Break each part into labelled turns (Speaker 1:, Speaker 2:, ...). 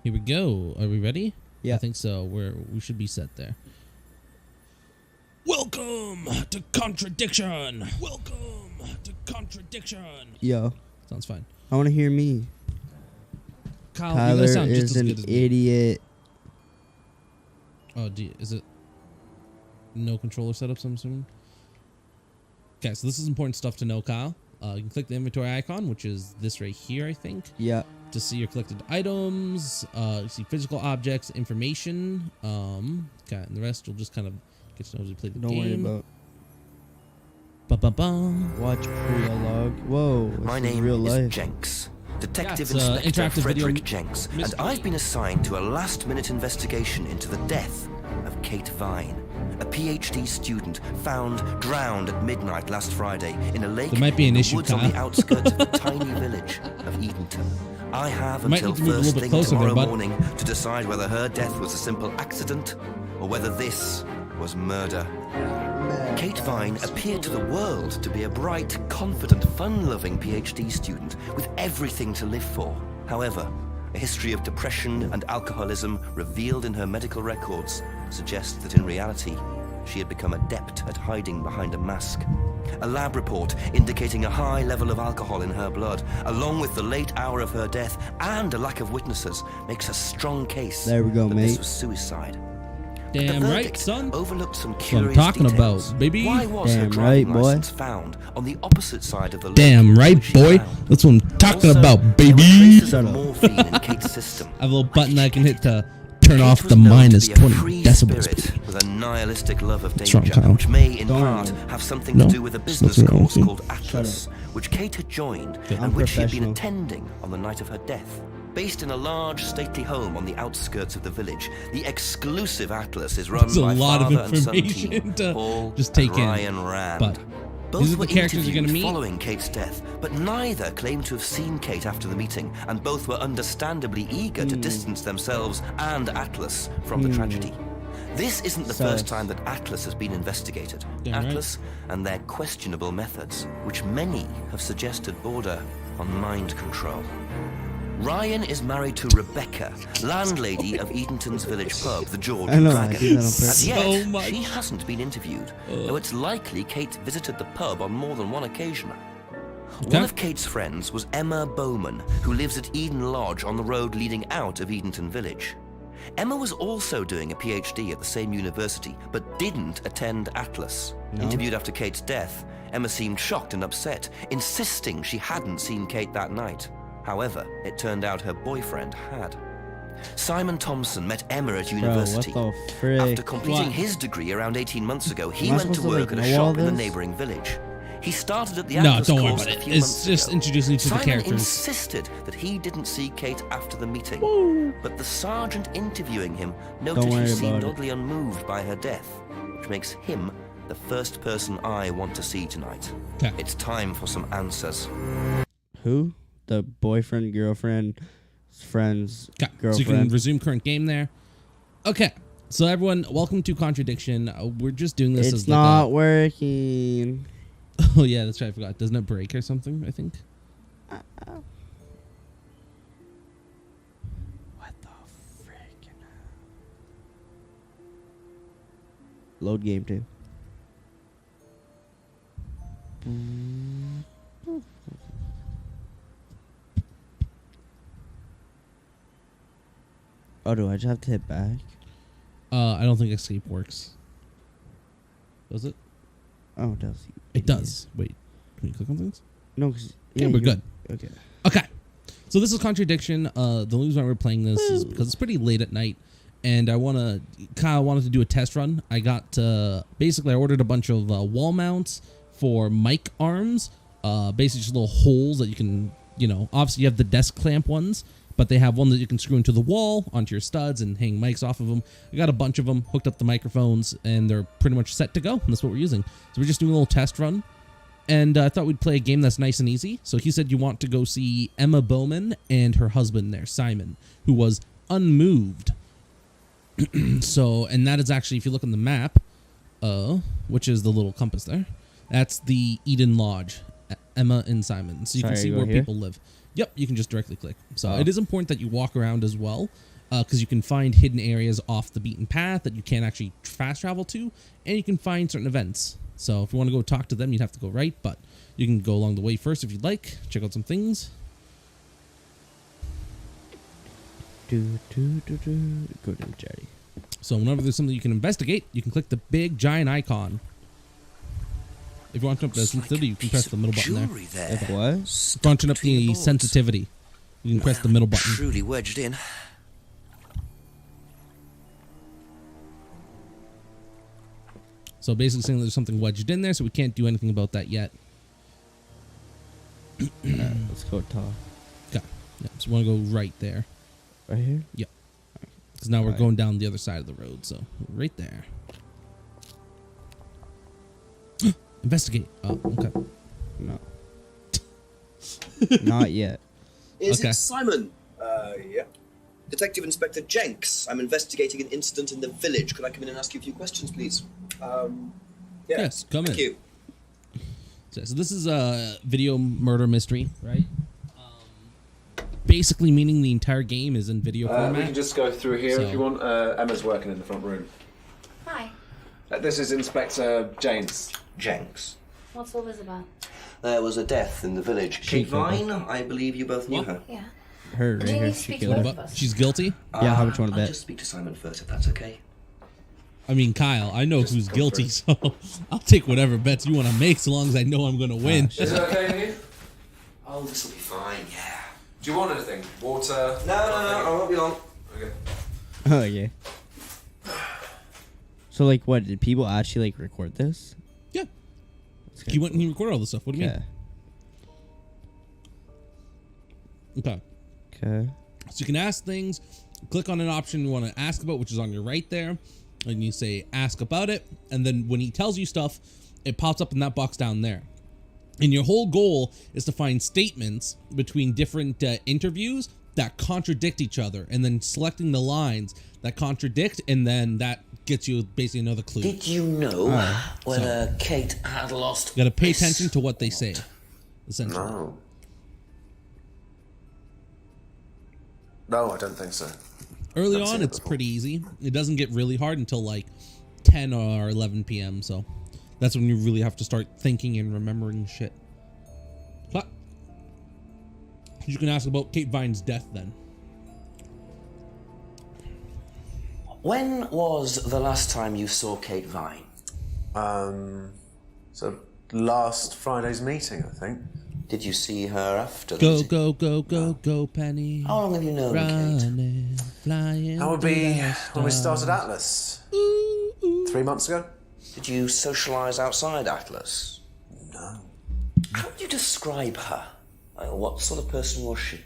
Speaker 1: Here we go. Are we ready?
Speaker 2: Yeah.
Speaker 1: I think so. We should be set there. Welcome to Contradiction. Welcome to Contradiction.
Speaker 2: Yo,
Speaker 1: Sounds fine.
Speaker 2: I want to hear me.
Speaker 1: Kyle,
Speaker 2: Tyler
Speaker 1: you guys sound just
Speaker 2: is
Speaker 1: as
Speaker 2: an
Speaker 1: good as me.
Speaker 2: idiot.
Speaker 1: Oh, is it no controller setups, I'm assuming? Okay, so this is important stuff to know, Kyle. You can click the inventory icon, which is this right here, I think,
Speaker 2: Yeah.
Speaker 1: to see your collected items, see physical objects, information. Okay, and the rest you'll just kind of get to know as you play the
Speaker 2: Don't worry
Speaker 1: game.
Speaker 2: about.
Speaker 1: Ba-ba-bum.
Speaker 2: Watch prologue. Whoa. This
Speaker 3: My
Speaker 2: is
Speaker 3: name
Speaker 2: real life.
Speaker 3: is Jenks, Detective
Speaker 1: That's,
Speaker 3: Inspector
Speaker 1: interactive video
Speaker 3: Frederick Jenks, and
Speaker 1: mystery.
Speaker 3: I've been assigned to a last-minute investigation into the death of Kate Vine, a PhD student found drowned at midnight last Friday in a lake
Speaker 1: There might be
Speaker 3: in
Speaker 1: an
Speaker 3: the
Speaker 1: issue,
Speaker 3: woods on the
Speaker 1: Kyle.
Speaker 3: outskirts of the tiny village of Edenton. I have
Speaker 1: You might
Speaker 3: until
Speaker 1: need to move a
Speaker 3: first
Speaker 1: little bit
Speaker 3: thing
Speaker 1: closer there,
Speaker 3: tomorrow
Speaker 1: bud.
Speaker 3: morning to decide whether her death was a simple accident or whether this was murder. Kate Vine appeared to the world to be a bright, confident, fun-loving PhD student with everything to live for. However, a history of depression and alcoholism revealed in her medical records suggests that in reality, she had become adept at hiding behind a mask. A lab report indicating a high level of alcohol in her blood, along with the late hour of her death and a lack of witnesses, makes a strong case
Speaker 2: There we go,
Speaker 3: that
Speaker 2: mate.
Speaker 3: this was suicide. But
Speaker 1: Damn
Speaker 3: the
Speaker 1: right,
Speaker 3: verdict
Speaker 1: son.
Speaker 3: overlooked some
Speaker 1: That's what I'm
Speaker 3: curious
Speaker 1: talking
Speaker 3: details.
Speaker 1: about, baby.
Speaker 3: Why was her
Speaker 2: Damn
Speaker 3: driving
Speaker 2: right, boy.
Speaker 3: license found on the opposite side of the lake?
Speaker 1: Damn right,
Speaker 3: which she
Speaker 1: boy.
Speaker 3: found?
Speaker 1: That's what I'm talking
Speaker 3: Also,
Speaker 1: about,
Speaker 3: there were
Speaker 1: baby.
Speaker 3: traces of morphine in Kate's system.
Speaker 1: I have a little
Speaker 3: Where
Speaker 1: button
Speaker 3: did
Speaker 1: I
Speaker 3: she
Speaker 1: can
Speaker 3: get
Speaker 1: hit
Speaker 3: it?
Speaker 1: to turn
Speaker 3: Kate
Speaker 1: off
Speaker 3: was
Speaker 1: the
Speaker 3: known to
Speaker 1: minus
Speaker 3: be a
Speaker 1: 20
Speaker 3: free
Speaker 1: decibels,
Speaker 3: spirit
Speaker 1: baby.
Speaker 3: with a nihilistic love of
Speaker 1: What's wrong,
Speaker 3: danger,
Speaker 1: Kyle?
Speaker 3: which may in
Speaker 2: Don't
Speaker 3: part
Speaker 2: worry.
Speaker 3: have something
Speaker 1: No,
Speaker 3: to do with a business
Speaker 1: nothing wrong
Speaker 3: course
Speaker 1: with you.
Speaker 3: called Atlas, which Kate had joined
Speaker 1: Okay.
Speaker 3: and which she had been
Speaker 2: Unprofessional.
Speaker 3: attending on the night of her death. Based in a large, stately home on the outskirts of the village, the exclusive Atlas is run
Speaker 1: That's a
Speaker 3: by
Speaker 1: lot of
Speaker 3: father and son
Speaker 1: information
Speaker 3: team,
Speaker 1: to
Speaker 3: Paul
Speaker 1: just take
Speaker 3: and
Speaker 1: in.
Speaker 3: Ryan Rand.
Speaker 1: But
Speaker 3: Both
Speaker 1: these are
Speaker 3: were
Speaker 1: the characters you're gonna
Speaker 3: interviewed
Speaker 1: meet.
Speaker 3: following Kate's death, but neither claimed to have seen Kate after the meeting, and both were understandably eager to distance themselves and Atlas from the tragedy. This isn't the first time that Atlas has been investigated.
Speaker 1: Damn right.
Speaker 3: Atlas and their questionable methods, which many have suggested border on mind control. Ryan is married to Rebecca, landlady of Edenton's village pub, the George
Speaker 2: I know,
Speaker 3: Dragon.
Speaker 2: I did that on
Speaker 3: And
Speaker 2: purpose.
Speaker 3: yet,
Speaker 1: So much.
Speaker 3: she hasn't been interviewed, though it's likely Kate visited the pub on more than one occasion.
Speaker 1: Okay.
Speaker 3: One of Kate's friends was Emma Bowman, who lives at Eden Lodge on the road leading out of Edenton Village. Emma was also doing a PhD at the same university, but didn't attend Atlas.
Speaker 2: No.
Speaker 3: Interviewed after Kate's death, Emma seemed shocked and upset, insisting she hadn't seen Kate that night. However, it turned out her boyfriend had. Simon Thompson met Emma at
Speaker 2: Bro, what
Speaker 3: university.
Speaker 2: the frick?
Speaker 3: After completing
Speaker 1: What?
Speaker 3: his degree around 18 months ago, he
Speaker 2: Am I
Speaker 3: went to
Speaker 2: supposed to,
Speaker 3: work
Speaker 2: like,
Speaker 3: at a
Speaker 2: know all
Speaker 3: shop in the
Speaker 2: this?
Speaker 3: neighboring village. He started at the
Speaker 1: No,
Speaker 3: Atlas
Speaker 1: don't worry
Speaker 3: course
Speaker 1: about
Speaker 3: a
Speaker 1: it.
Speaker 3: few
Speaker 1: It's
Speaker 3: months
Speaker 1: just
Speaker 3: ago.
Speaker 1: introducing you to the
Speaker 3: Simon
Speaker 1: characters.
Speaker 3: insisted that he didn't see Kate after the meeting, but the sergeant interviewing him noted
Speaker 2: Don't worry
Speaker 3: he seemed
Speaker 2: about it.
Speaker 3: oddly unmoved by her death, which makes him the first person I want to see tonight.
Speaker 1: Okay.
Speaker 3: It's time for some answers.
Speaker 2: Who? The boyfriend, girlfriend, friend's
Speaker 1: Okay, so you
Speaker 2: girlfriend.
Speaker 1: can resume current game there. Okay, so everyone, welcome to Contradiction. We're just doing this
Speaker 2: It's
Speaker 1: as
Speaker 2: not
Speaker 1: like
Speaker 2: working.
Speaker 1: oh yeah, that's right. I forgot. Doesn't it break or something? I think.
Speaker 2: What the frick? Load game too. Oh, do I just have to hit back?
Speaker 1: I don't think escape works. Does it?
Speaker 2: Oh, it does.
Speaker 1: It does. Wait, can you click on things?
Speaker 2: No, 'cause-
Speaker 1: Yeah, we're
Speaker 2: you-
Speaker 1: good.
Speaker 2: Okay.
Speaker 1: Okay. So this is Contradiction. The reason why we're playing this is because it's pretty late at night, and Kyle wanted to do a test run. I got basically I ordered a bunch of wall mounts for mic arms. Basically just little holes that you can, obviously you have the desk clamp ones, but they have one that you can screw into the wall onto your studs and hang mics off of them. I got a bunch of them, hooked up the microphones, and they're pretty much set to go. And that's what we're using. So we're just doing a little test run. And I thought we'd play a game that's nice and easy. So he said you want to go see Emma Bowman and her husband there, Simon, who was unmoved. And that is actually, if you look on the map, which is the little compass there, that's the Eden Lodge. Emma and Simon, so you can
Speaker 2: Sorry,
Speaker 1: see
Speaker 2: go
Speaker 1: where
Speaker 2: here?
Speaker 1: people live. Yep, you can just directly click. So
Speaker 2: Oh.
Speaker 1: it is important that you walk around as well, because you can find hidden areas off the beaten path that you can't actually fast travel to, and you can find certain events. So if you want to go talk to them, you'd have to go right, but you can go along the way first if you'd like. Check out some things.
Speaker 2: Go to the jetty.
Speaker 1: So whenever there's something you can investigate, you can click the big giant icon. If you want to up the sensitivity, you can press the middle button there.
Speaker 3: Jewelry there.
Speaker 2: If what?
Speaker 1: If you want to turn up
Speaker 3: Between
Speaker 1: the
Speaker 3: boards.
Speaker 1: sensitivity, you can press the middle button.
Speaker 3: Truly wedged in.
Speaker 1: So basically saying there's something wedged in there, so we can't do anything about that yet.
Speaker 2: Alright, let's go talk.
Speaker 1: Okay. Yeah, so we want to go right there.
Speaker 2: Right here?
Speaker 1: Yep. Because now we're
Speaker 2: Right.
Speaker 1: going down the other side of the road, so right there. Investigate. Oh, okay.
Speaker 2: No. Not yet.
Speaker 4: Is
Speaker 1: Okay.
Speaker 4: it Simon?
Speaker 5: Yeah.
Speaker 4: Detective Inspector Jenks. I'm investigating an incident in the village. Could I come in and ask you a few questions, please?
Speaker 5: Yeah.
Speaker 1: Yes, come
Speaker 4: Thank
Speaker 1: in.
Speaker 4: you.
Speaker 1: So this is a video murder mystery, right? Basically meaning the entire game is in video
Speaker 5: We
Speaker 1: format.
Speaker 5: can just go through here
Speaker 1: So-
Speaker 5: if you want. Emma's working in the front room.
Speaker 6: Hi.
Speaker 5: This is Inspector James.
Speaker 3: Jenks.
Speaker 6: What's all this about?
Speaker 3: There was a death in the village. Kate Vine, I believe you both knew
Speaker 1: What?
Speaker 3: her.
Speaker 6: Yeah.
Speaker 2: Her
Speaker 6: Do
Speaker 2: right
Speaker 6: you
Speaker 2: here.
Speaker 6: need to
Speaker 2: She
Speaker 6: speak to
Speaker 2: killed
Speaker 6: both
Speaker 2: him.
Speaker 6: of
Speaker 1: But
Speaker 6: us?
Speaker 1: she's guilty?
Speaker 2: Yeah, how much you want to
Speaker 3: I'll
Speaker 2: bet?
Speaker 3: just speak to Simon first, if that's okay.
Speaker 1: I mean, Kyle, I know who's
Speaker 5: go
Speaker 1: guilty, so I'll take whatever bets you want to make so long as I know I'm going to win.
Speaker 5: Is it okay with you?
Speaker 3: Oh, this will be fine, yeah.
Speaker 5: Do you want anything? Water?
Speaker 3: No, I won't be long.
Speaker 5: Okay.
Speaker 2: Oh, yeah. So, like, what? Did people actually, like, record this?
Speaker 1: Yeah.
Speaker 2: That's
Speaker 1: He
Speaker 2: kinda
Speaker 1: went and he recorded all this stuff. What do you
Speaker 2: cool.
Speaker 1: mean? Okay.
Speaker 2: Okay.
Speaker 1: So you can ask things, click on an option you want to ask about, which is on your right there, and you say ask about it, and then when he tells you stuff, it pops up in that box down there. And your whole goal is to find statements between different interviews that contradict each other, and then selecting the lines that contradict, and then that gets you basically another clue. You
Speaker 3: Did you know whether Kate had lost...
Speaker 1: got to pay
Speaker 3: this
Speaker 1: attention to what they
Speaker 3: or
Speaker 1: say,
Speaker 3: not?
Speaker 1: essentially.
Speaker 5: No. No, I don't think so.
Speaker 1: Early
Speaker 5: Never
Speaker 1: on,
Speaker 5: seen it
Speaker 1: it's
Speaker 5: before.
Speaker 1: pretty easy. It doesn't get really hard until like 10 or 11 p.m. So that's when you really have to start thinking and remembering shit. But you can ask about Kate Vine's death then.
Speaker 3: When was the last time you saw Kate Vine?
Speaker 5: So last Friday's meeting, I think.
Speaker 3: Did you see her after the
Speaker 1: Go,
Speaker 3: meeting?
Speaker 1: go, go, go, go, Penny.
Speaker 3: How long have you known Kate?
Speaker 1: Running, flying.
Speaker 5: That would
Speaker 1: to
Speaker 5: be
Speaker 1: the
Speaker 5: when we
Speaker 1: stars.
Speaker 5: started Atlas.
Speaker 1: Ooh, ooh.
Speaker 5: 3 months ago?
Speaker 3: Did you socialise outside Atlas?
Speaker 5: No.
Speaker 3: How would you describe her? What sort of person was she?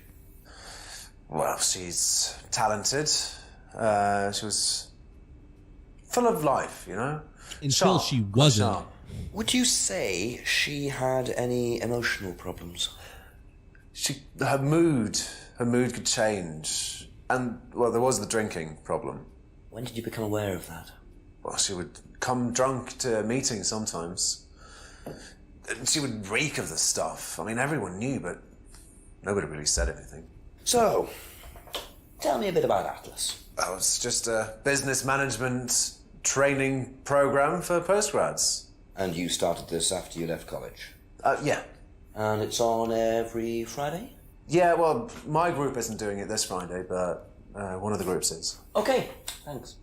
Speaker 5: Well, she's talented. She was full of life, you know?
Speaker 1: Until
Speaker 5: Sharp,
Speaker 1: she
Speaker 5: quite
Speaker 1: wasn't.
Speaker 5: sharp.
Speaker 3: Would you say she had any emotional problems?
Speaker 5: Her mood could change. And, well, there was the drinking problem.
Speaker 3: When did you become aware of that?
Speaker 5: Well, she would come drunk to meetings sometimes. And she would reek of the stuff. I mean, everyone knew, but nobody really said anything.
Speaker 3: So, tell me a bit about Atlas.
Speaker 5: That was just a business management training program for postgrads.
Speaker 3: And you started this after you left college?
Speaker 5: Yeah.
Speaker 3: And it's on every Friday?
Speaker 5: Yeah, well, my group isn't doing it this Friday, but one of the groups is.
Speaker 3: Okay, thanks.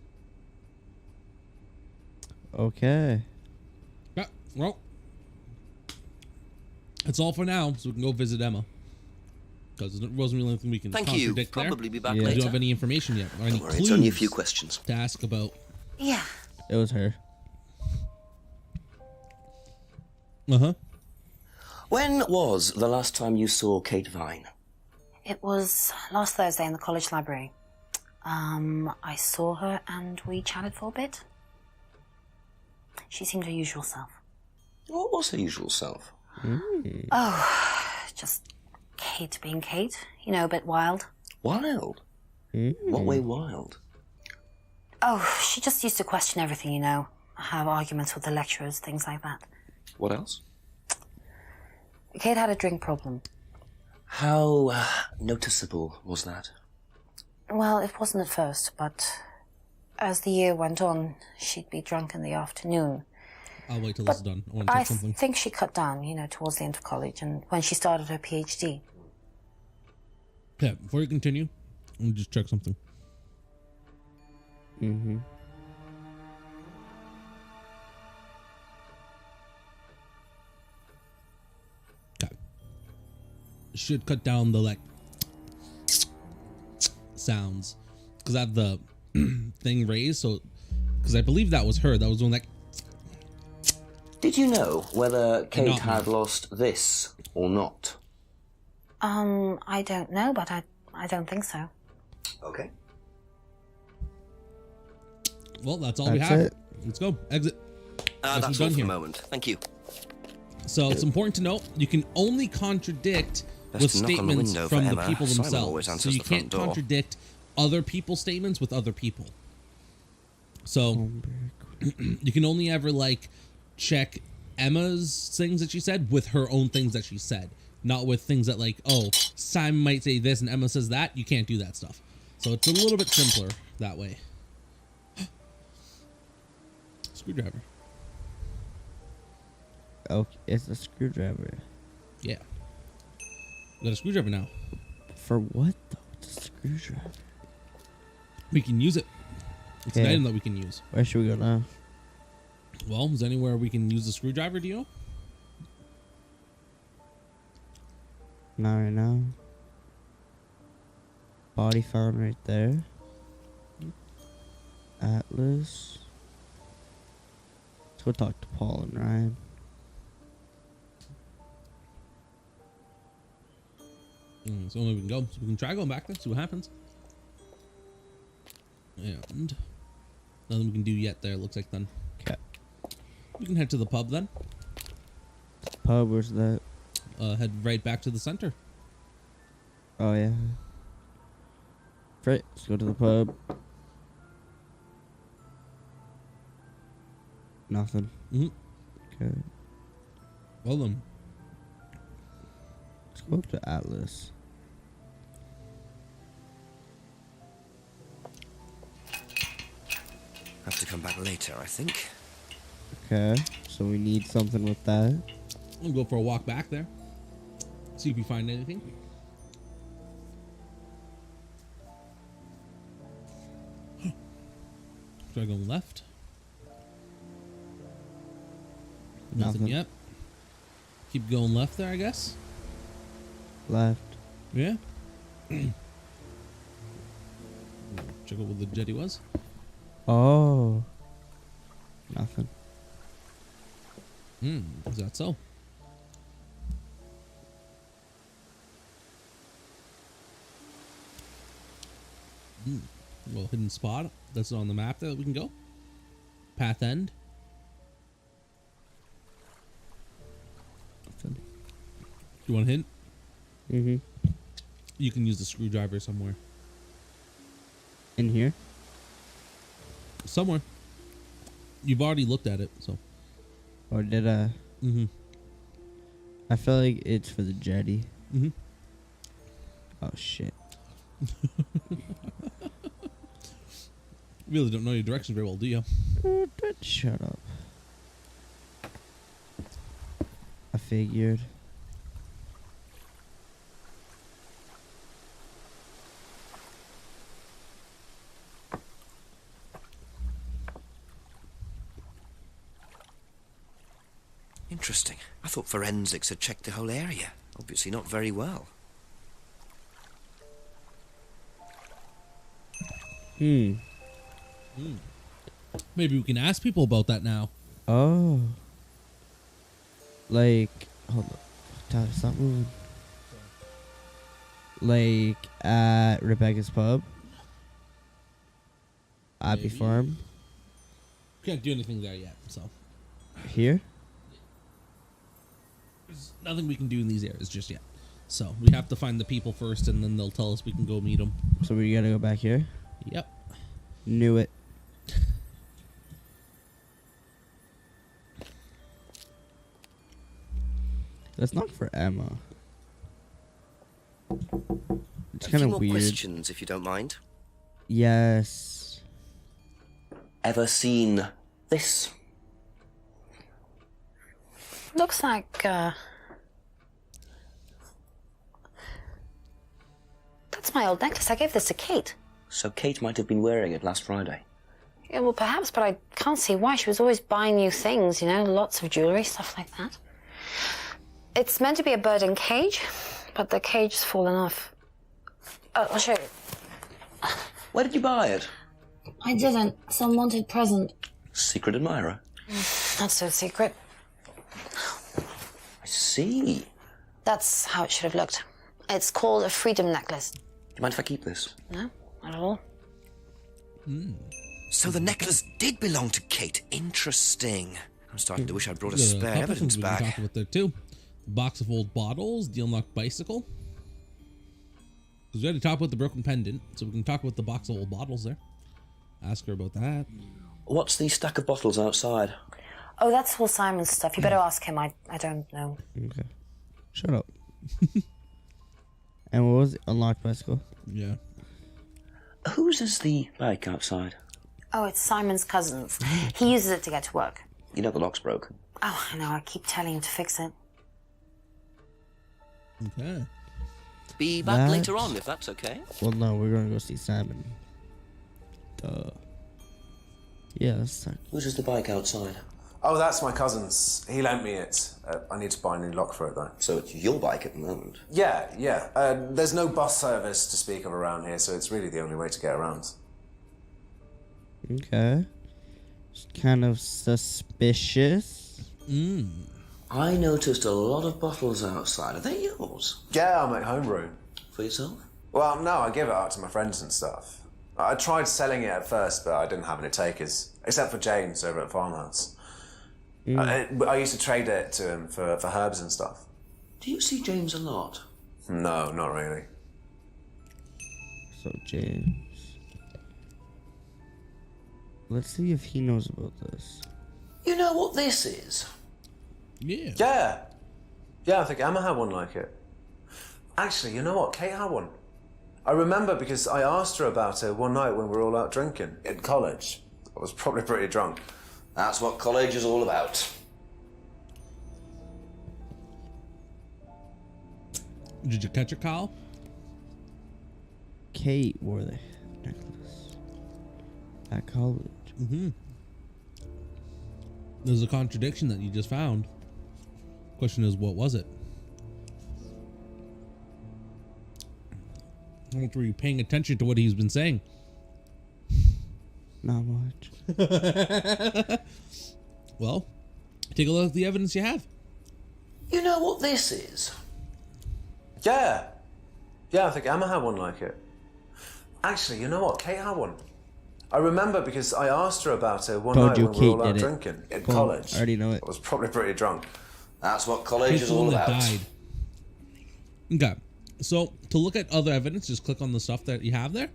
Speaker 2: Okay.
Speaker 1: Yeah, well, that's all for now, so we can go visit Emma. Because there wasn't really anything we can
Speaker 3: Thank you.
Speaker 1: contradict there.
Speaker 3: Probably be back
Speaker 2: Yeah.
Speaker 1: We
Speaker 3: later.
Speaker 1: don't have any information yet, or any
Speaker 3: Don't worry,
Speaker 1: clues
Speaker 3: it's only a few questions.
Speaker 1: to ask about.
Speaker 6: Yeah.
Speaker 2: It was her.
Speaker 1: Uh-huh.
Speaker 3: When was the last time you saw Kate Vine?
Speaker 6: It was last Thursday in the college library. I saw her and we chatted for a bit. She seemed her usual self.
Speaker 3: What was her usual self?
Speaker 6: Just Kate being Kate. You know, a bit wild.
Speaker 3: Wild? What way wild?
Speaker 6: Oh, she just used to question everything, you know. Have arguments with the lecturers, things like that.
Speaker 3: What else?
Speaker 6: Kate had a drink problem.
Speaker 4: How noticeable was that?
Speaker 6: Well, it wasn't at first, but as the year went on, she'd be drunk in the afternoon.
Speaker 1: I'll wait till this is done. I want to check something.
Speaker 6: I think she cut down, towards the end of college and when she started her PhD.
Speaker 1: Yeah, before you continue, let me just check something.
Speaker 2: Mm-hmm.
Speaker 1: Okay. Should cut down the sounds because I have the thing raised. So, because I believe that was her. That was doing that.
Speaker 4: Did you know whether Kate
Speaker 1: Not
Speaker 4: had
Speaker 1: me.
Speaker 4: lost this or not?
Speaker 6: I don't know, but I don't think so.
Speaker 4: Okay.
Speaker 1: Well, that's all we
Speaker 2: That's
Speaker 1: have.
Speaker 2: it.
Speaker 1: Let's go. Exit. Guess
Speaker 4: That's
Speaker 1: we're
Speaker 4: all
Speaker 1: done
Speaker 4: for
Speaker 1: here.
Speaker 4: the moment. Thank you.
Speaker 1: So it's important to note you can only contradict
Speaker 4: Best
Speaker 1: with
Speaker 4: to knock on the
Speaker 1: statements
Speaker 4: window for
Speaker 1: from the
Speaker 4: Emma.
Speaker 1: people
Speaker 4: Simon
Speaker 1: themselves.
Speaker 4: always
Speaker 1: So
Speaker 4: answers
Speaker 1: you
Speaker 4: the front
Speaker 1: can't
Speaker 4: door.
Speaker 1: contradict other people's statements with other people. So you can only ever check Emma's things that she said with her own things that she said, not with things that Simon might say this and Emma says that. You can't do that stuff. So it's a little bit simpler that way. Screwdriver.
Speaker 2: Okay, it's a screwdriver.
Speaker 1: Yeah. We got a screwdriver now.
Speaker 2: For what though? It's a screwdriver.
Speaker 1: We can use it. It's an
Speaker 2: Yeah.
Speaker 1: item that we can use.
Speaker 2: Where should we go now?
Speaker 1: Well, is there anywhere we can use the screwdriver, do you know?
Speaker 2: Not right now. Body found right there. Atlas. Let's go talk to Paul and Ryan.
Speaker 1: So only we can go. So we can try going back there, see what happens. And nothing we can do yet there, looks like then.
Speaker 2: Okay.
Speaker 1: We can head to the pub then.
Speaker 2: Pub, where's that?
Speaker 1: Head right back to the center.
Speaker 2: Oh yeah. Right, let's go to the pub. Nothing.
Speaker 1: Mm-hmm.
Speaker 2: Okay.
Speaker 1: Well then.
Speaker 2: Let's go up to Atlas.
Speaker 3: Have to come back later, I think.
Speaker 2: Okay. So we need something with that.
Speaker 1: We'll go for a walk back there. See if we find anything. Try going left. Nothing
Speaker 2: Nothing.
Speaker 1: yet. Keep going left there, I guess.
Speaker 2: Left.
Speaker 1: Yeah. Check out what the jetty was.
Speaker 2: Oh. Nothing.
Speaker 1: Is that so? Well, hidden spot. That's on the map that we can go. Path end.
Speaker 2: Nothing.
Speaker 1: You want a hint?
Speaker 2: Mm-hmm.
Speaker 1: You can use the screwdriver somewhere.
Speaker 2: In here?
Speaker 1: Somewhere. You've already looked at it, so.
Speaker 2: Or did I?
Speaker 1: Mm-hmm.
Speaker 2: I feel like it's for the jetty.
Speaker 1: Mm-hmm.
Speaker 2: Oh shit.
Speaker 1: You really don't know your directions very well, do you?
Speaker 2: Shut up. I figured.
Speaker 3: Interesting. I thought forensics had checked the whole area. Obviously not very well.
Speaker 1: Maybe we can ask people about that now.
Speaker 2: Oh. Like, hold on. Dad, stop moving. Like, at Rebecca's Pub. Abbey
Speaker 1: Maybe.
Speaker 2: Farm.
Speaker 1: Can't do anything there yet, so.
Speaker 2: Here?
Speaker 1: There's nothing we can do in these areas just yet. So we have to find the people first, and then they'll tell us we can go meet them.
Speaker 2: So we gotta go back here?
Speaker 1: Yep.
Speaker 2: Knew it. Let's knock for Emma. It's
Speaker 3: A
Speaker 2: kind
Speaker 3: few
Speaker 2: of
Speaker 3: more
Speaker 2: weird.
Speaker 3: questions, if you don't mind.
Speaker 2: Yes.
Speaker 4: Ever seen this?
Speaker 6: Looks like, that's my old necklace. I gave this to Kate.
Speaker 4: So Kate might have been wearing it last Friday.
Speaker 6: Yeah, well, perhaps, but I can't see why. She was always buying new things, you know, lots of jewellery, stuff like that. It's meant to be a bird in cage, but the cage's fallen off. I'll show you.
Speaker 4: Where did you buy it?
Speaker 6: I didn't. Some wanted present.
Speaker 4: Secret admirer.
Speaker 6: Not so secret.
Speaker 4: I see.
Speaker 6: That's how it should have looked. It's called a freedom necklace.
Speaker 4: Do you mind if I keep this?
Speaker 6: No, not at all.
Speaker 3: So the necklace did belong to Kate. Interesting. I'm starting to wish I'd brought a
Speaker 1: There's a
Speaker 3: spare
Speaker 1: couple
Speaker 3: evidence
Speaker 1: things we can
Speaker 3: back.
Speaker 1: talk about there too. Box of old bottles, the unlocked bicycle. Because we had to talk about the broken pendant, so we can talk about the box of old bottles there. Ask her about that.
Speaker 4: What's the stack of bottles outside?
Speaker 6: Oh, that's all Simon's stuff. You better ask him. I don't know.
Speaker 2: Okay. Shut up. And what was it? Unlocked bicycle?
Speaker 1: Yeah.
Speaker 4: Whose is the bike outside?
Speaker 6: Oh, it's Simon's cousin's. He uses it to get to work.
Speaker 4: You know the lock's broken.
Speaker 6: Oh, I know. I keep telling him to fix it.
Speaker 1: Okay.
Speaker 3: Be back
Speaker 2: That-
Speaker 3: later on, if that's okay.
Speaker 2: Well, no, we're gonna go see Simon. Duh. Yeah, that's suck.
Speaker 4: Whose is the bike outside?
Speaker 5: Oh, that's my cousin's. He lent me it. I need to buy a new lock for it, though.
Speaker 4: So it's your bike at the moment.
Speaker 5: Yeah. There's no bus service to speak of around here, so it's really the only way to get around.
Speaker 2: Okay. It's kind of suspicious.
Speaker 4: I noticed a lot of bottles outside. Are they yours?
Speaker 5: Yeah, I make homebrew.
Speaker 4: For yourself?
Speaker 5: Well, no, I give it out to my friends and stuff. I tried selling it at first, but I didn't have any takers. Except for James over at Farmhouse. I used to trade it to him for herbs and stuff.
Speaker 4: Do you see James a lot?
Speaker 5: No, not really.
Speaker 2: So, James. Let's see if he knows about this.
Speaker 4: You know what this is?
Speaker 1: Yeah.
Speaker 5: Yeah, I think Emma had one like it. Actually, you know what? Kate had one. I remember because I asked her about it one night when we were all out drinking in college. I was probably pretty drunk.
Speaker 4: That's what college is all about.
Speaker 1: Did you catch it, Kyle?
Speaker 2: Kate wore the necklace at college.
Speaker 1: There's a contradiction that you just found. Question is, what was it? How much were you paying attention to what he's been saying?
Speaker 2: Not much.
Speaker 1: Well, take a look at the evidence you have.
Speaker 4: You know what this is?
Speaker 5: Yeah, I think Emma had one like it. Actually, you know what? Kate had one. I remember because I asked her about it one
Speaker 2: Told
Speaker 5: night
Speaker 2: you
Speaker 5: when we were all
Speaker 2: Kate
Speaker 5: out
Speaker 2: did it.
Speaker 5: drinking in
Speaker 2: Well,
Speaker 5: college.
Speaker 2: I already know it.
Speaker 5: I was probably pretty drunk.
Speaker 4: That's what college
Speaker 1: He's
Speaker 4: is
Speaker 1: the
Speaker 4: all
Speaker 1: one that
Speaker 4: about.
Speaker 1: died. Okay, so to look at other evidence, just click on the stuff that you have there.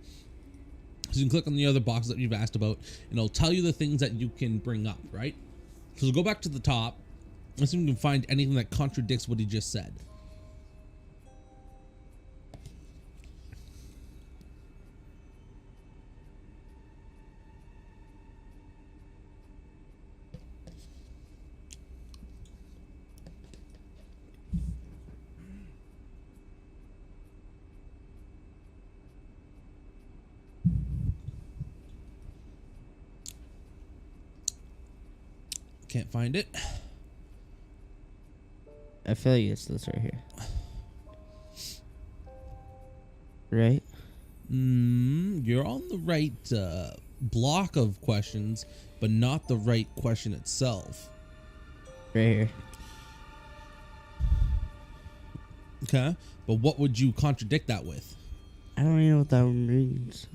Speaker 1: So you can click on the other box that you've asked about, and it'll tell you the things that you can bring up, right? So go back to the top. Let's see if we can find anything that contradicts what he just said. Can't find it.
Speaker 2: I feel like it's this right here. Right?
Speaker 1: You're on the right block of questions, but not the right question itself.
Speaker 2: Right here.
Speaker 1: Okay, but what would you contradict that with?
Speaker 2: I don't even know what that means.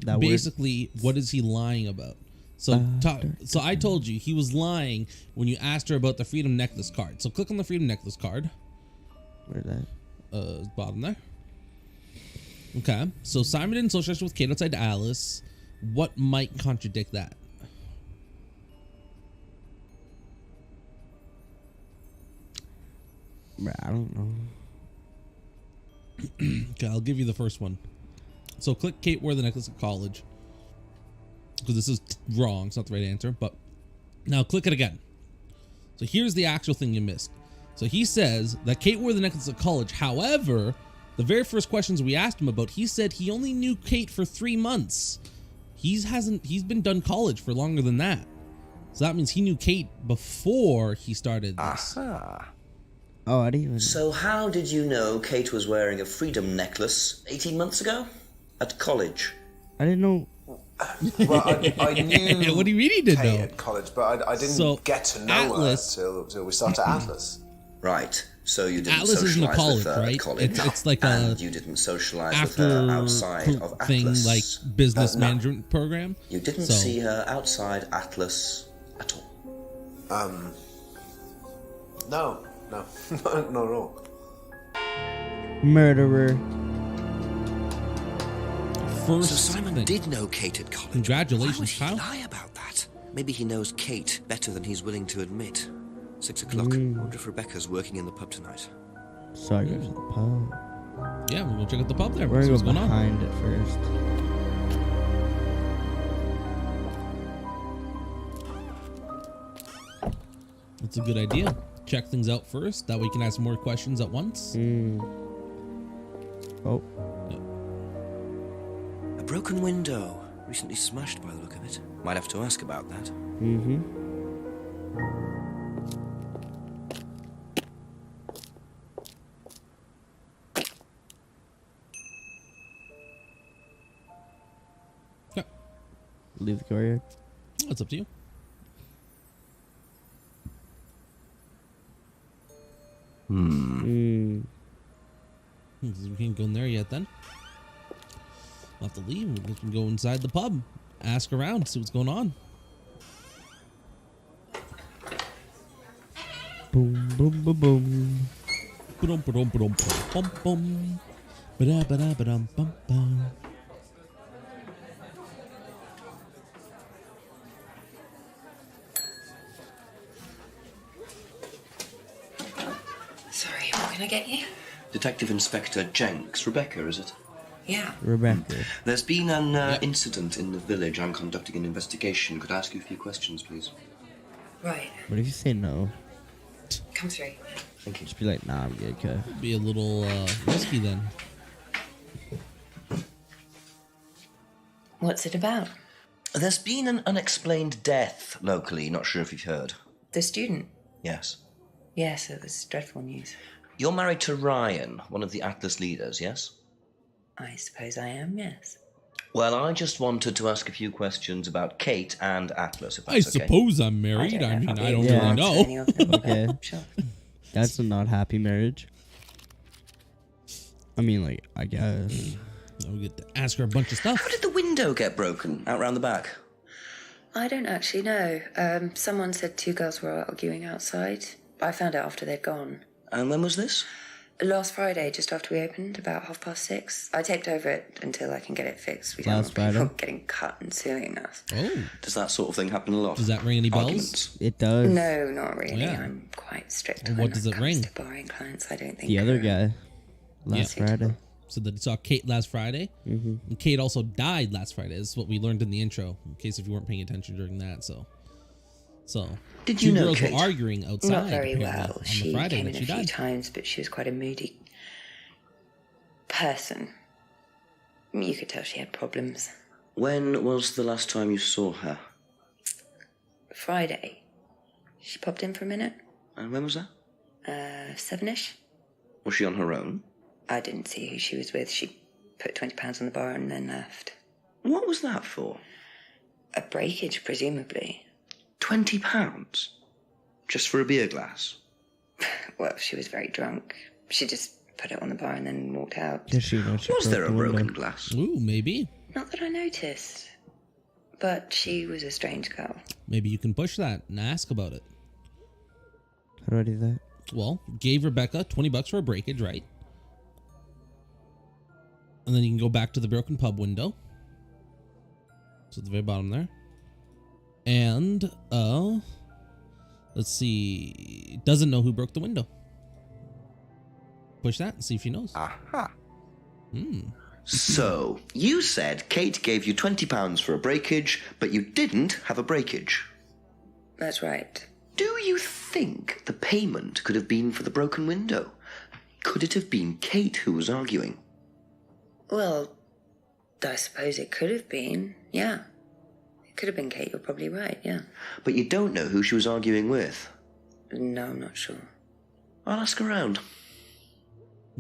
Speaker 2: That word.
Speaker 1: Basically, what is he lying about? So, so I told you he was lying when you asked her about the Freedom Necklace card. So click on the Freedom Necklace card.
Speaker 2: Where's that?
Speaker 1: Bottom there. Okay, so Simon didn't socialize with Kate outside Alice. What might contradict that?
Speaker 2: I don't know.
Speaker 1: Okay, I'll give you the first one. So click Kate wore the necklace at college. Because this is wrong. It's not the right answer. But now click it again. So here's the actual thing you missed. So he says that Kate wore the necklace at college. However, the very first questions we asked him about, he said he only knew Kate for 3 months. He's been done college for longer than that. So that means he knew Kate before he started this.
Speaker 3: Aha.
Speaker 2: Oh, I didn't even.
Speaker 4: So how did you know Kate was wearing a freedom necklace 18 months ago? At college?
Speaker 2: I didn't know.
Speaker 5: Well, I knew.
Speaker 1: What do you mean he didn't
Speaker 5: Kate
Speaker 1: know?
Speaker 5: at college, but I didn't
Speaker 1: So,
Speaker 5: get to know
Speaker 1: Atlas-
Speaker 5: her till we started Atlas.
Speaker 4: Right. So you didn't
Speaker 1: Atlas isn't a
Speaker 4: socialise
Speaker 1: college,
Speaker 4: with her
Speaker 1: right?
Speaker 4: at college.
Speaker 1: It's like
Speaker 4: and
Speaker 1: a
Speaker 4: you didn't socialise with
Speaker 1: after
Speaker 4: her outside of
Speaker 1: thing,
Speaker 4: Atlas.
Speaker 1: like business
Speaker 5: No.
Speaker 1: management program.
Speaker 4: You didn't
Speaker 1: So-
Speaker 4: see her outside Atlas at all.
Speaker 5: No, not at all.
Speaker 2: Murderer.
Speaker 1: First
Speaker 3: So Simon
Speaker 1: thing.
Speaker 3: did know Kate at college.
Speaker 1: Congratulations,
Speaker 3: Why would he
Speaker 1: Kyle.
Speaker 3: lie about that? Maybe he knows Kate better than he's willing to admit. 6 o'clock. I wonder if Rebecca's working in the pub tonight.
Speaker 2: So I go to the pub.
Speaker 1: Yeah, we'll go check out the pub there.
Speaker 2: We're
Speaker 1: See
Speaker 2: gonna
Speaker 1: what's
Speaker 2: go
Speaker 1: going on.
Speaker 2: behind it first.
Speaker 1: That's a good idea. Check things out first. That way you can ask more questions at once.
Speaker 2: Oh,
Speaker 3: A broken window. Recently smashed by the look of it. Might have to ask about that.
Speaker 1: Yeah,
Speaker 2: leave the courtyard.
Speaker 1: that's up to you. We can't go in there yet then. We'll have to leave. We can go inside the pub. Ask around, see what's going on.
Speaker 2: Boom, boom, boom, boom.
Speaker 1: Ba-dum, ba-dum, ba-dum, bum, bum. Ba-da, ba-da, ba-dum, bum, bum.
Speaker 7: Sorry, what can I get you?
Speaker 4: Detective Inspector Jenks. Rebecca, is it?
Speaker 7: Yeah.
Speaker 2: Rebecca.
Speaker 4: There's been an incident in the village. I'm conducting an investigation. Could I ask you a few questions, please?
Speaker 7: Right.
Speaker 2: What if you say no?
Speaker 7: Come through.
Speaker 4: Thank you.
Speaker 2: Just be like, nah, I'm good, okay.
Speaker 1: Be a little risky then.
Speaker 7: What's it about?
Speaker 4: There's been an unexplained death locally. Not sure if you've heard.
Speaker 7: The student?
Speaker 4: Yes.
Speaker 7: Yes, it was dreadful news.
Speaker 4: You're married to Ryan, one of the Atlas leaders, yes?
Speaker 7: I suppose I am, yes.
Speaker 4: Well, I just wanted to ask a few questions about Kate and Atlas, if
Speaker 1: I
Speaker 4: that's okay.
Speaker 1: suppose I'm married. I
Speaker 7: know if
Speaker 1: mean,
Speaker 7: I'll be
Speaker 1: I
Speaker 7: able
Speaker 1: don't
Speaker 7: to
Speaker 1: really
Speaker 7: answer
Speaker 1: know.
Speaker 7: any of them, but
Speaker 2: Okay.
Speaker 7: Sure.
Speaker 2: That's a not happy marriage. I mean, like, I guess.
Speaker 1: Now we get to ask her a bunch of stuff.
Speaker 4: How did the window get broken out round the back?
Speaker 7: I don't actually know. Someone said 2 girls were arguing outside. I found out after they'd gone.
Speaker 4: And when was this?
Speaker 7: Last Friday, just after we opened, about 6:30. I taped over it until I can get it fixed. We don't
Speaker 2: Last
Speaker 7: want people
Speaker 2: Friday?
Speaker 7: getting cut and suing us.
Speaker 1: Oh,
Speaker 4: Does that sort of thing happen a lot?
Speaker 1: does that ring any bells?
Speaker 4: Arguments?
Speaker 2: It does.
Speaker 7: No, not really.
Speaker 1: Yeah.
Speaker 7: I'm quite strict
Speaker 1: Well,
Speaker 7: when
Speaker 1: what does
Speaker 7: it
Speaker 1: it
Speaker 7: comes
Speaker 1: ring?
Speaker 7: to borrowing clients. I don't think
Speaker 2: The other guy. Last
Speaker 7: Yeah.
Speaker 2: Friday.
Speaker 1: So that he saw Kate last Friday. And Kate also died last Friday. This is what we learned in the intro, in case if you weren't paying attention during that. So
Speaker 4: Did
Speaker 1: 2
Speaker 4: you know
Speaker 1: girls
Speaker 4: Kate?
Speaker 1: were arguing outside
Speaker 7: Not very
Speaker 1: apparently,
Speaker 7: well.
Speaker 1: on
Speaker 7: She
Speaker 1: the Friday
Speaker 7: came
Speaker 1: that
Speaker 7: in
Speaker 1: she
Speaker 7: a few
Speaker 1: died.
Speaker 7: times, but she was quite a moody person. You could tell she had problems.
Speaker 4: When was the last time you saw her?
Speaker 7: Friday, she popped in for a minute,
Speaker 4: And when was that?
Speaker 7: 7ish.
Speaker 4: Was she on her own?
Speaker 7: I didn't see who she was with. She put £20 on the bar and then left.
Speaker 4: What was that for?
Speaker 7: A breakage, presumably.
Speaker 4: £20? Just for a beer glass?
Speaker 7: Well, she was very drunk. She just put it on the bar and then walked out.
Speaker 2: Does she know she
Speaker 4: Was
Speaker 2: broke
Speaker 4: there a
Speaker 2: the window?
Speaker 4: broken glass?
Speaker 1: Ooh, maybe.
Speaker 7: Not that I noticed. But she was a strange girl.
Speaker 1: Maybe you can push that and ask about it.
Speaker 2: How do I do that?
Speaker 1: Well, gave Rebecca $20 for a breakage, right? And then you can go back to the broken pub window. So at the very bottom there. And, let's see. Doesn't know who broke the window. push that and see if she knows.
Speaker 3: Aha.
Speaker 1: Hmm.
Speaker 4: So, you said Kate gave you £20 for a breakage, but you didn't have a breakage.
Speaker 7: That's right.
Speaker 4: Do you think the payment could have been for the broken window? Could it have been Kate who was arguing?
Speaker 7: Well, I suppose it could have been, yeah. It could have been Kate, you're probably right, yeah.
Speaker 4: But you don't know who she was arguing with.
Speaker 7: No, I'm not sure.
Speaker 4: I'll ask around.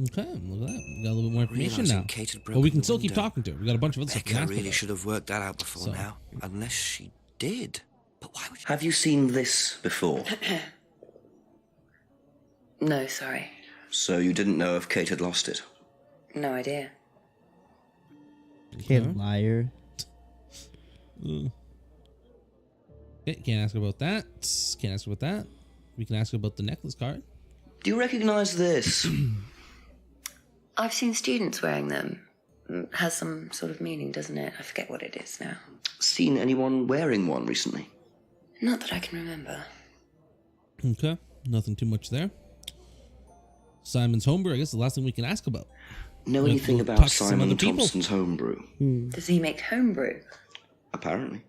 Speaker 1: Okay, look at that. We got a little bit more information
Speaker 3: Realising
Speaker 1: now.
Speaker 3: Kate had
Speaker 1: But we
Speaker 3: broken
Speaker 1: can
Speaker 3: the
Speaker 1: still keep
Speaker 3: window.
Speaker 1: talking to her. We got a bunch of other stuff to
Speaker 3: Becca
Speaker 1: ask
Speaker 3: really
Speaker 1: about.
Speaker 3: should have worked that out before
Speaker 1: So-
Speaker 3: now. Unless she did. But why would she?
Speaker 4: Have you seen this before?
Speaker 7: No, sorry.
Speaker 4: So you didn't know if Kate had lost it?
Speaker 7: No idea.
Speaker 2: Kid liar.
Speaker 1: Okay, can't ask her about that. Can't ask her about that. We can ask her about the necklace card.
Speaker 4: Do you recognize this?
Speaker 7: I've seen students wearing them. Has some sort of meaning, doesn't it? I forget what it is now.
Speaker 4: Seen anyone wearing one recently?
Speaker 7: Not that I can remember.
Speaker 1: Okay, nothing too much there. Simon's homebrew, I guess the last thing we can ask about.
Speaker 4: Know
Speaker 1: We'll-
Speaker 4: anything
Speaker 1: we'll
Speaker 4: about
Speaker 1: talk to some
Speaker 4: Simon
Speaker 1: other people.
Speaker 4: Thompson's homebrew?
Speaker 7: Does he make homebrew?
Speaker 4: Apparently.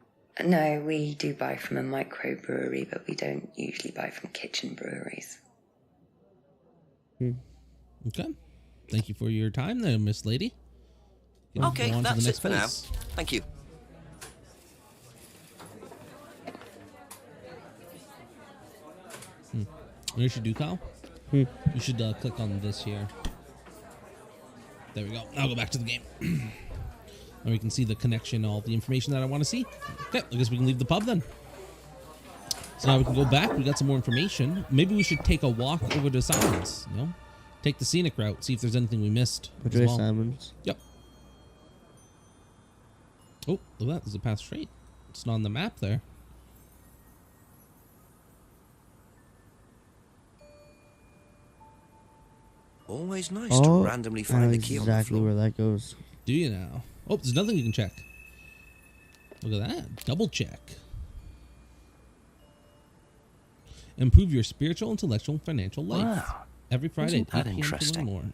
Speaker 7: No, we do buy from a microbrewery, but we don't usually buy from kitchen breweries.
Speaker 1: Okay. Thank you for your time there, Miss Lady. Go
Speaker 3: Okay,
Speaker 1: on to the
Speaker 3: that's it
Speaker 1: next
Speaker 3: for now.
Speaker 1: place.
Speaker 3: Thank you.
Speaker 1: You know what you should do, Kyle? You should click on this here. There we go. Now go back to the game. And we can see the connection, all the information that I want to see. Okay, I guess we can leave the pub then. So now we can go back. We got some more information. Maybe we should take a walk over to Simon's, you know? Take the scenic route, see if there's anything we missed.
Speaker 2: Which
Speaker 1: as
Speaker 2: way,
Speaker 1: well.
Speaker 2: Simons?
Speaker 1: Yep. Oh, look at that. There's a path straight. It's not on the map there.
Speaker 3: Always nice to randomly
Speaker 2: I
Speaker 3: find
Speaker 2: know
Speaker 3: a key on the
Speaker 2: exactly
Speaker 3: floor.
Speaker 2: where that goes.
Speaker 1: Do you now? Oh, there's nothing you can check. Look at that. Double check. Improve your spiritual, intellectual, and financial life.
Speaker 3: Wow.
Speaker 1: Every Friday
Speaker 3: Isn't
Speaker 1: at
Speaker 3: that
Speaker 1: 8 p.m. to learn
Speaker 3: interesting?
Speaker 1: more.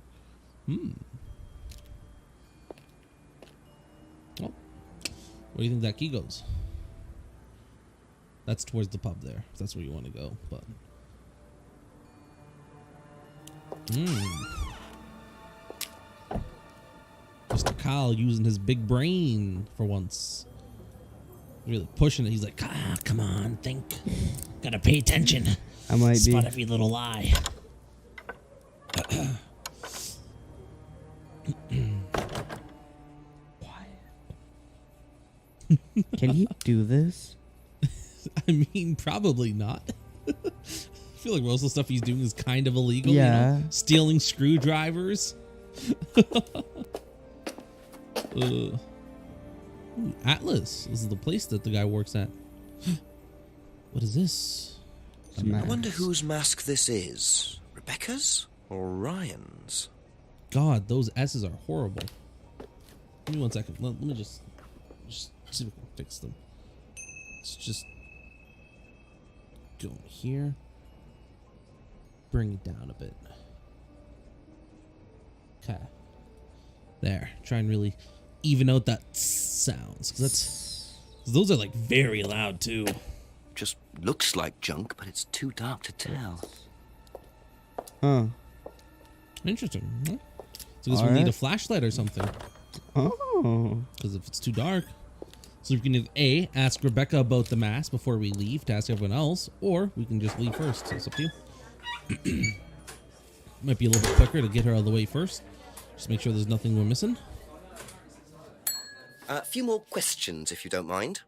Speaker 1: Oh. Where do you think that key goes? That's towards the pub there. If that's where you want to go. But Mr. Kyle using his big brain for once. Really pushing it. He's like, come on, think. Gotta pay attention.
Speaker 2: I might
Speaker 1: Spot
Speaker 2: be.
Speaker 1: every little lie.
Speaker 2: Can he do this?
Speaker 1: I mean, probably not. I feel like most of the stuff he's doing is kind of illegal.
Speaker 2: Yeah.
Speaker 1: You know? Stealing screwdrivers. Ooh, Atlas. This is the place that the guy works at. What is this?
Speaker 3: I wonder whose mask this is. Rebecca's or Ryan's?
Speaker 1: God, those S's are horrible. Give me 1 second. Let me just see if we can fix them. Let's just go here. Bring it down a bit. Okay. There. Try and really even out that sounds. 'Cause those are like very loud too.
Speaker 3: Just looks like junk, but it's too dark to tell.
Speaker 2: Huh.
Speaker 1: Interesting. Huh? So I guess
Speaker 2: All
Speaker 1: we need a
Speaker 2: right.
Speaker 1: flashlight or something.
Speaker 2: Oh.
Speaker 1: Because if it's too dark. So we can either A, ask Rebecca about the mask before we leave to ask everyone else, or we can just leave first. So it's up to you. Might be a little bit quicker to get her out of the way first. Just make sure there's nothing we're missing.
Speaker 3: A few more questions, if you don't mind.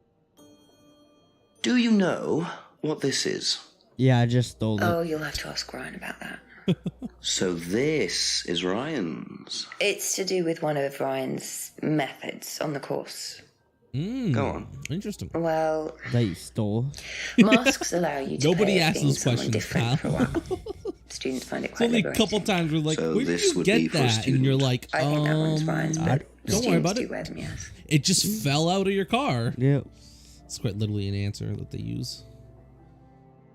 Speaker 4: Do you know what this is?
Speaker 2: Yeah, I just stole it.
Speaker 7: Oh, you'll have to ask Ryan about that.
Speaker 4: So this is Ryan's.
Speaker 7: It's to do with one of Ryan's methods on the course.
Speaker 4: Go on.
Speaker 1: Interesting.
Speaker 7: Well,
Speaker 2: That you stole.
Speaker 7: masks allow you to
Speaker 1: Nobody
Speaker 7: play as
Speaker 1: asks
Speaker 7: being
Speaker 1: those
Speaker 7: someone
Speaker 1: questions,
Speaker 7: different
Speaker 1: Kyle.
Speaker 7: for a while. Students find it
Speaker 1: It's
Speaker 7: quite
Speaker 1: only a
Speaker 7: liberating.
Speaker 1: couple times we're like,
Speaker 4: So
Speaker 1: where did
Speaker 4: this
Speaker 1: you
Speaker 4: would
Speaker 1: get
Speaker 4: be for a
Speaker 1: that? And you're
Speaker 4: student.
Speaker 1: like,
Speaker 7: I think that one's Ryan's, but
Speaker 1: don't worry
Speaker 7: students
Speaker 1: about
Speaker 7: do
Speaker 1: it.
Speaker 7: wear them, yes.
Speaker 1: It just fell out of your car.
Speaker 2: Yep.
Speaker 1: It's quite literally an answer that they use.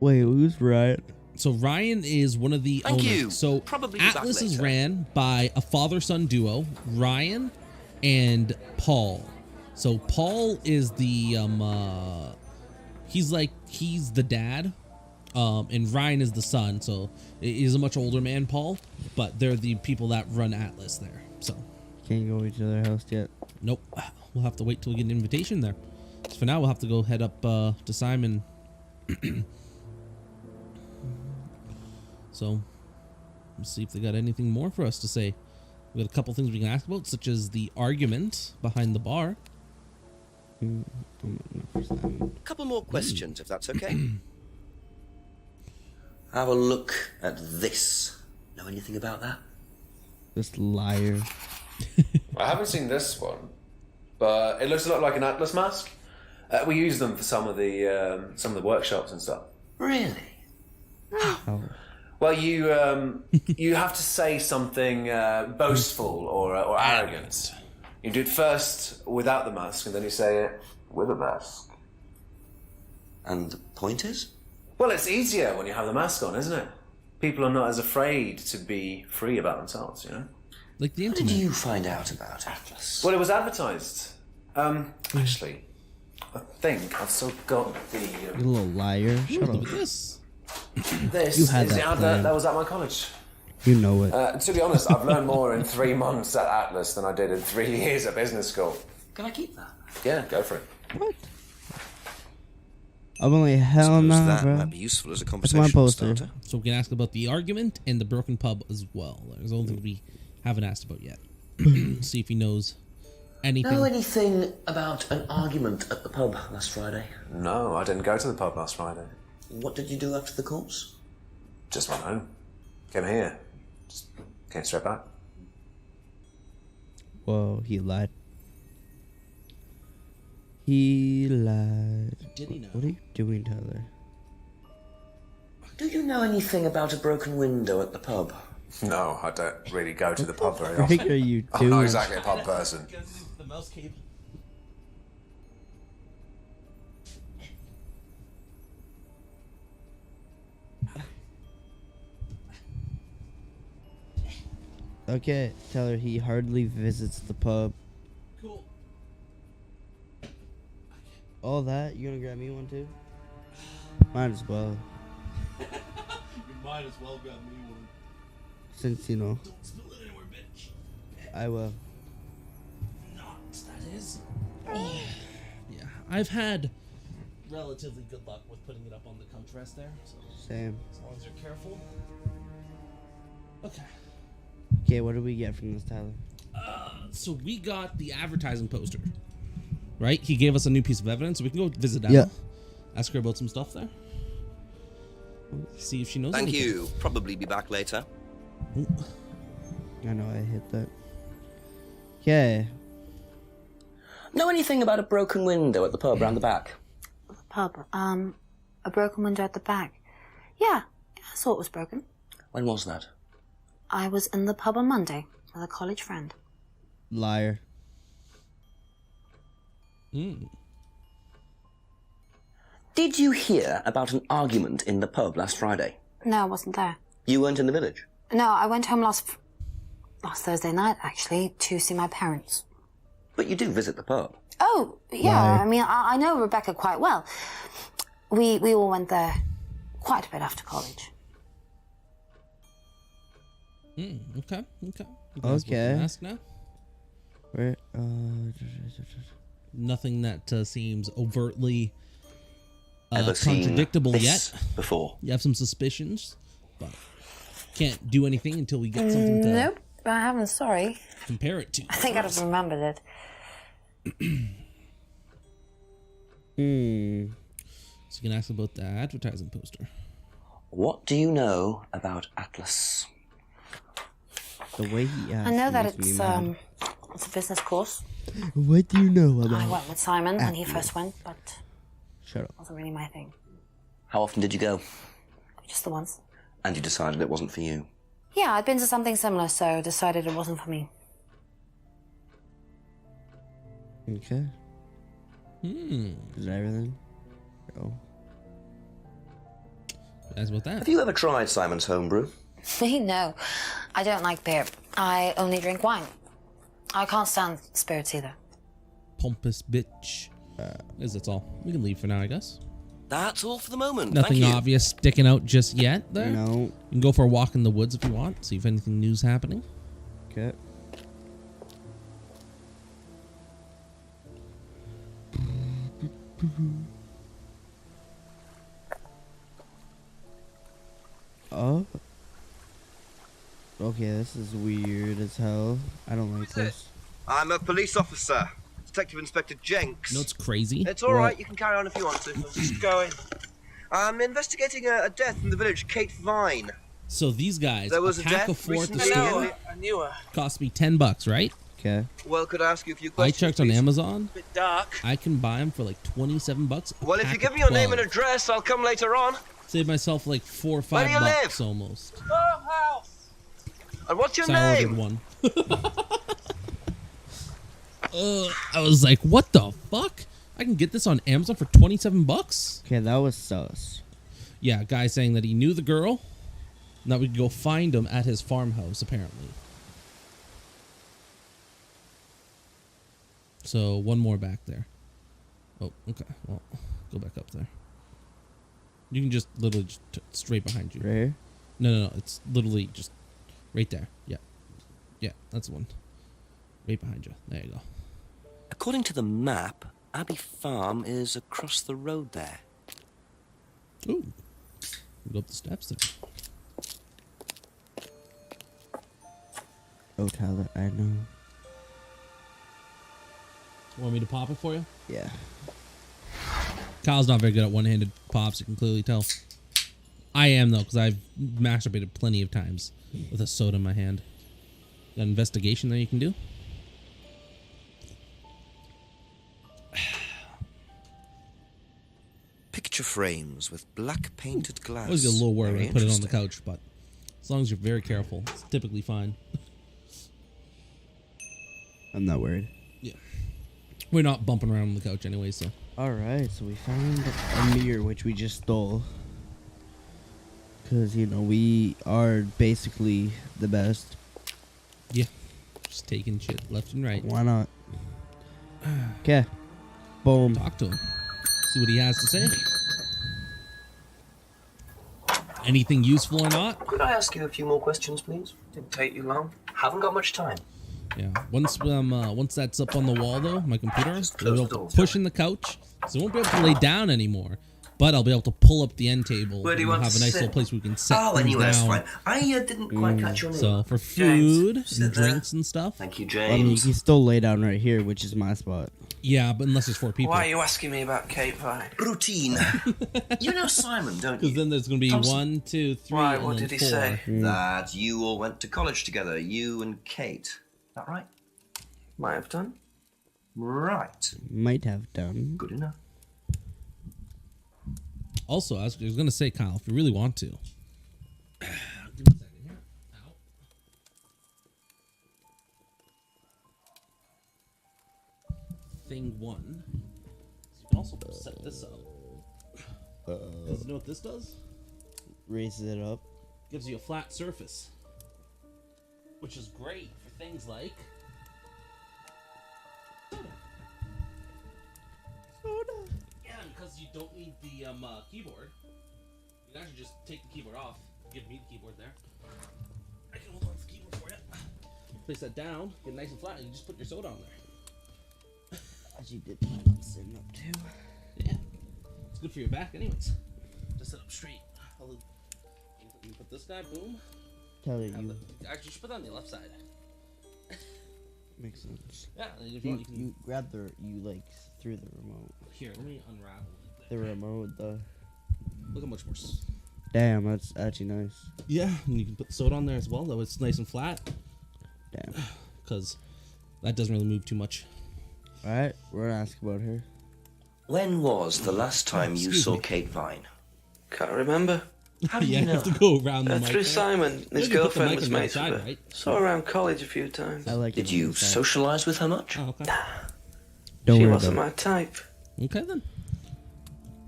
Speaker 2: Wait, who's right?
Speaker 1: So Ryan is one of the
Speaker 3: Thank
Speaker 1: owners.
Speaker 3: you.
Speaker 1: So
Speaker 3: Probably be back
Speaker 1: Atlas is
Speaker 3: later.
Speaker 1: ran by a father-son duo, Ryan and Paul. So Paul is the he's the dad, and Ryan is the son. So he's a much older man, Paul, but they're the people that run Atlas there. So
Speaker 2: Can't go to their house yet.
Speaker 1: nope, we'll have to wait till we get an invitation there. So for now, we'll have to go head up to Simon. So let's see if they got anything more for us to say. We got a couple things we can ask about, such as the argument behind the bar.
Speaker 3: A couple more questions, if that's okay. Have a look at this. Know anything about that?
Speaker 2: This liar.
Speaker 5: I haven't seen this one, but it looks a lot like an Atlas mask. We use them for some of the workshops and stuff.
Speaker 3: Really?
Speaker 2: Oh.
Speaker 5: Well, you have to say something boastful or arrogant. You do it first without the mask, and then you say it with a mask.
Speaker 3: And the point is?
Speaker 5: Well, it's easier when you have the mask on, isn't it? People are not as afraid to be free about themselves, you know?
Speaker 1: Like the
Speaker 3: How did
Speaker 1: internet.
Speaker 3: you find out about Atlas?
Speaker 5: Well, it was advertised. Actually, I think I've still got the...
Speaker 2: You little liar. Shut
Speaker 1: Look
Speaker 2: up.
Speaker 1: at this.
Speaker 5: This
Speaker 2: You had
Speaker 5: is the
Speaker 2: that
Speaker 5: advert
Speaker 2: plan.
Speaker 5: that was at my college.
Speaker 2: You know it.
Speaker 5: To be honest, I've learned more in 3 months at Atlas than I did in 3 years at business school.
Speaker 3: Can I keep that?
Speaker 5: Yeah, go for it.
Speaker 2: What? I'm only hell
Speaker 3: Suppose
Speaker 2: no,
Speaker 3: that
Speaker 2: bro.
Speaker 3: might be useful as a
Speaker 2: That's my
Speaker 3: conversation
Speaker 2: poster.
Speaker 3: starter.
Speaker 1: So we can ask about the argument and the broken pub as well. There's only thing we haven't asked about yet. See if he knows anything.
Speaker 3: Know anything about an argument at the pub last Friday?
Speaker 5: No, I didn't go to the pub last Friday.
Speaker 3: What did you do after the course?
Speaker 5: Just went home. Came here. Just came straight back.
Speaker 2: Whoa, he lied. He lied.
Speaker 1: Did he know?
Speaker 2: What are you doing, Tyler?
Speaker 3: Do you know anything about a broken window at the pub?
Speaker 5: No, I don't really go to the pub very
Speaker 2: What
Speaker 5: often.
Speaker 2: are you
Speaker 5: I'm
Speaker 2: doing?
Speaker 5: not exactly a pub person.
Speaker 1: The mouse cable.
Speaker 2: Okay, Tyler, he hardly visits the pub.
Speaker 1: Cool.
Speaker 2: All that? You gonna grab me one too? Might as well.
Speaker 1: You might as well grab me one.
Speaker 2: Since, you know,
Speaker 1: Don't spill it anywhere, bitch.
Speaker 2: I will.
Speaker 1: Not, that is. Yeah, I've had relatively good luck with putting it up on the contrast there, so
Speaker 2: Same.
Speaker 1: as long as you're careful. Okay.
Speaker 2: Okay, what do we get from this, Tyler?
Speaker 1: So we got the advertising poster, right? He gave us a new piece of evidence, so we can go visit Emma.
Speaker 2: Yeah.
Speaker 1: Ask her about some stuff there. See if she knows
Speaker 3: Thank
Speaker 1: anything.
Speaker 3: you. Probably be back later.
Speaker 2: I know I hit that. Okay.
Speaker 3: Know anything about a broken window at the pub round the back?
Speaker 6: Pub. A broken window at the back. Yeah, I saw it was broken.
Speaker 3: When was that?
Speaker 6: I was in the pub on Monday with a college friend.
Speaker 2: Liar.
Speaker 3: Did you hear about an argument in the pub last Friday?
Speaker 6: No, I wasn't there.
Speaker 3: You weren't in the village?
Speaker 6: No, I went home last Thursday night, actually, to see my parents.
Speaker 3: But you do visit the pub.
Speaker 6: Oh, yeah,
Speaker 2: Liar.
Speaker 6: I mean, I know Rebecca quite well. We all went there quite a bit after college.
Speaker 1: Okay. Okay.
Speaker 2: Okay.
Speaker 1: Ask now.
Speaker 2: Where?
Speaker 1: Nothing that seems overtly
Speaker 3: Ever seen
Speaker 1: contradictable
Speaker 3: this
Speaker 1: yet.
Speaker 3: before?
Speaker 1: You have some suspicions, but can't do anything until we get something to
Speaker 6: Nope, I haven't, sorry.
Speaker 1: compare it to.
Speaker 6: I think I'd have remembered it.
Speaker 1: So you can ask about the advertising poster.
Speaker 3: What do you know about Atlas?
Speaker 2: The way he asked
Speaker 6: I know that
Speaker 2: makes me mad.
Speaker 6: it's a business course.
Speaker 2: What do you know
Speaker 6: I
Speaker 2: about?
Speaker 6: went with Simon when he first went, but
Speaker 2: Shut up.
Speaker 6: it wasn't really my thing.
Speaker 3: How often did you go?
Speaker 6: Just the once.
Speaker 3: And you decided it wasn't for you?
Speaker 6: Yeah, I'd been to something similar, so decided it wasn't for me.
Speaker 2: Okay. Is that everything? Oh.
Speaker 1: That's about that.
Speaker 3: Have you ever tried Simon's homebrew?
Speaker 6: Me, no. I don't like beer. I only drink wine. I can't stand spirits either.
Speaker 1: Pompous bitch. That's all. We can leave for now, I guess.
Speaker 3: That's all for the moment.
Speaker 1: Nothing
Speaker 3: Thank you.
Speaker 1: obvious sticking out just yet there.
Speaker 2: No.
Speaker 1: You can go for a walk in the woods if you want. See if anything new's happening.
Speaker 2: Okay. Oh. Okay, this is weird as hell. I don't like this.
Speaker 8: I'm a police officer, Detective Inspector Jenks.
Speaker 1: You know, it's crazy.
Speaker 8: It's all right. You can carry on if you want to. I'm just going. I'm investigating a death in the village, Kate Vine.
Speaker 1: So these guys,
Speaker 8: There was
Speaker 1: a
Speaker 8: a
Speaker 1: pack
Speaker 8: death
Speaker 1: of 4 at the
Speaker 8: recently.
Speaker 1: store
Speaker 8: I knew her.
Speaker 1: cost me $10, right?
Speaker 2: Okay.
Speaker 8: Well, could I ask you a few
Speaker 1: I
Speaker 8: questions?
Speaker 1: checked on
Speaker 8: please?
Speaker 1: Amazon.
Speaker 8: Bit dark.
Speaker 1: I can buy them for like $27.
Speaker 8: Well, if you give me your name and address, I'll come later on.
Speaker 1: Save myself like $4 or
Speaker 8: Where do you
Speaker 1: $5
Speaker 8: live?
Speaker 1: almost.
Speaker 8: House. And what's your
Speaker 1: So I
Speaker 8: name?
Speaker 1: ordered one. I was like, what the fuck? I can get this on Amazon for $27?
Speaker 2: Okay, that was sus.
Speaker 1: Yeah, a guy saying that he knew the girl, and that we could go find him at his farmhouse, apparently. So, one more back there. Oh, okay. Well, go back up there. You can just literally just straight behind you.
Speaker 2: Right here?
Speaker 1: No. It's literally just right there. Yeah. Yeah, that's the one. Right behind you. There you go.
Speaker 3: According to the map, Abbey Farm is across the road there.
Speaker 1: Ooh. Go up the steps there.
Speaker 2: Oh, Tyler, I know.
Speaker 1: Want me to pop it for you?
Speaker 2: Yeah.
Speaker 1: Kyle's not very good at one-handed pops, you can clearly tell. I am, though, because I've masturbated plenty of times with a soda in my hand. Got an investigation that you can do?
Speaker 3: Picture frames with black painted glass.
Speaker 1: I always get a little worried when
Speaker 3: Very
Speaker 1: I put it on the
Speaker 3: interesting.
Speaker 1: couch, but as long as you're very careful, it's typically fine.
Speaker 2: I'm not worried.
Speaker 1: Yeah. We're not bumping around on the couch anyway, so.
Speaker 2: Alright, so we found a mirror which we just stole. Because, you know, we are basically the best.
Speaker 1: Yeah. Just taking shit left and right.
Speaker 2: Why not? Okay. Boom.
Speaker 1: Talk to him. See what he has to say. Anything useful or not?
Speaker 3: Could I ask you a few more questions, please? Didn't take you long. Haven't got much time.
Speaker 1: Yeah. Once that's up on the wall though, my computer,
Speaker 3: Just
Speaker 1: we'll
Speaker 3: close
Speaker 1: be
Speaker 3: the
Speaker 1: able
Speaker 3: door.
Speaker 1: to push in the couch, so I won't be able to lay down anymore. But I'll be able to pull up the end table.
Speaker 3: Where do you
Speaker 1: and
Speaker 3: want
Speaker 1: have
Speaker 3: to
Speaker 1: a nice
Speaker 3: sit?
Speaker 1: little place we can set
Speaker 3: Oh,
Speaker 1: things
Speaker 3: anyway, that's
Speaker 1: down.
Speaker 3: fine. I didn't quite catch your name.
Speaker 1: So for
Speaker 3: James,
Speaker 1: food
Speaker 3: sit
Speaker 1: and
Speaker 3: there.
Speaker 1: drinks and stuff.
Speaker 3: Thank you,
Speaker 2: I mean, you
Speaker 3: James.
Speaker 2: can still lay down right here, which is my spot.
Speaker 1: Yeah, but unless there's 4 people.
Speaker 8: Why are you asking me about Kate Vine?
Speaker 3: Routine. You know Simon, don't
Speaker 1: Because
Speaker 3: you?
Speaker 1: then there's going to be
Speaker 3: Thompson.
Speaker 1: 1, 2, 3,
Speaker 8: Why?
Speaker 1: and
Speaker 8: What
Speaker 1: then
Speaker 8: did he
Speaker 1: 4.
Speaker 8: say?
Speaker 3: That you all went to college together, you and Kate. Is that right?
Speaker 8: Might have done.
Speaker 3: Right.
Speaker 2: Might have done.
Speaker 3: Good enough.
Speaker 1: Also, I was going to say, Kyle, if you really want to. Give me a second here. Ow. Thing 1. So you can also set this up. Because you know what this does?
Speaker 2: Raises it up.
Speaker 1: Gives you a flat surface. Which is great for things like soda. Yeah, because you don't need the keyboard. You can actually just take the keyboard off. Give me the keyboard there. I can hold on to the keyboard for you. Place that down, get it nice and flat, and you just put your soda on there.
Speaker 2: As you did sitting up too.
Speaker 1: Yeah. It's good for your back anyways. Just sit up straight. You put this guy, boom.
Speaker 2: Tell her
Speaker 1: Have
Speaker 2: you.
Speaker 1: actually, you should put that on the left side.
Speaker 2: Makes sense.
Speaker 1: Yeah, and if you want, you can...
Speaker 2: You grabbed the, you like threw the remote.
Speaker 1: Here, let me unravel it.
Speaker 2: The remote, the.
Speaker 1: Look how much more...
Speaker 2: Damn, that's actually nice.
Speaker 1: Yeah, and you can put the soda on there as well, though it's nice and flat.
Speaker 2: Damn.
Speaker 1: Because that doesn't really move too much.
Speaker 2: Alright, we're gonna ask about her.
Speaker 3: When was the last time you
Speaker 1: Excuse
Speaker 3: saw
Speaker 1: me.
Speaker 3: Kate Vine?
Speaker 8: Can't remember.
Speaker 3: How do
Speaker 1: Yeah,
Speaker 3: you
Speaker 1: you
Speaker 3: know?
Speaker 1: have to go around the mic.
Speaker 8: Through
Speaker 1: there.
Speaker 8: Simon.
Speaker 1: You
Speaker 8: His
Speaker 1: can put the
Speaker 8: girlfriend
Speaker 1: mic
Speaker 8: was
Speaker 1: on the
Speaker 8: mates with
Speaker 1: outside,
Speaker 8: her.
Speaker 1: right?
Speaker 8: Saw her around college a few times.
Speaker 2: I like
Speaker 3: Did
Speaker 2: it
Speaker 3: you
Speaker 2: inside.
Speaker 3: socialize with her much?
Speaker 1: Oh, okay.
Speaker 2: Don't
Speaker 8: She
Speaker 2: worry
Speaker 8: wasn't
Speaker 2: about
Speaker 8: my type.
Speaker 1: Okay, then.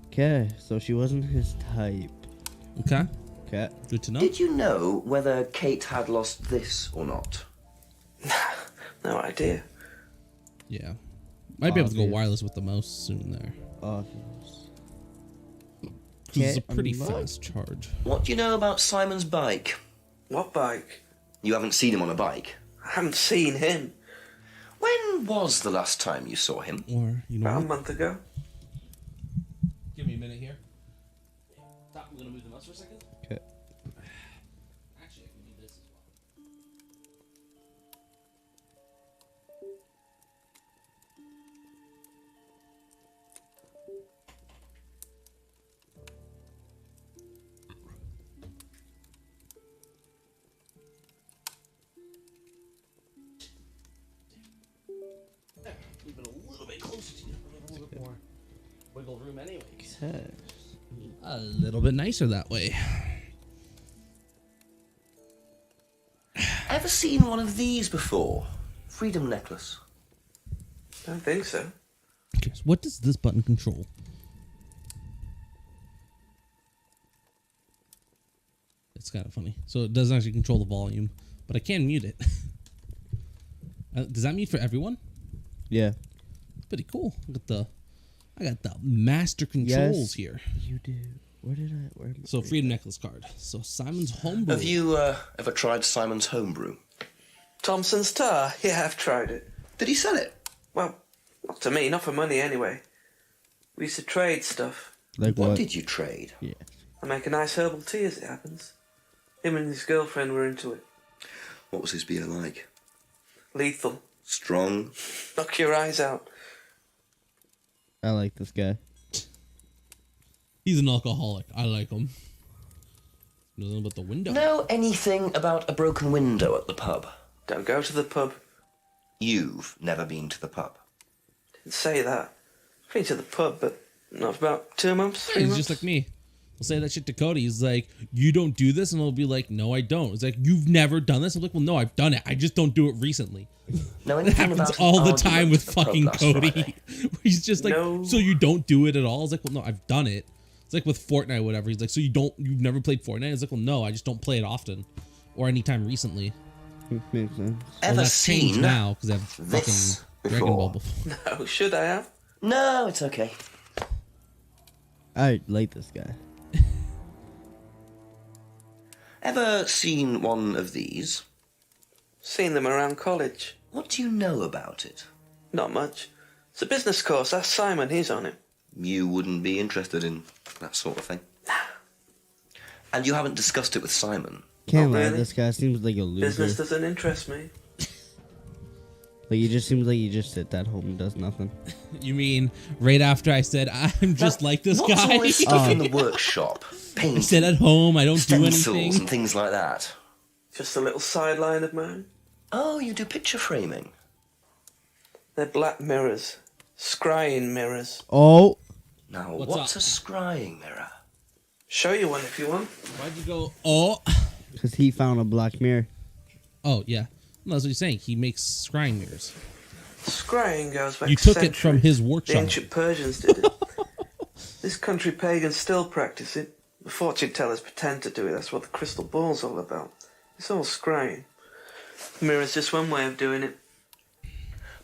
Speaker 2: Okay, so she wasn't his type.
Speaker 1: Okay.
Speaker 2: Okay.
Speaker 1: Good to know.
Speaker 4: Did you know whether Kate had lost this or not?
Speaker 8: No idea.
Speaker 1: Yeah. Might be able to go
Speaker 2: Obvious.
Speaker 1: wireless with the mouse soon there.
Speaker 2: Obvious.
Speaker 1: 'Cause it's a
Speaker 2: Okay,
Speaker 1: pretty
Speaker 2: unlock.
Speaker 1: fast charge.
Speaker 4: What do you know about Simon's bike?
Speaker 8: What bike?
Speaker 4: You haven't seen him on a bike.
Speaker 8: I haven't seen him.
Speaker 4: When was the last time you saw him?
Speaker 1: Or, you know
Speaker 8: About a
Speaker 1: what?
Speaker 8: month ago.
Speaker 1: Give me a minute here. Stop, I'm gonna move the mouse for a second.
Speaker 2: Okay.
Speaker 1: Actually, I can do this as well. There, move it a little bit closer to you. A little bit more wiggle room anyway.
Speaker 2: Okay.
Speaker 1: A little bit nicer that way.
Speaker 4: Ever seen one of these before? Freedom necklace.
Speaker 8: Don't think so.
Speaker 1: Okay, so what does this button control? It's kind of funny. So it doesn't actually control the volume, but I can mute it. Does that mute for everyone?
Speaker 2: Yeah.
Speaker 1: Pretty cool. I got the master controls
Speaker 2: Yes.
Speaker 1: here.
Speaker 2: You do. Where did I? Where?
Speaker 1: So freedom necklace card. So Simon's homebrew.
Speaker 4: Have you ever tried Simon's homebrew?
Speaker 8: Thompson's tar? Yeah, I've tried it.
Speaker 4: Did he sell it?
Speaker 8: Well, not to me, not for money anyway. We used to trade stuff.
Speaker 2: Like
Speaker 4: What
Speaker 2: what?
Speaker 4: did you trade?
Speaker 2: Yeah.
Speaker 8: I make a nice herbal tea as it happens. Him and his girlfriend were into it.
Speaker 4: What was his beer like?
Speaker 8: Lethal.
Speaker 4: Strong?
Speaker 8: Knock your eyes out.
Speaker 2: I like this guy.
Speaker 1: He's an alcoholic. I like him. Nothing but the window.
Speaker 4: Know anything about a broken window at the pub?
Speaker 8: Don't go to the pub.
Speaker 4: You've never been to the pub.
Speaker 8: Didn't say that. Been to the pub, but not for about 2 months, 3
Speaker 1: He's
Speaker 8: months.
Speaker 1: just like me. I'll say that shit to Cody. He's like, you don't do this? And I'll be like, no, I don't. It's like, you've never done this? I'm like, well, no, I've done it. I just don't do it recently.
Speaker 4: Know
Speaker 1: It
Speaker 4: anything
Speaker 1: happens
Speaker 4: about an
Speaker 1: all the
Speaker 4: argument
Speaker 1: time with
Speaker 4: at the pub
Speaker 1: fucking
Speaker 4: last
Speaker 1: Cody.
Speaker 4: Friday?
Speaker 1: He's just like,
Speaker 8: No.
Speaker 1: so you don't do it at all? It's like, well, no, I've done it. It's like with Fortnite or whatever. He's like, so you've never played Fortnite? It's like, well, no, I just don't play it often. Or anytime recently.
Speaker 2: Makes sense.
Speaker 1: Well,
Speaker 4: Ever
Speaker 1: that's changed
Speaker 4: seen
Speaker 1: now because I have
Speaker 4: this
Speaker 1: fucking Dragon Ball
Speaker 4: before?
Speaker 1: before.
Speaker 8: No, should I have?
Speaker 4: No, it's okay.
Speaker 2: I like this guy.
Speaker 4: Ever seen one of these?
Speaker 8: Seen them around college.
Speaker 4: What do you know about it?
Speaker 8: Not much. It's a business course. Ask Simon, he's on it.
Speaker 4: You wouldn't be interested in that sort of thing. And you haven't discussed it with Simon?
Speaker 2: Can't
Speaker 8: Not
Speaker 2: lie,
Speaker 8: really.
Speaker 2: this guy seems like a
Speaker 8: Business
Speaker 2: loser.
Speaker 8: doesn't interest me.
Speaker 2: Like he just seems like he just sits at home and does nothing.
Speaker 1: You mean right after I said, I'm just like this
Speaker 4: What's
Speaker 1: guy?
Speaker 4: all this stuff in the workshop?
Speaker 1: I
Speaker 4: Painting,
Speaker 1: sit at home. I don't do
Speaker 4: stencils
Speaker 1: anything.
Speaker 4: and things like that.
Speaker 8: Just a little sideline of mine.
Speaker 4: Oh, you do picture framing?
Speaker 8: They're black mirrors. Scrying mirrors.
Speaker 2: Oh,
Speaker 4: Now,
Speaker 1: What's
Speaker 4: what's
Speaker 1: up?
Speaker 4: a scrying mirror?
Speaker 8: Show you one if you want.
Speaker 1: Why'd you go, oh?
Speaker 2: because he found a black mirror.
Speaker 1: Oh, yeah. No, that's what he's saying. He makes scrying mirrors.
Speaker 8: Scrying goes back
Speaker 1: You took it
Speaker 8: centuries.
Speaker 1: from his
Speaker 8: The
Speaker 1: workshop.
Speaker 8: ancient Persians did it. This country pagans still practice it. The fortune tellers pretend to do it. That's what the crystal ball's all about. It's all scrying. Mirror's just one way of doing it.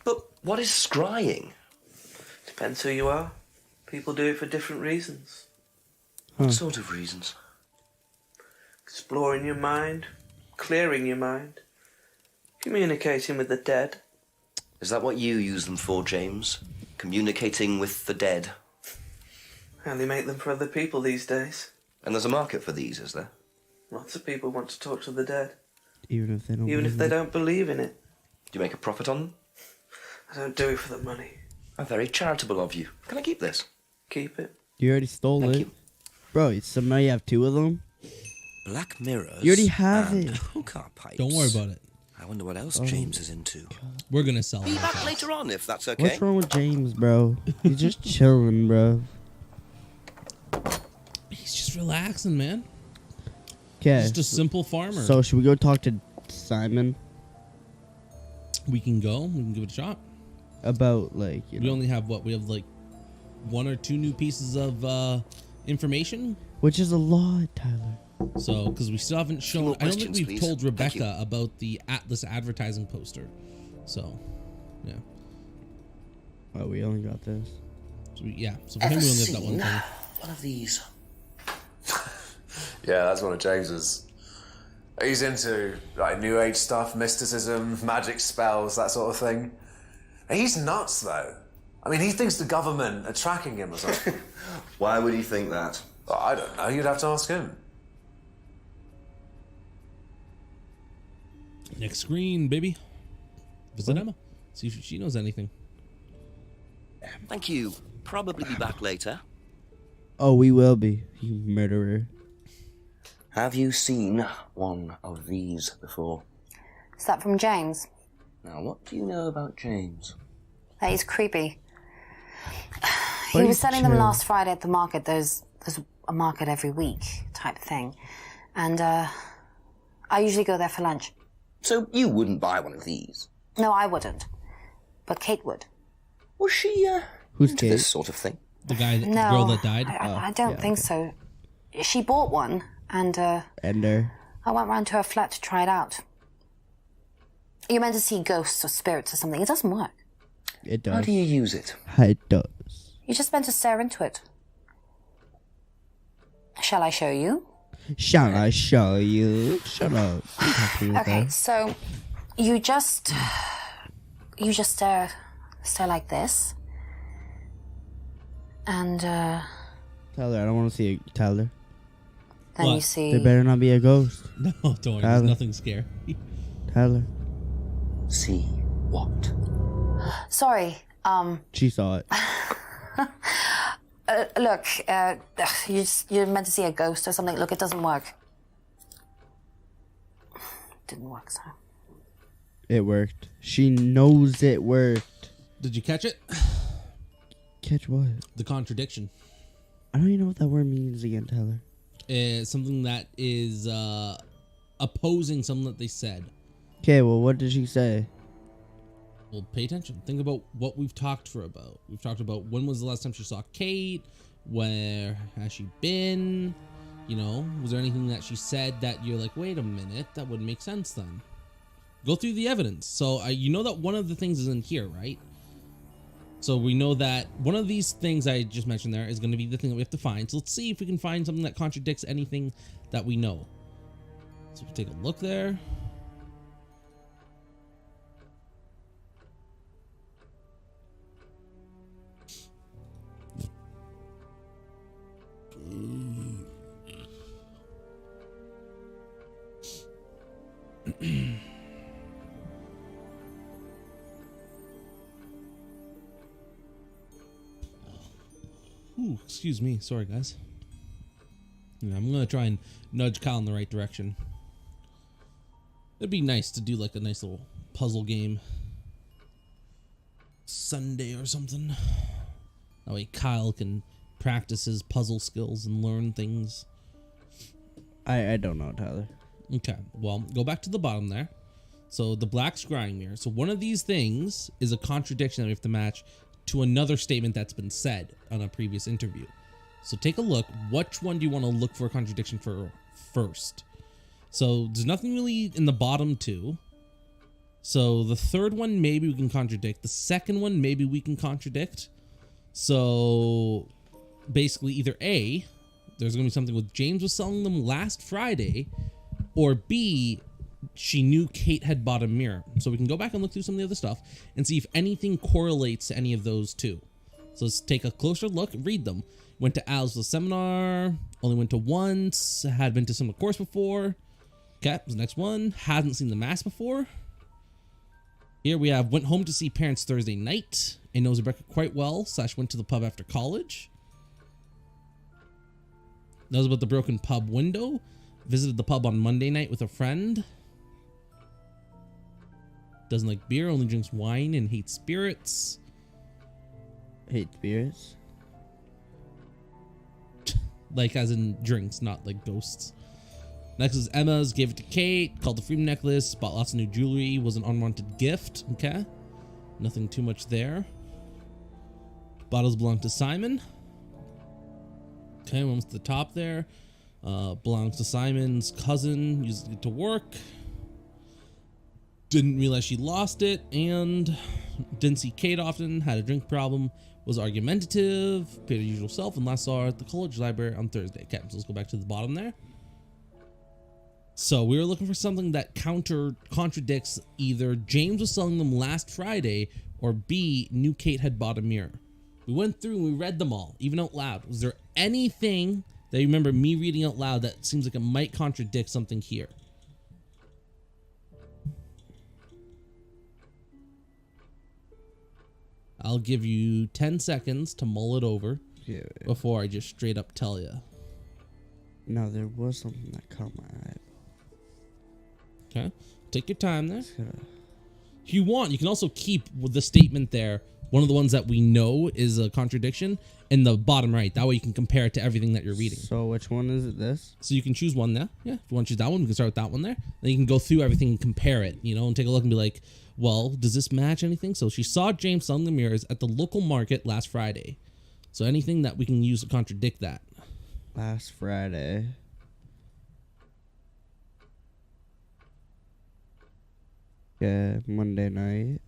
Speaker 3: But what is scrying?
Speaker 8: Depends who you are. People do it for different reasons.
Speaker 3: What sort of reasons?
Speaker 8: Exploring your mind, clearing your mind, communicating with the dead.
Speaker 3: Is that what you use them for, James? Communicating with the dead?
Speaker 8: I only make them for other people these days.
Speaker 3: And there's a market for these, is there?
Speaker 8: Lots of people want to talk to the dead,
Speaker 2: Even if they don't.
Speaker 8: even if
Speaker 2: believe
Speaker 8: they
Speaker 2: it.
Speaker 8: don't believe in it.
Speaker 3: Do you make a profit on them?
Speaker 8: I don't do it for the money.
Speaker 3: How very charitable of you. Can I keep this?
Speaker 8: Keep it.
Speaker 2: You already stole
Speaker 3: Thank
Speaker 2: it,
Speaker 3: you.
Speaker 2: bro. Somehow you have two of them.
Speaker 3: Black mirrors.
Speaker 2: You already have
Speaker 3: and
Speaker 2: it.
Speaker 3: hookah pipes.
Speaker 1: Don't worry about it.
Speaker 3: I wonder what else James is into.
Speaker 1: We're gonna sell
Speaker 3: Be
Speaker 1: it.
Speaker 3: back later on if that's okay.
Speaker 2: What's wrong with James, bro? He's just chilling, bro.
Speaker 1: He's just relaxing, man.
Speaker 2: Okay.
Speaker 1: Just a simple farmer.
Speaker 2: So should we go talk to Simon
Speaker 1: we can go. We can give it a shot.
Speaker 2: about like you
Speaker 1: We
Speaker 2: know?
Speaker 1: only have what? We have like 1 or 2 new pieces of information.
Speaker 2: Which is a lot, Tyler.
Speaker 1: So, because we still haven't shown,
Speaker 3: more
Speaker 1: I don't think
Speaker 3: questions,
Speaker 1: we've
Speaker 3: please.
Speaker 1: told
Speaker 3: Thank you.
Speaker 1: Rebecca about the Atlas advertising poster. So, yeah.
Speaker 2: Oh, we only got this.
Speaker 1: So so for him, we only have that one thing.
Speaker 3: One of these.
Speaker 5: Yeah, that's one of James's. He's into like New Age stuff, mysticism, magic spells, that sort of thing. He's nuts, though. I mean, he thinks the government are tracking him or something.
Speaker 3: Why would he think that?
Speaker 5: Oh, I don't know. You'd have to ask him.
Speaker 1: Next screen, baby. Visit Emma. See if she knows anything.
Speaker 3: Thank you. Probably be back later.
Speaker 2: Oh, we will be, you murderer.
Speaker 4: Have you seen one of these before?
Speaker 6: Is that from James?
Speaker 4: Now, what do you know about James?
Speaker 6: That he's creepy.
Speaker 2: But
Speaker 6: He
Speaker 2: he's
Speaker 6: was selling them
Speaker 2: chill.
Speaker 6: last Friday at the market. There's a market every week type thing. And I usually go there for lunch.
Speaker 4: So you wouldn't buy one of these?
Speaker 6: No, I wouldn't. But Kate would.
Speaker 4: Was she,
Speaker 2: Who's
Speaker 4: into
Speaker 2: Kate?
Speaker 4: this sort of thing?
Speaker 1: The guy, the
Speaker 6: No,
Speaker 1: girl that died.
Speaker 6: I don't think so. She bought one, and
Speaker 2: Ender.
Speaker 6: I went round to her flat to try it out. You're meant to see ghosts or spirits or something. It doesn't work.
Speaker 2: It does.
Speaker 4: How do you use it?
Speaker 2: It does.
Speaker 6: You're just meant to stare into it. Shall I show you?
Speaker 2: Shall I show you? Shut up. I'm happy with
Speaker 6: Okay,
Speaker 2: that.
Speaker 6: so you just stare like this, and
Speaker 2: Tyler, I don't want to see it. Tyler.
Speaker 6: then
Speaker 1: What?
Speaker 6: you see.
Speaker 2: There better not be a ghost.
Speaker 1: No, don't worry.
Speaker 2: Tyler.
Speaker 1: There's nothing scary.
Speaker 2: Tyler.
Speaker 4: See what?
Speaker 6: Sorry.
Speaker 2: She saw it.
Speaker 6: Look. You're meant to see a ghost or something. Look, it doesn't work. Didn't work, so.
Speaker 2: It worked. She knows it worked.
Speaker 1: Did you catch it?
Speaker 2: Catch what?
Speaker 1: The contradiction.
Speaker 2: I don't even know what that word means again, Tyler.
Speaker 1: Something that is opposing something that they said.
Speaker 2: Okay, well, what did she say?
Speaker 1: Well, pay attention. Think about what we've talked about. We've talked about when was the last time she saw Kate? Where has she been? You know, was there anything that she said that you're like, wait a minute, that wouldn't make sense then? Go through the evidence. So you know that one of the things is in here, right? So we know that one of these things I just mentioned there is going to be the thing that we have to find. So let's see if we can find something that contradicts anything that we know. So we'll take a look there. Ooh, excuse me. Sorry, guys. Yeah, I'm gonna try and nudge Kyle in the right direction. It'd be nice to do like a nice little puzzle game Sunday or something. That way Kyle can practice his puzzle skills and learn things.
Speaker 2: I don't know, Tyler.
Speaker 1: Okay, well, go back to the bottom there. So the black scrying mirror. So one of these things is a contradiction that we have to match to another statement that's been said on a previous interview. So take a look. Which one do you want to look for a contradiction for first? So there's nothing really in the bottom two. So the third one, maybe we can contradict. The second one, maybe we can contradict. So basically either A, there's going to be something with James was selling them last Friday, or B, she knew Kate had bought a mirror. So we can go back and look through some of the other stuff and see if anything correlates to any of those two. So let's take a closer look, read them. Went to Al's seminar, only went to once, had been to some course before. Okay, the next one, hadn't seen the mass before. Here we have went home to see parents Thursday night and knows Rebecca quite well, / went to the pub after college. Knows about the broken pub window. Visited the pub on Monday night with a friend. Doesn't like beer, only drinks wine and hates spirits.
Speaker 2: Hate spirits.
Speaker 1: Like as in drinks, not like ghosts. Next is Emma's, gave it to Kate, called the Freedom Necklace, bought lots of new jewelry, was an unwanted gift, okay? Nothing too much there. Bottles belong to Simon. Okay, almost to the top there. Belongs to Simon's cousin. Used it to work. Didn't realize she lost it, and didn't see Kate often. Had a drink problem. Was argumentative. Paid her usual self, and last saw her at the college library on Thursday. Okay, so let's go back to the bottom there. So we were looking for something that contradicts either James was selling them last Friday, or B, knew Kate had bought a mirror. We went through and we read them all, even out loud. Was there anything that you remember me reading out loud that seems like it might contradict something here? I'll give you 10 seconds to mull it over before I just straight up tell you.
Speaker 2: No, there was something that caught my eye.
Speaker 1: Okay, take your time there. If you want, you can also keep the statement there. One of the ones that we know is a contradiction in the bottom right. That way you can compare it to everything that you're reading.
Speaker 2: So which one is it? This?
Speaker 1: So you can choose one there. Yeah, if you want to choose that one, we can start with that one there. Then you can go through everything and compare it, you know, and take a look and be like, well, does this match anything? So she saw James selling the mirrors at the local market last Friday. So anything that we can use to contradict that.
Speaker 2: Last Friday. Yeah, Monday night.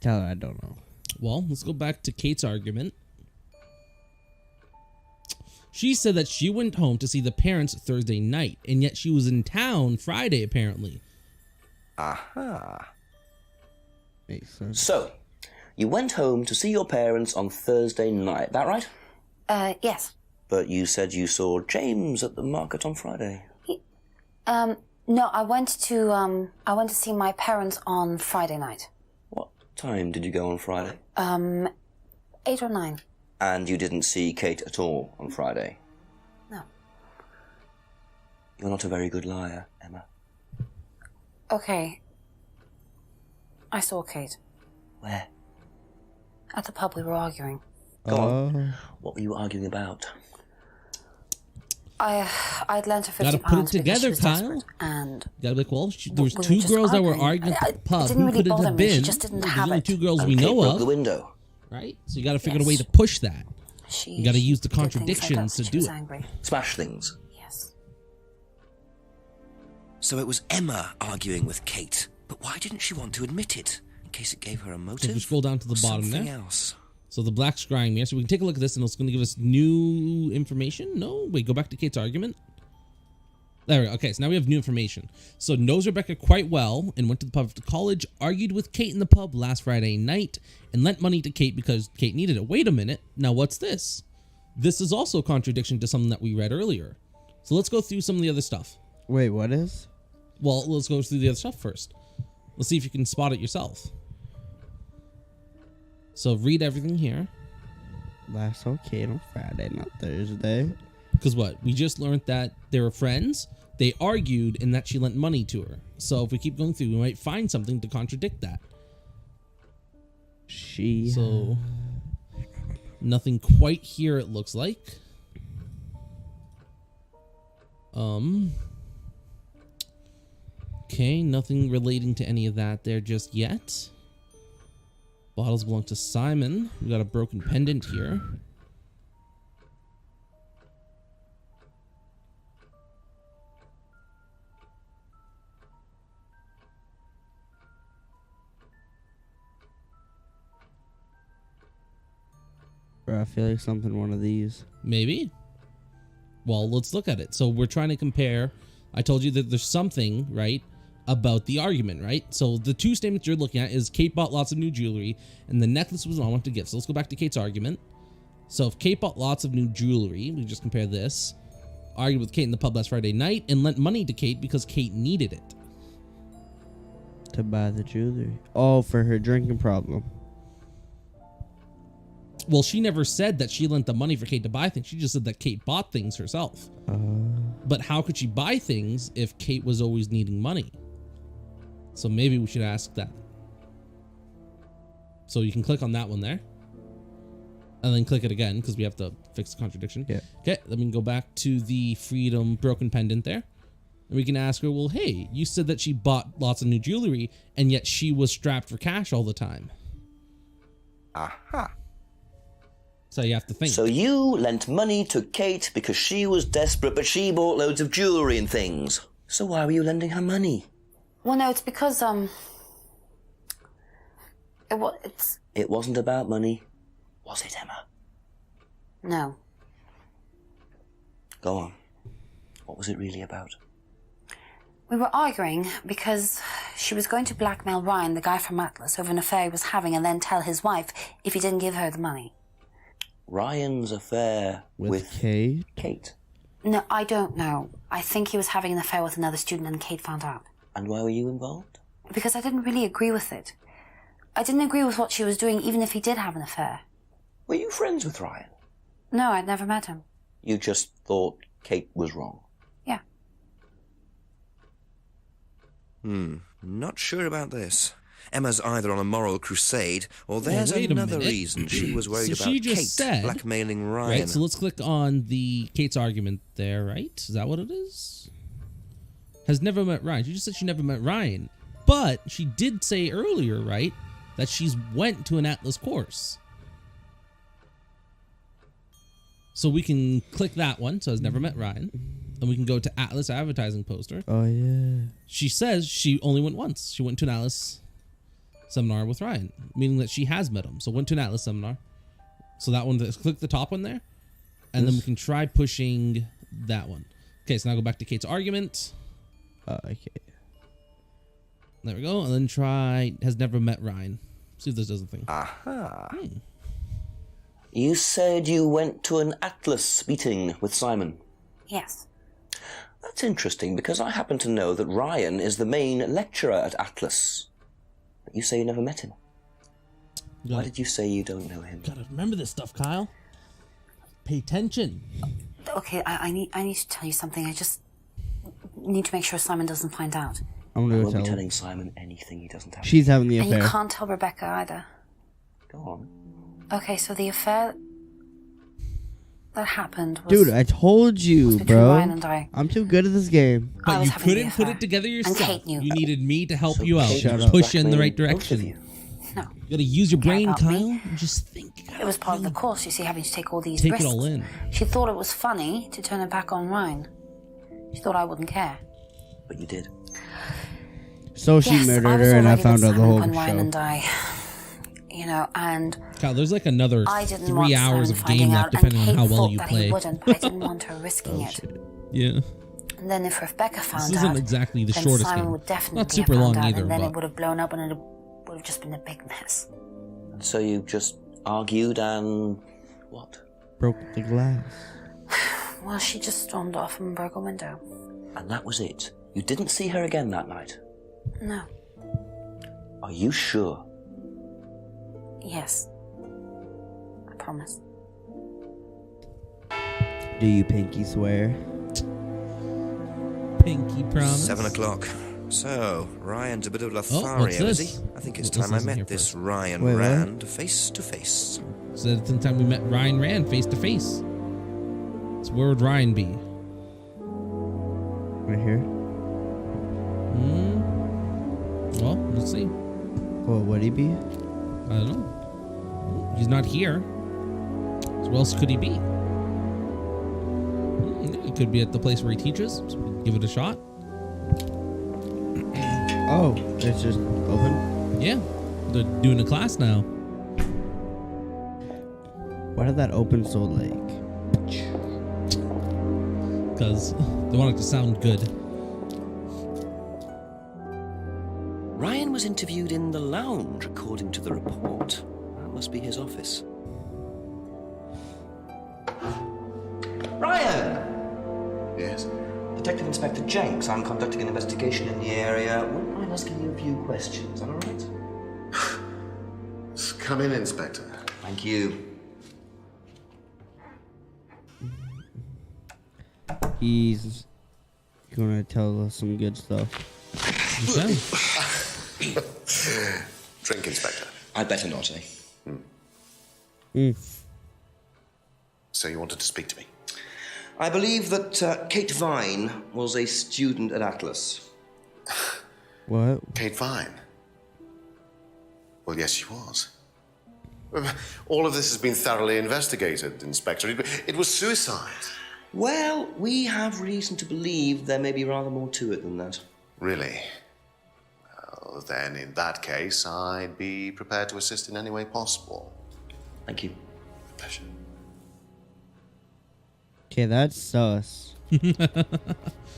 Speaker 2: Tell her I don't know.
Speaker 1: Well, let's go back to Kate's argument. She said that she went home to see the parents Thursday night, and yet she was in town Friday, apparently.
Speaker 3: Aha.
Speaker 2: Makes sense.
Speaker 4: So, you went home to see your parents on Thursday night, that right?
Speaker 6: Yes.
Speaker 4: But you said you saw James at the market on Friday.
Speaker 6: No, I went to see my parents on Friday night.
Speaker 4: What time did you go on Friday?
Speaker 6: 8 or 9.
Speaker 4: And you didn't see Kate at all on Friday?
Speaker 6: No.
Speaker 4: You're not a very good liar, Emma.
Speaker 6: Okay. I saw Kate.
Speaker 4: Where?
Speaker 6: At the pub. We were arguing.
Speaker 4: Go on. What were you arguing about?
Speaker 6: I'd lent her £50
Speaker 1: Gotta put it together,
Speaker 6: because she was
Speaker 1: Kyle.
Speaker 6: desperate, and
Speaker 1: gotta be like, well, there was
Speaker 6: we were
Speaker 1: two
Speaker 6: just
Speaker 1: girls that were
Speaker 6: arguing.
Speaker 1: arguing at the pub.
Speaker 6: It didn't
Speaker 1: Who
Speaker 6: really
Speaker 1: could it
Speaker 6: bother
Speaker 1: have
Speaker 6: me. She
Speaker 1: been?
Speaker 6: just didn't
Speaker 1: There's
Speaker 6: have
Speaker 1: only
Speaker 6: it.
Speaker 1: two girls
Speaker 4: And
Speaker 1: we
Speaker 4: Kate
Speaker 1: know
Speaker 4: broke
Speaker 1: of,
Speaker 4: the window.
Speaker 1: right? So you gotta figure out a
Speaker 6: Yes.
Speaker 1: way to push that.
Speaker 6: She,
Speaker 1: You gotta use the
Speaker 6: did things like
Speaker 1: contradictions
Speaker 6: that.
Speaker 1: to
Speaker 6: She was
Speaker 1: do it.
Speaker 6: angry.
Speaker 3: Smash things.
Speaker 6: Yes.
Speaker 3: So it was Emma arguing with Kate. But why didn't she want to admit it? In case it gave her a motive?
Speaker 1: So if you scroll down to the
Speaker 3: or
Speaker 1: bottom
Speaker 3: something
Speaker 1: there.
Speaker 3: else.
Speaker 1: So the black scrying mirror. So we can take a look at this, and it's going to give us new information. No, wait, go back to Kate's argument. There we go. Okay, so now we have new information. So knows Rebecca quite well and went to the pub after college, argued with Kate in the pub last Friday night, and lent money to Kate because Kate needed it. Wait a minute. Now what's this? This is also a contradiction to something that we read earlier. So let's go through some of the other stuff.
Speaker 2: Wait, what is?
Speaker 1: Well, let's go through the other stuff first. Let's see if you can spot it yourself. So read everything here.
Speaker 2: Last okay on Friday, not Thursday.
Speaker 1: Because what? We just learned that they were friends, they argued, and that she lent money to her. So if we keep going through, we might find something to contradict that. So nothing quite here, it looks like. Okay, nothing relating to any of that there just yet. Bottles belong to Simon. We got a broken pendant here.
Speaker 2: Bro, I feel like something one of these.
Speaker 1: Maybe. Well, let's look at it. So we're trying to compare. I told you that there's something, right, about the argument, right? So the two statements you're looking at is Kate bought lots of new jewelry and the necklace was what I want to give. So let's go back to Kate's argument. So if Kate bought lots of new jewelry, we just compare this. Argued with Kate in the pub last Friday night and lent money to Kate because Kate needed it.
Speaker 2: To buy the jewelry. Oh, for her drinking problem.
Speaker 1: Well, she never said that she lent the money for Kate to buy things. She just said that Kate bought things herself. But how could she buy things if Kate was always needing money? So maybe we should ask that. So you can click on that one there. And then click it again because we have to fix the contradiction.
Speaker 2: Yeah.
Speaker 1: Okay, then we can go back to the Freedom broken pendant there. And we can ask her, well, hey, you said that she bought lots of new jewelry and yet she was strapped for cash all the time.
Speaker 3: Aha.
Speaker 1: So you have to think.
Speaker 4: So you lent money to Kate because she was desperate, but she bought loads of jewellery and things. So why were you lending her money?
Speaker 6: Well, no, it's because,
Speaker 4: It wasn't about money, was it, Emma?
Speaker 6: No.
Speaker 4: Go on. What was it really about?
Speaker 6: We were arguing because she was going to blackmail Ryan, the guy from Atlas, over an affair he was having and then tell his wife if he didn't give her the money.
Speaker 4: Ryan's affair with
Speaker 2: Kate?
Speaker 4: Kate.
Speaker 6: No, I don't know. I think he was having an affair with another student and Kate found out.
Speaker 4: And why were you involved?
Speaker 6: Because I didn't really agree with it. I didn't agree with what she was doing, even if he did have an affair.
Speaker 4: Were you friends with Ryan?
Speaker 6: No, I'd never met him.
Speaker 4: You just thought Kate was wrong?
Speaker 6: Yeah.
Speaker 3: Not sure about this. Emma's either on a moral crusade, or there's
Speaker 1: wait a
Speaker 3: another
Speaker 1: minute.
Speaker 3: reason she was worried
Speaker 1: So
Speaker 3: about
Speaker 1: she just
Speaker 3: Kate
Speaker 1: said-
Speaker 3: blackmailing Ryan.
Speaker 1: Right, so let's click on the Kate's argument there, right? Is that what it is? Has never met Ryan. She just said she never met Ryan. But she did say earlier, right, that she's went to an Atlas course. So we can click that one, so has never met Ryan. And we can go to Atlas advertising poster.
Speaker 2: Oh, yeah.
Speaker 1: She says she only went once. She went to an Atlas seminar with Ryan, meaning that she has met him. So went to an Atlas seminar. So that one, click the top one there. And then we can try pushing that one. Okay, so now go back to Kate's argument.
Speaker 2: Okay.
Speaker 1: There we go. And then try has never met Ryan. See if this does a thing.
Speaker 3: Aha.
Speaker 4: You said you went to an Atlas meeting with Simon.
Speaker 6: Yes.
Speaker 4: That's interesting, because I happen to know that Ryan is the main lecturer at Atlas. But you say you never met him. Why did you say you don't know him?
Speaker 1: Gotta remember this stuff, Kyle. Pay attention.
Speaker 6: Okay, I need to tell you something. I just need to make sure Simon doesn't find out.
Speaker 2: I'm
Speaker 4: I
Speaker 2: gonna
Speaker 4: won't
Speaker 2: go
Speaker 4: be
Speaker 2: tell her.
Speaker 4: telling Simon anything he doesn't have.
Speaker 2: She's having the
Speaker 6: And you
Speaker 2: affair.
Speaker 6: can't tell Rebecca either.
Speaker 4: Go on.
Speaker 6: Okay, so the affair that happened was...
Speaker 2: Dude, I told you,
Speaker 6: between
Speaker 2: bro.
Speaker 6: Ryan and I.
Speaker 2: I'm too good at this game.
Speaker 6: I
Speaker 1: But
Speaker 6: was
Speaker 1: you
Speaker 6: having the
Speaker 1: couldn't put
Speaker 6: affair.
Speaker 1: it together yourself.
Speaker 6: And Kate knew.
Speaker 1: You needed me to help
Speaker 4: So
Speaker 1: you out.
Speaker 4: Kate
Speaker 2: Shut
Speaker 4: was
Speaker 2: up.
Speaker 1: Push you in the right
Speaker 4: blackmailing both of
Speaker 1: direction.
Speaker 4: you.
Speaker 6: No.
Speaker 1: You gotta use your brain,
Speaker 6: about
Speaker 1: Kyle.
Speaker 6: me.
Speaker 1: And just think.
Speaker 6: It was part of the course, you see, having to take all these
Speaker 1: Take it
Speaker 6: risks.
Speaker 1: all in.
Speaker 6: She thought it was funny to turn her back on Ryan. She thought I wouldn't care.
Speaker 4: But you did.
Speaker 2: So she
Speaker 6: Yes,
Speaker 2: murdered
Speaker 6: I was
Speaker 2: her, and I
Speaker 6: already
Speaker 2: found
Speaker 6: with
Speaker 2: out the
Speaker 6: Simon
Speaker 2: whole
Speaker 6: when Ryan and
Speaker 2: show.
Speaker 6: I, and
Speaker 1: Kyle, there's like another
Speaker 6: I didn't want
Speaker 1: 3 hours
Speaker 6: Simon
Speaker 1: of
Speaker 6: finding
Speaker 1: game
Speaker 6: out,
Speaker 1: left, depending
Speaker 6: and
Speaker 1: on
Speaker 6: Kate
Speaker 1: how well
Speaker 6: thought
Speaker 1: you
Speaker 6: that
Speaker 1: play.
Speaker 6: he wouldn't, but I didn't want her risking it.
Speaker 1: Yeah.
Speaker 6: And then if Rebecca found
Speaker 1: isn't
Speaker 6: out,
Speaker 1: exactly the
Speaker 6: then
Speaker 1: shortest
Speaker 6: Simon
Speaker 1: game.
Speaker 6: would definitely
Speaker 1: Not
Speaker 6: have
Speaker 1: super
Speaker 6: found
Speaker 1: long
Speaker 6: out,
Speaker 1: either,
Speaker 6: and then
Speaker 1: but-
Speaker 6: it would have blown up, and it would have just been a big mess.
Speaker 4: And so you just argued and... what?
Speaker 2: Broke the glass.
Speaker 6: Well, she just stormed off and broke a window.
Speaker 4: And that was it? You didn't see her again that night?
Speaker 6: No.
Speaker 4: Are you sure?
Speaker 6: Yes. I promise.
Speaker 2: Do you pinky swear?
Speaker 1: Pinky promise.
Speaker 3: 7 o'clock. So, Ryan's a bit of
Speaker 1: what's
Speaker 3: Lothario, is
Speaker 1: this?
Speaker 3: he? I think it's
Speaker 1: Let's
Speaker 3: time I
Speaker 1: listen here
Speaker 3: met this
Speaker 1: first.
Speaker 3: Ryan
Speaker 2: Wait, what?
Speaker 3: Rand face to face.
Speaker 1: So that's the time we met Ryan Rand face to face. So where would Ryan be?
Speaker 2: Right here.
Speaker 1: Well, let's see.
Speaker 2: Well, would he be?
Speaker 1: I don't know. He's not here. So where else could he be? Yeah, he could be at the place where he teaches. So we can give it a shot.
Speaker 2: Oh, it's just open?
Speaker 1: Yeah, they're doing a class now.
Speaker 2: Why did that open so like...
Speaker 1: Because they want it to sound good.
Speaker 4: Ryan was interviewed in the lounge, according to the report. That must be his office. Ryan!
Speaker 9: Yes?
Speaker 4: Detective Inspector Jenks. I'm conducting an investigation in the area. Wouldn't mind asking you a few questions, am I right?
Speaker 9: Come in, Inspector.
Speaker 4: Thank you.
Speaker 2: He's You're gonna tell us some good stuff.
Speaker 1: Okay.
Speaker 3: Drink, Inspector.
Speaker 4: I'd better not, eh?
Speaker 3: So you wanted to speak to me?
Speaker 4: I believe that Kate Vine was a student at Atlas.
Speaker 2: What?
Speaker 3: Kate Vine? Well, yes, she was. All of this has been thoroughly investigated, Inspector. It was suicide.
Speaker 4: Well, we have reason to believe there may be rather more to it than that.
Speaker 3: Really? Well, then, in that case, I'd be prepared to assist in any way possible.
Speaker 4: Thank you.
Speaker 3: Pleasure.
Speaker 2: Okay, that's sus.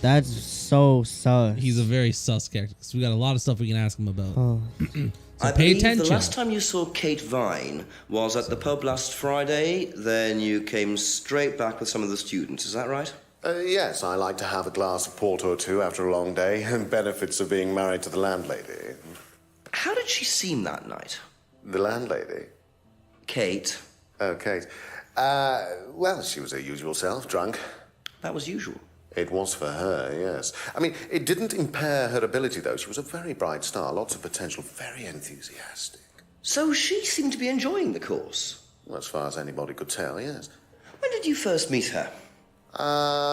Speaker 2: That's so sus.
Speaker 1: He's a very sus character because we got a lot of stuff we can ask him about.
Speaker 2: Oh.
Speaker 1: So
Speaker 4: I
Speaker 1: pay
Speaker 4: believe
Speaker 1: attention.
Speaker 4: the last time you saw Kate Vine was at the pub last Friday. Then you came straight back with some of the students. Is that right?
Speaker 3: Yes, I like to have a glass of port or two after a long day, and benefits of being married to the landlady.
Speaker 4: How did she seem that night?
Speaker 3: The landlady?
Speaker 4: Kate.
Speaker 3: Oh, Kate. Well, she was her usual self, drunk.
Speaker 4: That was usual.
Speaker 3: It was for her, yes. I mean, it didn't impair her ability, though. She was a very bright star, lots of potential, very enthusiastic.
Speaker 4: So she seemed to be enjoying the course.
Speaker 3: Well, as far as anybody could tell, yes.
Speaker 4: When did you first meet her?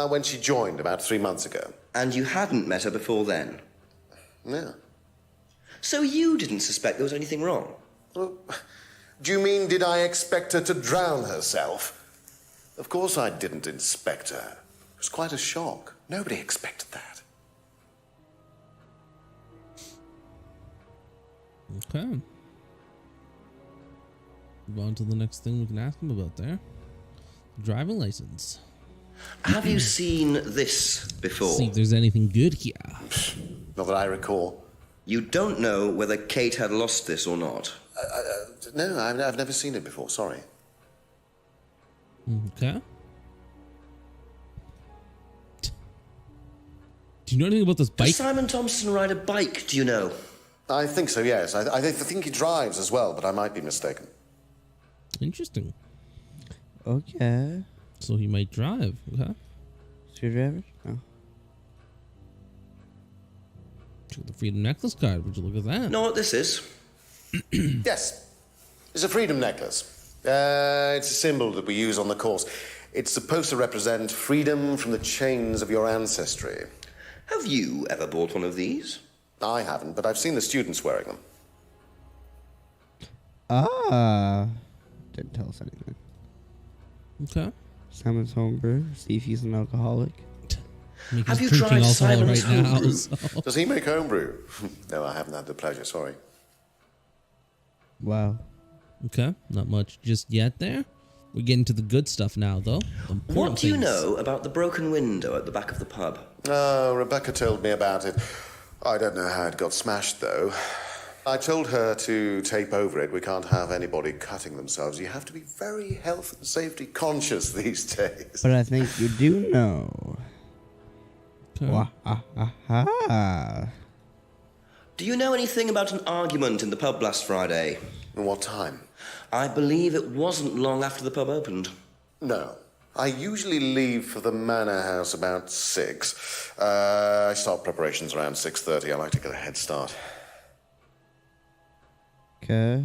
Speaker 3: When she joined about 3 months ago.
Speaker 4: And you hadn't met her before then?
Speaker 3: No.
Speaker 4: So you didn't suspect there was anything wrong?
Speaker 3: Well, do you mean, did I expect her to drown herself? Of course I didn't inspect her. It was quite a shock. Nobody expected that.
Speaker 1: Okay. Move on to the next thing we can ask him about there. Driving license.
Speaker 4: Have you seen this before?
Speaker 1: See if there's anything good here.
Speaker 3: Not that I recall.
Speaker 4: You don't know whether Kate had lost this or not?
Speaker 3: No, I've never seen it before, sorry.
Speaker 1: Okay. Do you know anything about this bike?
Speaker 4: Does Simon Thompson ride a bike, do you know?
Speaker 3: I think so, yes. I think he drives as well, but I might be mistaken.
Speaker 1: Interesting.
Speaker 2: Okay.
Speaker 1: So he might drive. Okay.
Speaker 2: Screwdriver? No.
Speaker 1: Check the Freedom Necklace card. Would you look at that?
Speaker 4: Know what this is?
Speaker 3: Yes. It's a freedom necklace. It's a symbol that we use on the course. It's supposed to represent freedom from the chains of your ancestry.
Speaker 4: Have you ever bought one of these?
Speaker 3: I haven't, but I've seen the students wearing them.
Speaker 2: Ah. Didn't tell us anything.
Speaker 1: Okay.
Speaker 2: Simon's homebrew. See if he's an alcoholic.
Speaker 4: Have you
Speaker 1: drinking
Speaker 4: tried
Speaker 1: alcohol
Speaker 4: Simon's
Speaker 1: right now?
Speaker 4: homebrew?
Speaker 1: So.
Speaker 3: Does he make homebrew? No, I haven't had the pleasure, sorry.
Speaker 2: Wow.
Speaker 1: Okay. Not much just yet there. We're getting to the good stuff now, though.
Speaker 4: What do you
Speaker 1: things.
Speaker 4: know about the broken window at the back of the pub?
Speaker 3: Oh, Rebecca told me about it. I don't know how it got smashed, though. I told her to tape over it. We can't have anybody cutting themselves. You have to be very health and safety conscious these days.
Speaker 2: But I think you do know.
Speaker 1: Okay.
Speaker 2: Wah, ah, ah, ah.
Speaker 4: Do you know anything about an argument in the pub last Friday?
Speaker 3: What time?
Speaker 4: I believe it wasn't long after the pub opened.
Speaker 3: No. I usually leave for the manor house about 6. I start preparations around 6:30. I like to get a head start.
Speaker 2: Okay.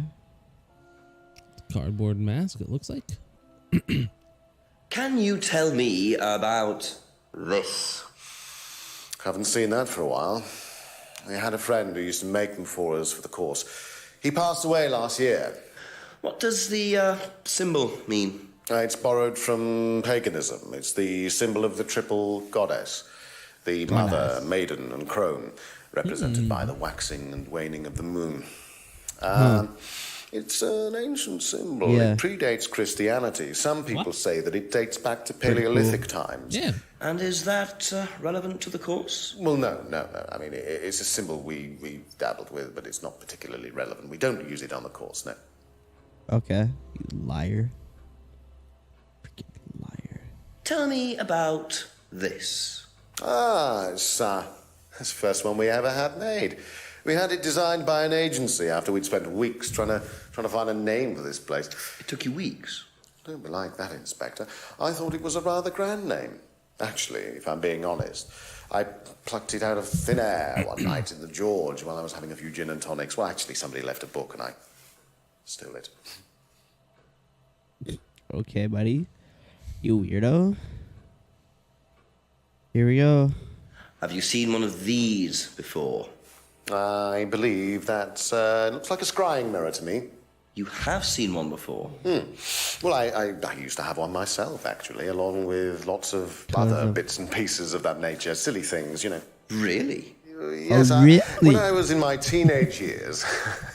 Speaker 1: Cardboard mask, it looks like.
Speaker 4: Can you tell me about this?
Speaker 3: Haven't seen that for a while. I had a friend who used to make them for us for the course. He passed away last year.
Speaker 4: What does the symbol mean?
Speaker 3: It's borrowed from paganism. It's the symbol of the triple goddess. The mother, maiden, and crone, represented by the waxing and waning of the moon. It's an ancient symbol.
Speaker 2: Yeah.
Speaker 3: It predates Christianity. Some people say that it dates back to Paleolithic times.
Speaker 1: Yeah.
Speaker 4: And is that relevant to the course?
Speaker 3: Well, no. I mean, it's a symbol we dabbled with, but it's not particularly relevant. We don't use it on the course, no.
Speaker 2: Okay. You liar. Freaking liar.
Speaker 4: Tell me about this.
Speaker 3: It's the first one we ever had made. We had it designed by an agency after we'd spent weeks trying to find a name for this place.
Speaker 4: It took you weeks.
Speaker 3: Don't be like that, Inspector. I thought it was a rather grand name.
Speaker 9: Actually, if I'm being honest, I plucked it out of thin air one night in the George while I was having a few gin and tonics. Well, actually, somebody left a book and I stole it.
Speaker 2: Okay, buddy. You weirdo. Here we go.
Speaker 3: Have you seen one of these before?
Speaker 9: I believe that looks like a scrying mirror to me.
Speaker 3: You have seen one before?
Speaker 9: Well, I used to have one myself, actually, along with lots of other bits and pieces of that nature. Silly things, you know.
Speaker 3: Really?
Speaker 9: Yes,
Speaker 2: really?
Speaker 9: When I was in my teenage years,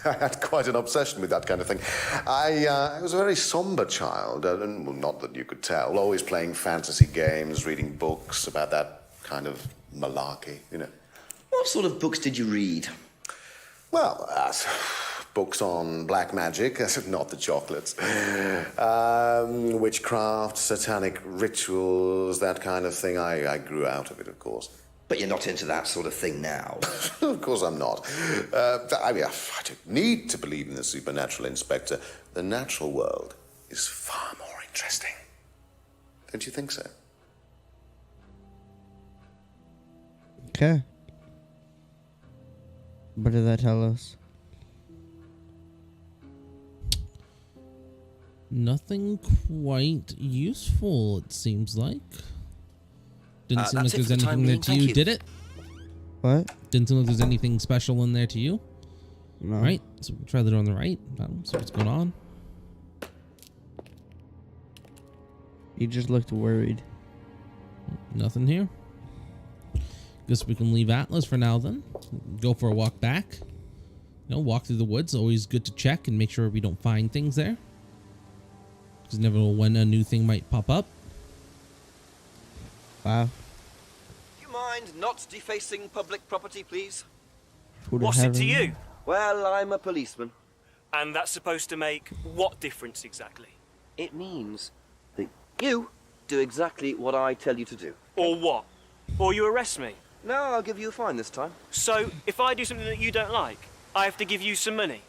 Speaker 9: I had quite an obsession with that kind of thing. I was a very somber child, and well, not that you could tell, always playing fantasy games, reading books about that kind of malarkey, you know.
Speaker 3: What sort of books did you read?
Speaker 9: Well, books on black magic, not the chocolates, witchcraft, satanic rituals, that kind of thing. I grew out of it, of course.
Speaker 3: But you're not into that sort of thing now.
Speaker 9: Of course I'm not. I don't need to believe in the supernatural, Inspector. The natural world is far more interesting. Don't you think so?
Speaker 2: Okay. What did that tell us?
Speaker 1: Nothing quite useful, it seems like. Didn't seem like
Speaker 3: that's it
Speaker 1: there's
Speaker 3: for the time
Speaker 1: anything there
Speaker 3: being,
Speaker 1: to
Speaker 3: thank
Speaker 1: you,
Speaker 3: you.
Speaker 1: did it?
Speaker 2: What?
Speaker 1: Didn't seem like there's anything special in there to you.
Speaker 2: No.
Speaker 1: Right, so we'll try the door on the right. See what's going on.
Speaker 2: He just looked worried.
Speaker 1: Nothing here. Guess we can leave Atlas for now then. Go for a walk back. You know, walk through the woods. Always good to check and make sure we don't find things there. Because you never know when a new thing might pop up.
Speaker 2: Wow.
Speaker 3: Do you mind not defacing public property, please?
Speaker 10: What's it to you?
Speaker 3: Well, I'm a policeman.
Speaker 10: And that's supposed to make what difference exactly?
Speaker 3: It means that you do exactly what I tell you to do.
Speaker 10: Or what? Or you arrest me?
Speaker 3: No, I'll give you a fine this time.
Speaker 10: So, if I do something that you don't like, I have to give you some money?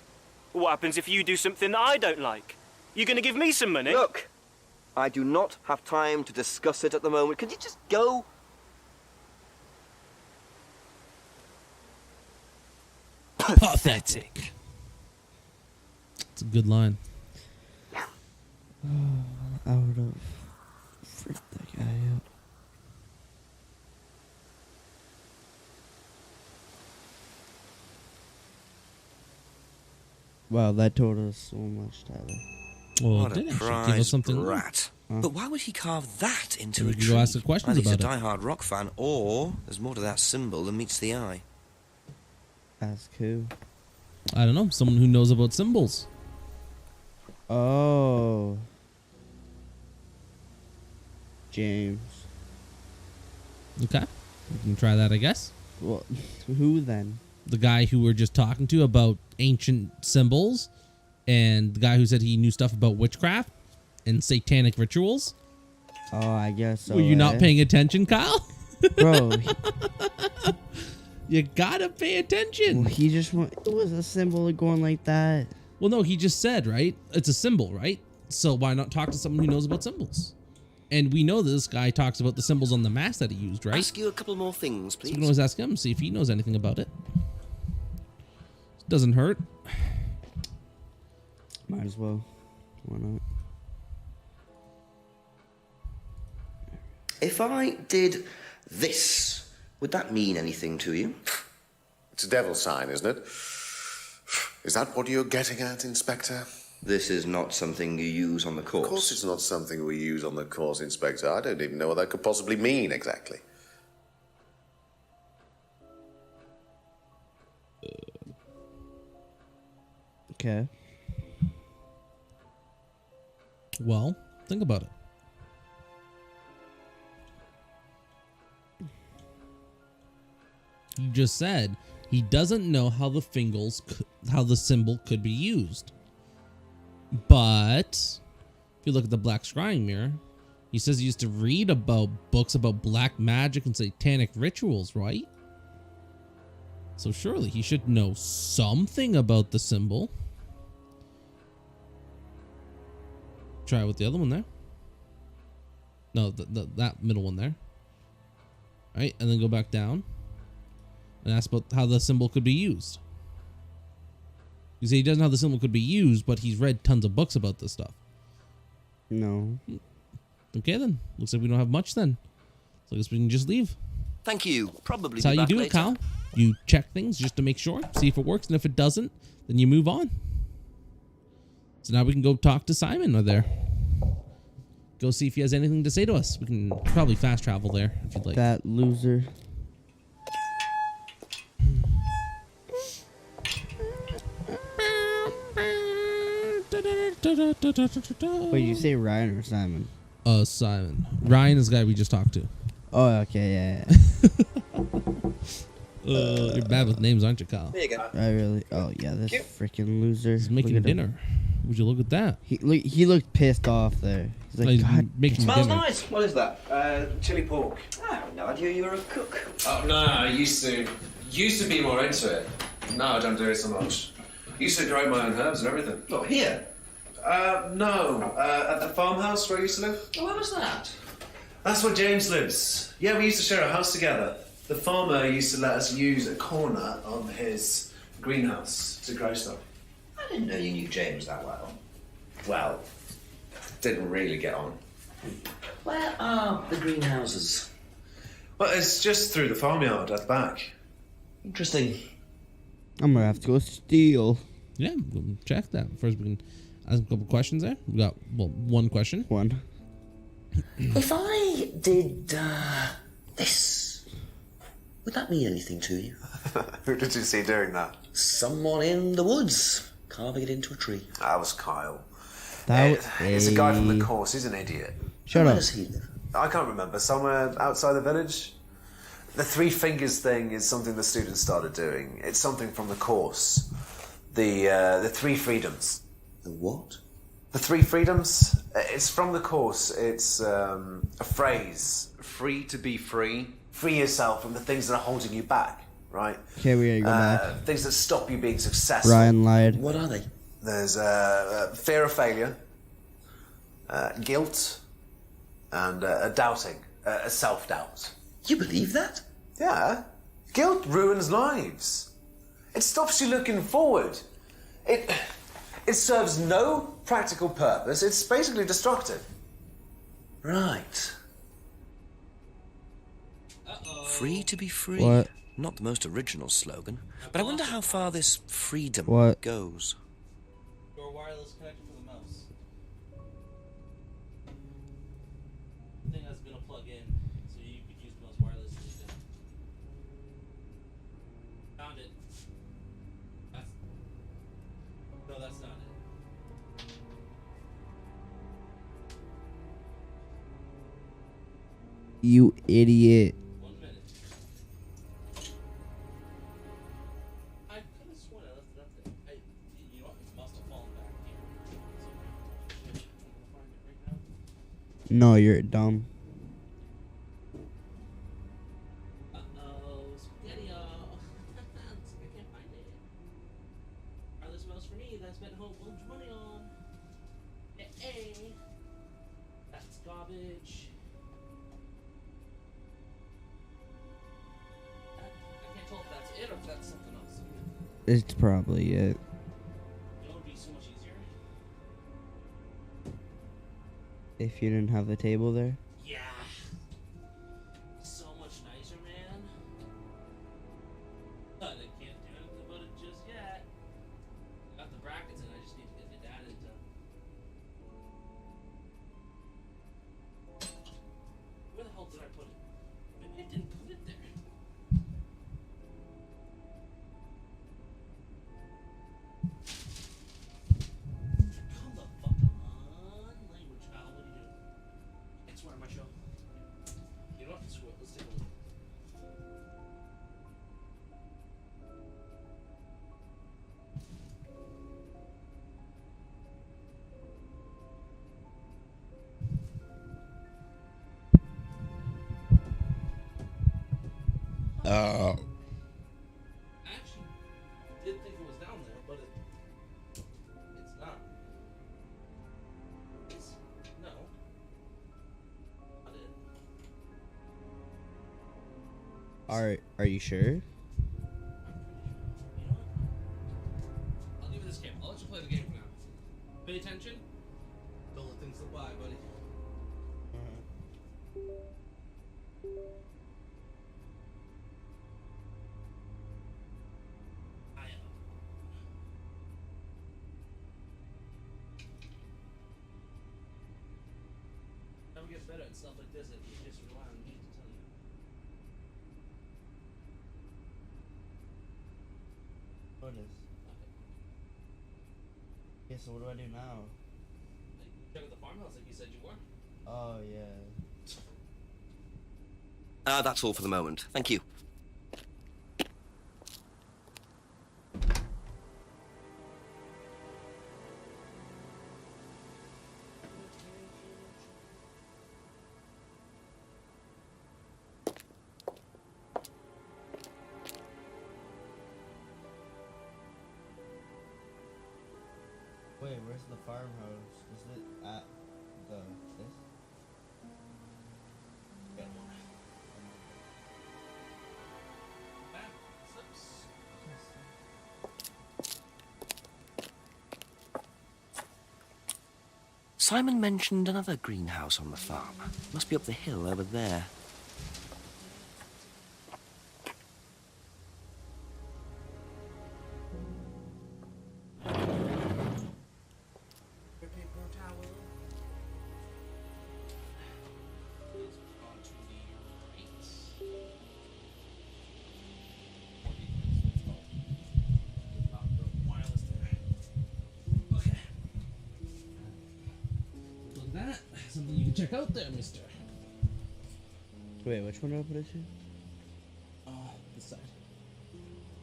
Speaker 10: What happens if you do something that I don't like? You're going to give me some money?
Speaker 3: Look, I do not have time to discuss it at the moment. Could you just go?
Speaker 10: Pathetic.
Speaker 1: It's a good line.
Speaker 2: I would have freaked that guy out. Wow, that told us so much, Tyler.
Speaker 1: Well,
Speaker 3: What
Speaker 1: it
Speaker 3: a
Speaker 1: did actually give us
Speaker 3: prize
Speaker 1: something.
Speaker 3: brat. But why would he carve that into
Speaker 1: Maybe
Speaker 3: a
Speaker 1: we could
Speaker 3: tree?
Speaker 1: go ask the questions
Speaker 3: Either he's
Speaker 1: about
Speaker 3: a
Speaker 1: it.
Speaker 3: die-hard rock fan, or there's more to that symbol than meets the eye.
Speaker 2: Ask who?
Speaker 1: I don't know. Someone who knows about symbols.
Speaker 2: Oh. James.
Speaker 1: Okay. We can try that, I guess.
Speaker 2: Well, who then?
Speaker 1: The guy who we're just talking to about ancient symbols, and the guy who said he knew stuff about witchcraft and satanic rituals.
Speaker 2: Oh, I guess so.
Speaker 1: Were you not paying attention, Kyle?
Speaker 2: Bro,
Speaker 1: You gotta pay attention.
Speaker 2: he just went. It was a symbol of going like that.
Speaker 1: Well, no, he just said, right? It's a symbol, right? So why not talk to someone who knows about symbols? And we know that this guy talks about the symbols on the mask that he used, right?
Speaker 3: Ask you a couple more things,
Speaker 1: So
Speaker 3: please.
Speaker 1: we can always ask him, see if he knows anything about it. Doesn't hurt.
Speaker 2: Might as well. Why not?
Speaker 3: If I did this, would that mean anything to you?
Speaker 9: It's a devil's sign, isn't it? Is that what you're getting at, Inspector?
Speaker 3: This is not something you use on the course.
Speaker 9: Of course it's not something we use on the course, Inspector. I don't even know what that could possibly mean exactly.
Speaker 2: Okay.
Speaker 1: Well, think about it. You just said he doesn't know how how the symbol could be used. But if you look at the black scrying mirror, he says he used to read about books about black magic and satanic rituals, right? So surely he should know something about the symbol. Try it with the other one there. No, that middle one there. Right, and then go back down and ask about how the symbol could be used. You say he doesn't know how the symbol could be used, but he's read tons of books about this stuff.
Speaker 2: No.
Speaker 1: Okay, then. Looks like we don't have much then. So I guess we can just leave.
Speaker 3: Thank you. Probably
Speaker 1: That's how
Speaker 3: be
Speaker 1: you
Speaker 3: back
Speaker 1: do
Speaker 3: later.
Speaker 1: it, Kyle. You check things just to make sure, see if it works, and if it doesn't, then you move on. So now we can go talk to Simon over there. Go see if he has anything to say to us. We can probably fast travel there if you'd like.
Speaker 2: That loser. Wait, you say Ryan or Simon?
Speaker 1: Simon. Ryan is the guy we just talked to.
Speaker 2: Oh, okay, yeah.
Speaker 1: You're bad with names, aren't you, Kyle?
Speaker 4: There you go.
Speaker 2: I really. Oh yeah, this freaking loser.
Speaker 1: He's making
Speaker 2: Look at him.
Speaker 1: dinner. Would you look at that?
Speaker 2: He looked pissed off there. He's like,
Speaker 1: He's
Speaker 2: God,
Speaker 1: making
Speaker 4: Smells
Speaker 1: dinner.
Speaker 4: nice. What is that?
Speaker 5: Chili pork.
Speaker 4: I had no idea you were a cook.
Speaker 5: Oh no, I used to be more into it. No, I don't do it so much. Used to grow my own herbs and everything.
Speaker 4: What, here?
Speaker 5: No, at the farmhouse where I used to live.
Speaker 4: Oh, where was that?
Speaker 5: That's where James lives. Yeah, we used to share a house together. The farmer used to let us use a corner of his greenhouse to grow stuff.
Speaker 4: I didn't know you knew James that well.
Speaker 5: Well, didn't really get on.
Speaker 4: Where are the greenhouses?
Speaker 5: Well, it's just through the farmyard at the back.
Speaker 4: Interesting.
Speaker 2: I'm gonna have to go steal.
Speaker 1: Yeah, we'll check that. First, we can ask a couple questions there. We got, well, one question.
Speaker 2: One.
Speaker 4: If I did this, would that mean anything to you?
Speaker 5: Who did you see doing that?
Speaker 4: Someone in the woods carving it into a tree.
Speaker 5: That was Kyle.
Speaker 2: That
Speaker 5: It's a guy from the course. He's an idiot.
Speaker 2: Shut
Speaker 4: Where
Speaker 2: up.
Speaker 4: does he live?
Speaker 5: I can't remember. Somewhere outside the village. The three fingers thing is something the students started doing. It's something from the course. The three freedoms.
Speaker 4: The what?
Speaker 5: The three freedoms. It's from the course. It's a phrase. Free to be free. Free yourself from the things that are holding you back. Right.
Speaker 2: Okay, we gotta go back.
Speaker 5: Things that stop you being successful.
Speaker 2: Ryan lied.
Speaker 4: What are they?
Speaker 5: There's fear of failure, guilt, and a doubting, a self-doubt.
Speaker 4: You believe that?
Speaker 5: Yeah. Guilt ruins lives. It stops you looking forward. It serves no practical purpose. It's basically destructive.
Speaker 4: Right. Free to be free.
Speaker 2: What?
Speaker 4: Not the most original slogan, but I wonder how far this freedom
Speaker 2: What?
Speaker 4: goes.
Speaker 1: Your wireless connection for the mouse. I think that's gonna plug in, so you could use the mouse wirelessly. Found it. No, that's not it.
Speaker 2: You idiot.
Speaker 1: 1 minute. I could have sworn I left it up there. You know what? It must have fallen back here. So, shit, I'm gonna find it right now.
Speaker 2: No, you're dumb.
Speaker 1: Uh-oh, spaghetti I can't find it. Wireless mouse for me that I spent a whole bunch of money on. Hey. That's garbage. I can't tell if that's it or if that's something else.
Speaker 2: It's probably it.
Speaker 1: You know what would be so much easier?
Speaker 2: If you didn't have the table there.
Speaker 1: Yeah. So much nicer, man. But I can't do anything about it just yet. I got the brackets and I just need to get it added to. Where the hell did I put it? Maybe I didn't put it there. Come the fuck on, language, pal. What are you doing? Can't swear on my show. You know what? Screw it. Let's take a look. I actually did think it was down there, but it's not. No. Not it.
Speaker 2: Are you sure?
Speaker 1: I'll give you this game. I'll let you play the game for now. Pay attention. Don't let things slip by, buddy. Never gets better at stuff like this if you just rely on me to tell you.
Speaker 2: What is? Okay, so what do I do now?
Speaker 1: Check out the farmhouse like you said you were.
Speaker 2: Oh, yeah.
Speaker 3: That's all for the moment. Thank you.
Speaker 2: Wait, where's the farmhouse? Is it at the this?
Speaker 3: Simon mentioned another greenhouse on the farm. Must be up the hill over there.
Speaker 1: That something you can check out there, mister.
Speaker 2: Wait, which one do I put it to?
Speaker 1: Oh, this side.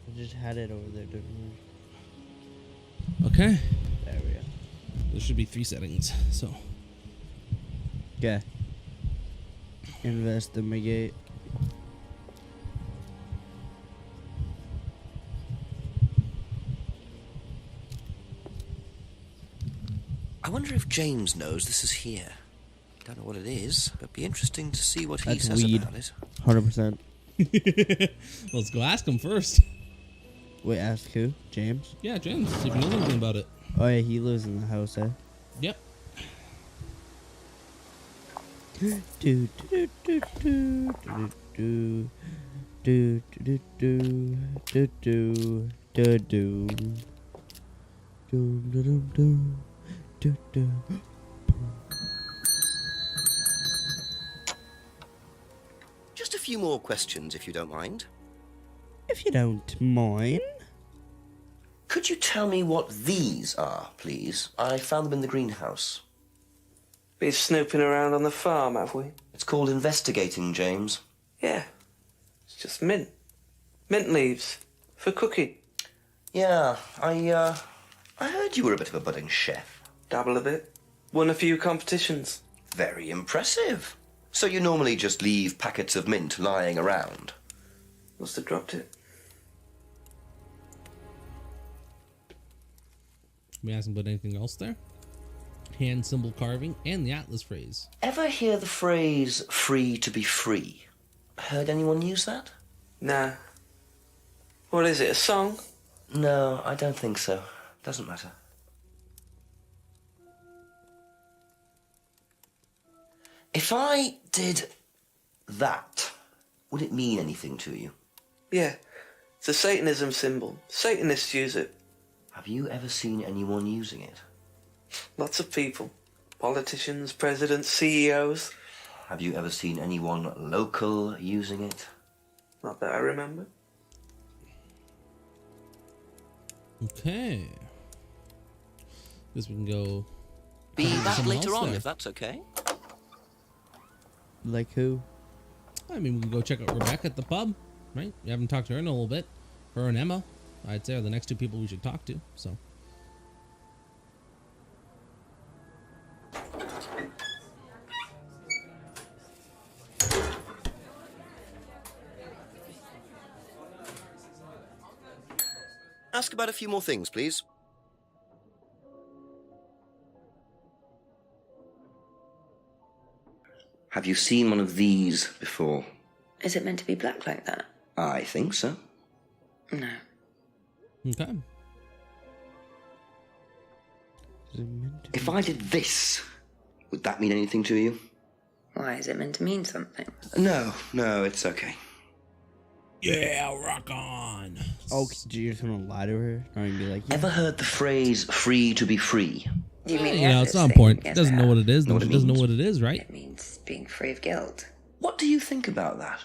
Speaker 2: I just had it over there, didn't
Speaker 1: Okay.
Speaker 2: There we go.
Speaker 1: There should be 3 settings, so.
Speaker 2: Okay. Investigate.
Speaker 3: I wonder if James knows this is here. Don't know what it is, but it'd be interesting to see what he says
Speaker 2: weed.
Speaker 3: about it.
Speaker 2: 100%.
Speaker 1: Let's go ask him first.
Speaker 2: Wait, ask who? James?
Speaker 1: Yeah, James. See if you know anything about it.
Speaker 2: Oh yeah, he lives in the house, eh?
Speaker 1: Yep.
Speaker 2: Do do do do do do do do do do do do do do do.
Speaker 3: Just a few more questions, if you don't mind.
Speaker 2: If you don't mind.
Speaker 3: Could you tell me what these are, please? I found them in the greenhouse.
Speaker 8: Been snooping around on the farm, have we?
Speaker 3: It's called investigating, James.
Speaker 8: Yeah. It's just mint. Mint leaves. For cooking.
Speaker 3: Yeah, I heard you were a bit of a budding chef.
Speaker 8: Dabble a bit. Won a few competitions.
Speaker 3: Very impressive. So you normally just leave packets of mint lying around?
Speaker 8: Must have dropped it.
Speaker 1: We ask him about anything else there? Hand symbol carving and the Atlas phrase.
Speaker 3: Ever hear the phrase free to be free? Heard anyone use that?
Speaker 8: Nah. What is it, a song?
Speaker 3: No, I don't think so. Doesn't matter. If I did that, would it mean anything to you?
Speaker 8: Yeah. It's a Satanism symbol. Satanists use it.
Speaker 3: Have you ever seen anyone using it?
Speaker 8: Lots of people. Politicians, presidents, CEOs.
Speaker 3: Have you ever seen anyone local using it?
Speaker 8: Not that I remember.
Speaker 1: Okay. Guess we can go.
Speaker 3: Be back
Speaker 1: someone
Speaker 3: later
Speaker 1: else
Speaker 3: on,
Speaker 1: there.
Speaker 3: if that's okay.
Speaker 2: Like who?
Speaker 1: I mean, we can go check out Rebecca at the pub, right? We haven't talked to her in a little bit. Her and Emma, I'd say, are the next 2 people we should talk to, so.
Speaker 3: Ask about a few more things, please. Have you seen one of these before?
Speaker 7: Is it meant to be black like that?
Speaker 4: I think so.
Speaker 7: No.
Speaker 1: Okay.
Speaker 4: If I did this, would that mean anything to you?
Speaker 7: Why, is it meant to mean something?
Speaker 4: No, it's okay.
Speaker 1: Yeah, rock on.
Speaker 2: Oh, you're just gonna lie to her? Or you be like, yeah.
Speaker 4: Ever heard the phrase free to be free?
Speaker 7: Do you mean
Speaker 1: You know, it's not
Speaker 7: thing?
Speaker 1: important.
Speaker 7: Yes,
Speaker 1: Doesn't
Speaker 7: I
Speaker 1: know
Speaker 7: have.
Speaker 1: what it is.
Speaker 4: Know what
Speaker 1: She
Speaker 4: it
Speaker 1: doesn't know
Speaker 4: means?
Speaker 1: what it is, right?
Speaker 7: It means being free of guilt.
Speaker 4: What do you think about that?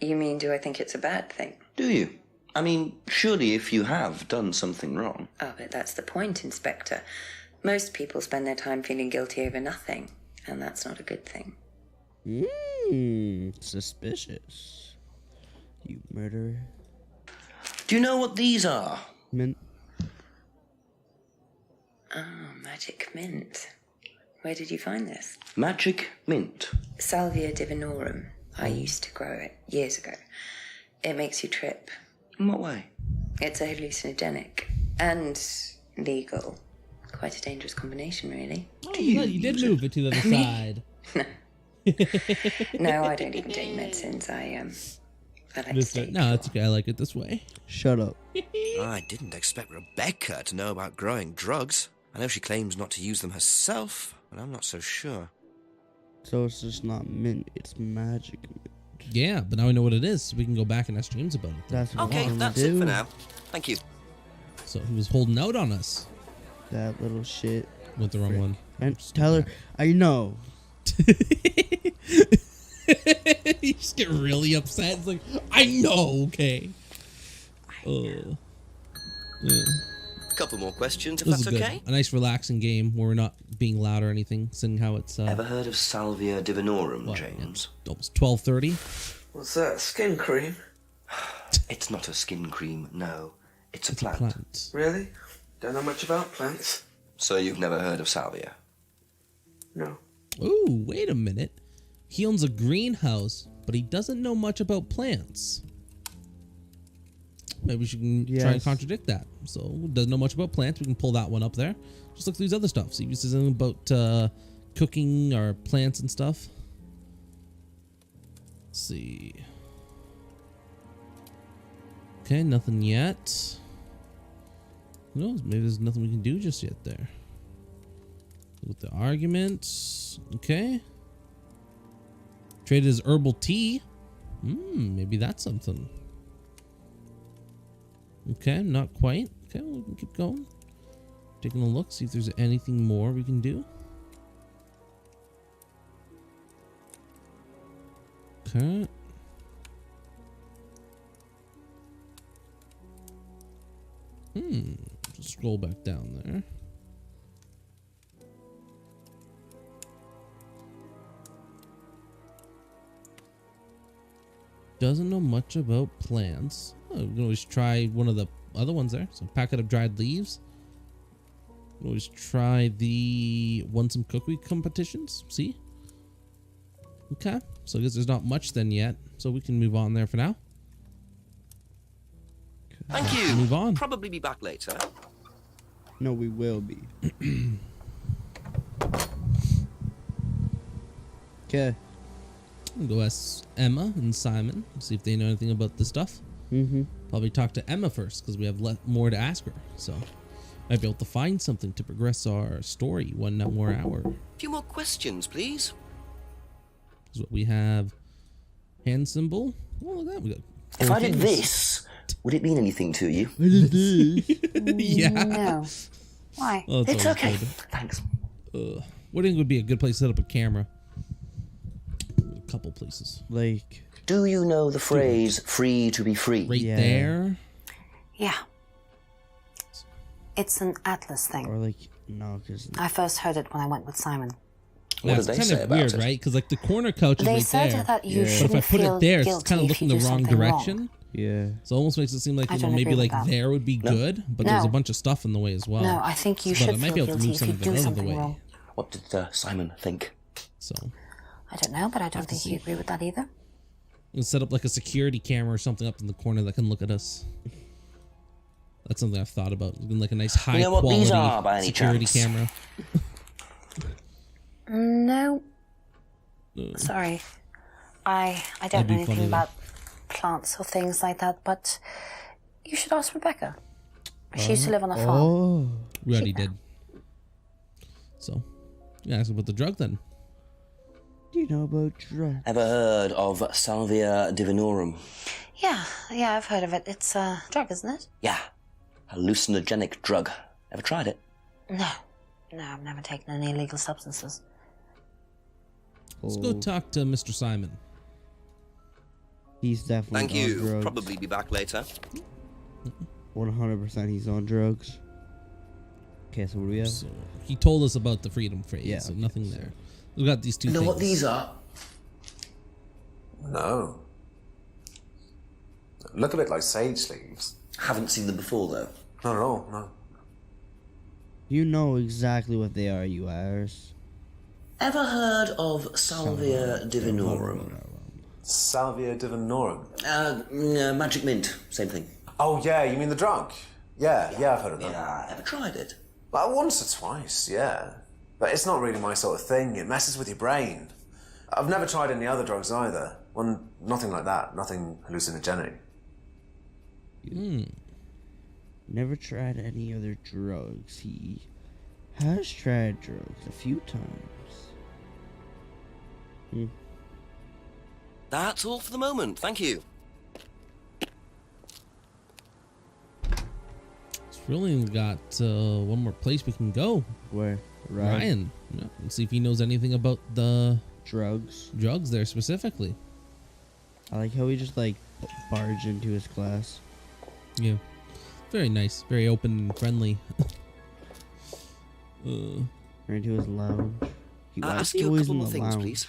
Speaker 7: You mean, do I think it's a bad thing?
Speaker 4: Do you? I mean, surely if you have done something wrong.
Speaker 7: Oh, but that's the point, Inspector. Most people spend their time feeling guilty over nothing, and that's not a good thing.
Speaker 2: Suspicious. You murderer.
Speaker 4: Do you know what these are?
Speaker 2: Mint.
Speaker 7: Oh, magic mint. Where did you find this?
Speaker 4: Magic mint.
Speaker 7: Salvia divinorum. I used to grow it years ago. It makes you trip.
Speaker 4: In what way?
Speaker 7: It's a hallucinogenic and legal. Quite a dangerous combination, really.
Speaker 1: Oh, you did move it to the other side.
Speaker 7: No, I don't even take medicines. I like to stay
Speaker 1: No, it's okay. I like it this way.
Speaker 2: Shut up.
Speaker 3: I didn't expect Rebecca to know about growing drugs. I know she claims not to use them herself, but I'm not so sure.
Speaker 2: So it's just not mint, it's magic mint.
Speaker 1: Yeah, but now I know what it is, so we can go back and ask James about it.
Speaker 2: That's what
Speaker 3: Okay,
Speaker 2: I'm
Speaker 3: that's
Speaker 2: do.
Speaker 3: it for now. Thank you.
Speaker 1: So he was holding out on us.
Speaker 2: That little shit.
Speaker 1: Went the wrong one.
Speaker 2: And tell her, I know.
Speaker 1: You just get really upset. It's like, I know, okay.
Speaker 3: A couple more questions, if
Speaker 1: This is
Speaker 3: that's
Speaker 1: good.
Speaker 3: okay.
Speaker 1: A nice relaxing game where we're not being loud or anything, seeing how it's
Speaker 4: Ever heard of Salvia divinorum,
Speaker 1: what,
Speaker 4: James?
Speaker 1: almost 12:30.
Speaker 8: What's that? Skin cream?
Speaker 4: It's not a skin cream, no. It's a
Speaker 1: It's a
Speaker 4: plant.
Speaker 1: plant.
Speaker 8: Really? Don't know much about plants.
Speaker 4: So you've never heard of Salvia?
Speaker 8: No.
Speaker 1: Ooh, wait a minute. He owns a greenhouse, but he doesn't know much about plants. Maybe we should try and
Speaker 2: Yes.
Speaker 1: contradict that. So, doesn't know much about plants. We can pull that one up there. Just look through these other stuff. See if he says anything about cooking or plants and stuff. Let's see. Okay, nothing yet. Who knows? Maybe there's nothing we can do just yet there. With the arguments. Okay. Traded as herbal tea. Maybe that's something. Okay, not quite. Okay, we can keep going. Taking a look, see if there's anything more we can do. Okay. Just scroll back down there. Doesn't know much about plants. Oh, we can always try one of the other ones there. So packet of dried leaves. We can always try the won some cookery competitions. See? Okay. So I guess there's not much then yet. So we can move on there for now.
Speaker 3: Thank you.
Speaker 1: Move on.
Speaker 3: Probably be back later.
Speaker 2: No, we will be. Okay.
Speaker 1: We'll go ask Emma and Simon. See if they know anything about this stuff.
Speaker 2: Mm-hmm.
Speaker 1: Probably talk to Emma first because we have more to ask her. So might be able to find something to progress our story one more hour.
Speaker 3: A few more questions, please.
Speaker 1: Is what we have. Hand symbol. Oh, look at that. We got
Speaker 4: If
Speaker 1: four
Speaker 4: I did
Speaker 1: hands.
Speaker 4: this, would it mean anything to you?
Speaker 1: Yeah.
Speaker 6: No. Why?
Speaker 1: Oh,
Speaker 4: It's
Speaker 1: always
Speaker 4: okay.
Speaker 1: good.
Speaker 4: Thanks.
Speaker 1: What do you think would be a good place to set up a camera? A couple places.
Speaker 2: Like,
Speaker 4: Do you know the phrase free to be free?
Speaker 1: Right
Speaker 2: Yeah.
Speaker 1: there.
Speaker 6: Yeah. It's an Atlas
Speaker 2: or
Speaker 6: thing.
Speaker 2: like, no, because
Speaker 6: I first heard it when I went with Simon.
Speaker 4: What
Speaker 1: That's
Speaker 4: did they
Speaker 1: kind
Speaker 4: say
Speaker 1: of
Speaker 4: about
Speaker 1: weird,
Speaker 4: it?
Speaker 1: right? Because like the corner couch is
Speaker 6: They
Speaker 1: right
Speaker 6: said
Speaker 1: there.
Speaker 6: that you
Speaker 2: Yeah.
Speaker 1: But if
Speaker 6: shouldn't
Speaker 1: I put
Speaker 6: feel
Speaker 1: it there, it's
Speaker 6: guilty
Speaker 1: kind of
Speaker 6: if
Speaker 1: looking
Speaker 6: you
Speaker 1: the
Speaker 6: do
Speaker 1: wrong
Speaker 6: something
Speaker 1: direction.
Speaker 6: wrong.
Speaker 2: yeah.
Speaker 1: So it almost makes it seem like
Speaker 6: I
Speaker 1: you know
Speaker 6: don't
Speaker 1: maybe
Speaker 6: agree
Speaker 1: like
Speaker 6: with that.
Speaker 1: there would be
Speaker 4: No.
Speaker 1: good, but there's a
Speaker 6: No.
Speaker 1: bunch of stuff in the way as well.
Speaker 6: No, I think you
Speaker 1: But
Speaker 6: should
Speaker 1: I might
Speaker 6: feel
Speaker 1: be able to
Speaker 6: guilty
Speaker 1: move
Speaker 6: if
Speaker 1: some
Speaker 6: you
Speaker 1: of it
Speaker 6: do
Speaker 1: out of the
Speaker 6: something
Speaker 1: way.
Speaker 6: wrong.
Speaker 4: What did Simon think?
Speaker 1: So
Speaker 6: I don't know, but I don't think you agree with that either.
Speaker 1: we'll set up like a security camera or something up in the corner that can look at us. That's something I've thought about. Like a nice high
Speaker 4: know what
Speaker 1: quality
Speaker 4: these are, by any
Speaker 1: security
Speaker 4: chance?
Speaker 1: camera.
Speaker 6: No. Sorry. I don't
Speaker 1: That'd be
Speaker 6: know anything
Speaker 1: funny, though.
Speaker 6: about plants or things like that, but you should ask Rebecca. She used to live on a farm.
Speaker 2: Oh.
Speaker 1: We already did. So, you ask about the drug then.
Speaker 2: Do you know about drugs?
Speaker 4: Ever heard of Salvia divinorum?
Speaker 6: Yeah, I've heard of it. It's a drug, isn't it?
Speaker 4: Yeah. Hallucinogenic drug. Ever tried it?
Speaker 6: No, I've never taken any illegal substances.
Speaker 1: Let's go talk to Mr. Simon.
Speaker 2: He's definitely
Speaker 3: Thank
Speaker 2: on
Speaker 3: you.
Speaker 2: drugs.
Speaker 3: Probably be back later.
Speaker 2: 100% he's on drugs. Okay, so what do we have?
Speaker 1: So he told us about the freedom phrase,
Speaker 2: Yeah,
Speaker 1: so
Speaker 2: okay,
Speaker 1: nothing there. We've got these two
Speaker 4: You know
Speaker 1: things.
Speaker 4: what these are?
Speaker 5: No. Look a bit like sage leaves.
Speaker 4: Haven't seen them before, though.
Speaker 5: Not at all, no.
Speaker 2: You know exactly what they are, you Irish.
Speaker 4: Ever heard of Salvia divinorum?
Speaker 5: Salvia divinorum.
Speaker 4: Magic mint, same thing.
Speaker 5: Oh, yeah, you mean the drug? Yeah, I've heard of that.
Speaker 4: Yeah, ever tried it?
Speaker 5: Like once or twice, yeah. But it's not really my sort of thing. It messes with your brain. I've never tried any other drugs either. Well, nothing like that. Nothing hallucinogenic.
Speaker 2: Never tried any other drugs. He has tried drugs a few times.
Speaker 3: That's all for the moment. Thank you.
Speaker 1: It's really only got one more place we can go.
Speaker 2: Where?
Speaker 1: Ryan. Yeah, and see if he knows anything about the
Speaker 2: Drugs.
Speaker 1: drugs there specifically.
Speaker 2: I like how he just like barged into his class.
Speaker 1: Yeah. Very nice. Very open and friendly.
Speaker 2: Or into his lounge. Why is
Speaker 3: Ask
Speaker 2: he
Speaker 3: you a
Speaker 2: always
Speaker 3: couple
Speaker 2: in
Speaker 3: more
Speaker 2: the
Speaker 3: things,
Speaker 2: lounge?
Speaker 3: please.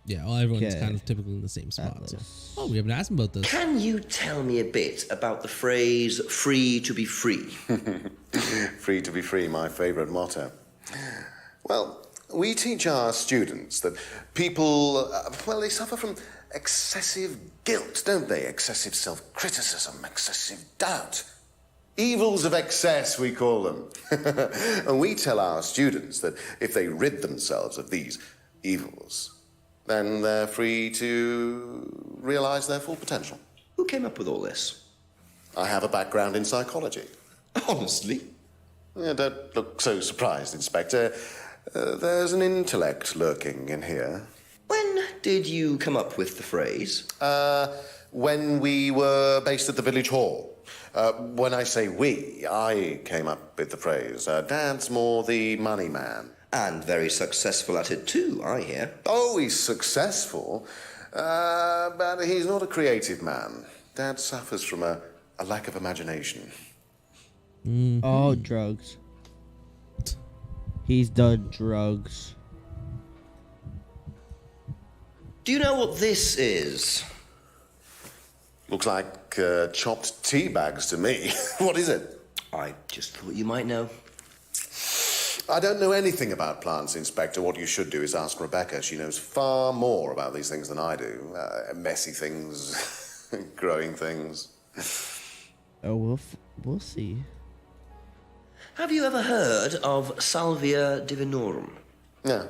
Speaker 1: Yeah, well, everyone's
Speaker 2: Okay.
Speaker 1: kind of typically in the same spot. So.
Speaker 2: Atlas.
Speaker 1: Oh, we haven't asked him about this.
Speaker 4: Can you tell me a bit about the phrase free to be free?
Speaker 9: Free to be free, my favourite motto. Well, we teach our students that people, they suffer from excessive guilt, don't they? Excessive self-criticism, excessive doubt. Evils of excess, we call them. And we tell our students that if they rid themselves of these evils, then they're free to realise their full potential.
Speaker 4: Who came up with all this?
Speaker 9: I have a background in psychology.
Speaker 4: Honestly?
Speaker 9: Yeah, don't look so surprised, Inspector. There's an intellect lurking in here.
Speaker 4: When did you come up with the phrase?
Speaker 9: When we were based at the village hall. When I say we, I came up with the phrase. Dad's more the money man.
Speaker 4: And very successful at it too, I hear.
Speaker 9: Oh, he's successful, but he's not a creative man. Dad suffers from a lack of imagination.
Speaker 2: Oh, drugs. He's done drugs.
Speaker 4: Do you know what this is?
Speaker 9: Looks like chopped tea bags to me. What is it?
Speaker 4: I just thought you might know.
Speaker 9: I don't know anything about plants, Inspector. What you should do is ask Rebecca. She knows far more about these things than I do. Messy things, growing things.
Speaker 2: Oh, we'll see.
Speaker 4: Have you ever heard of Salvia divinorum?
Speaker 9: Yeah.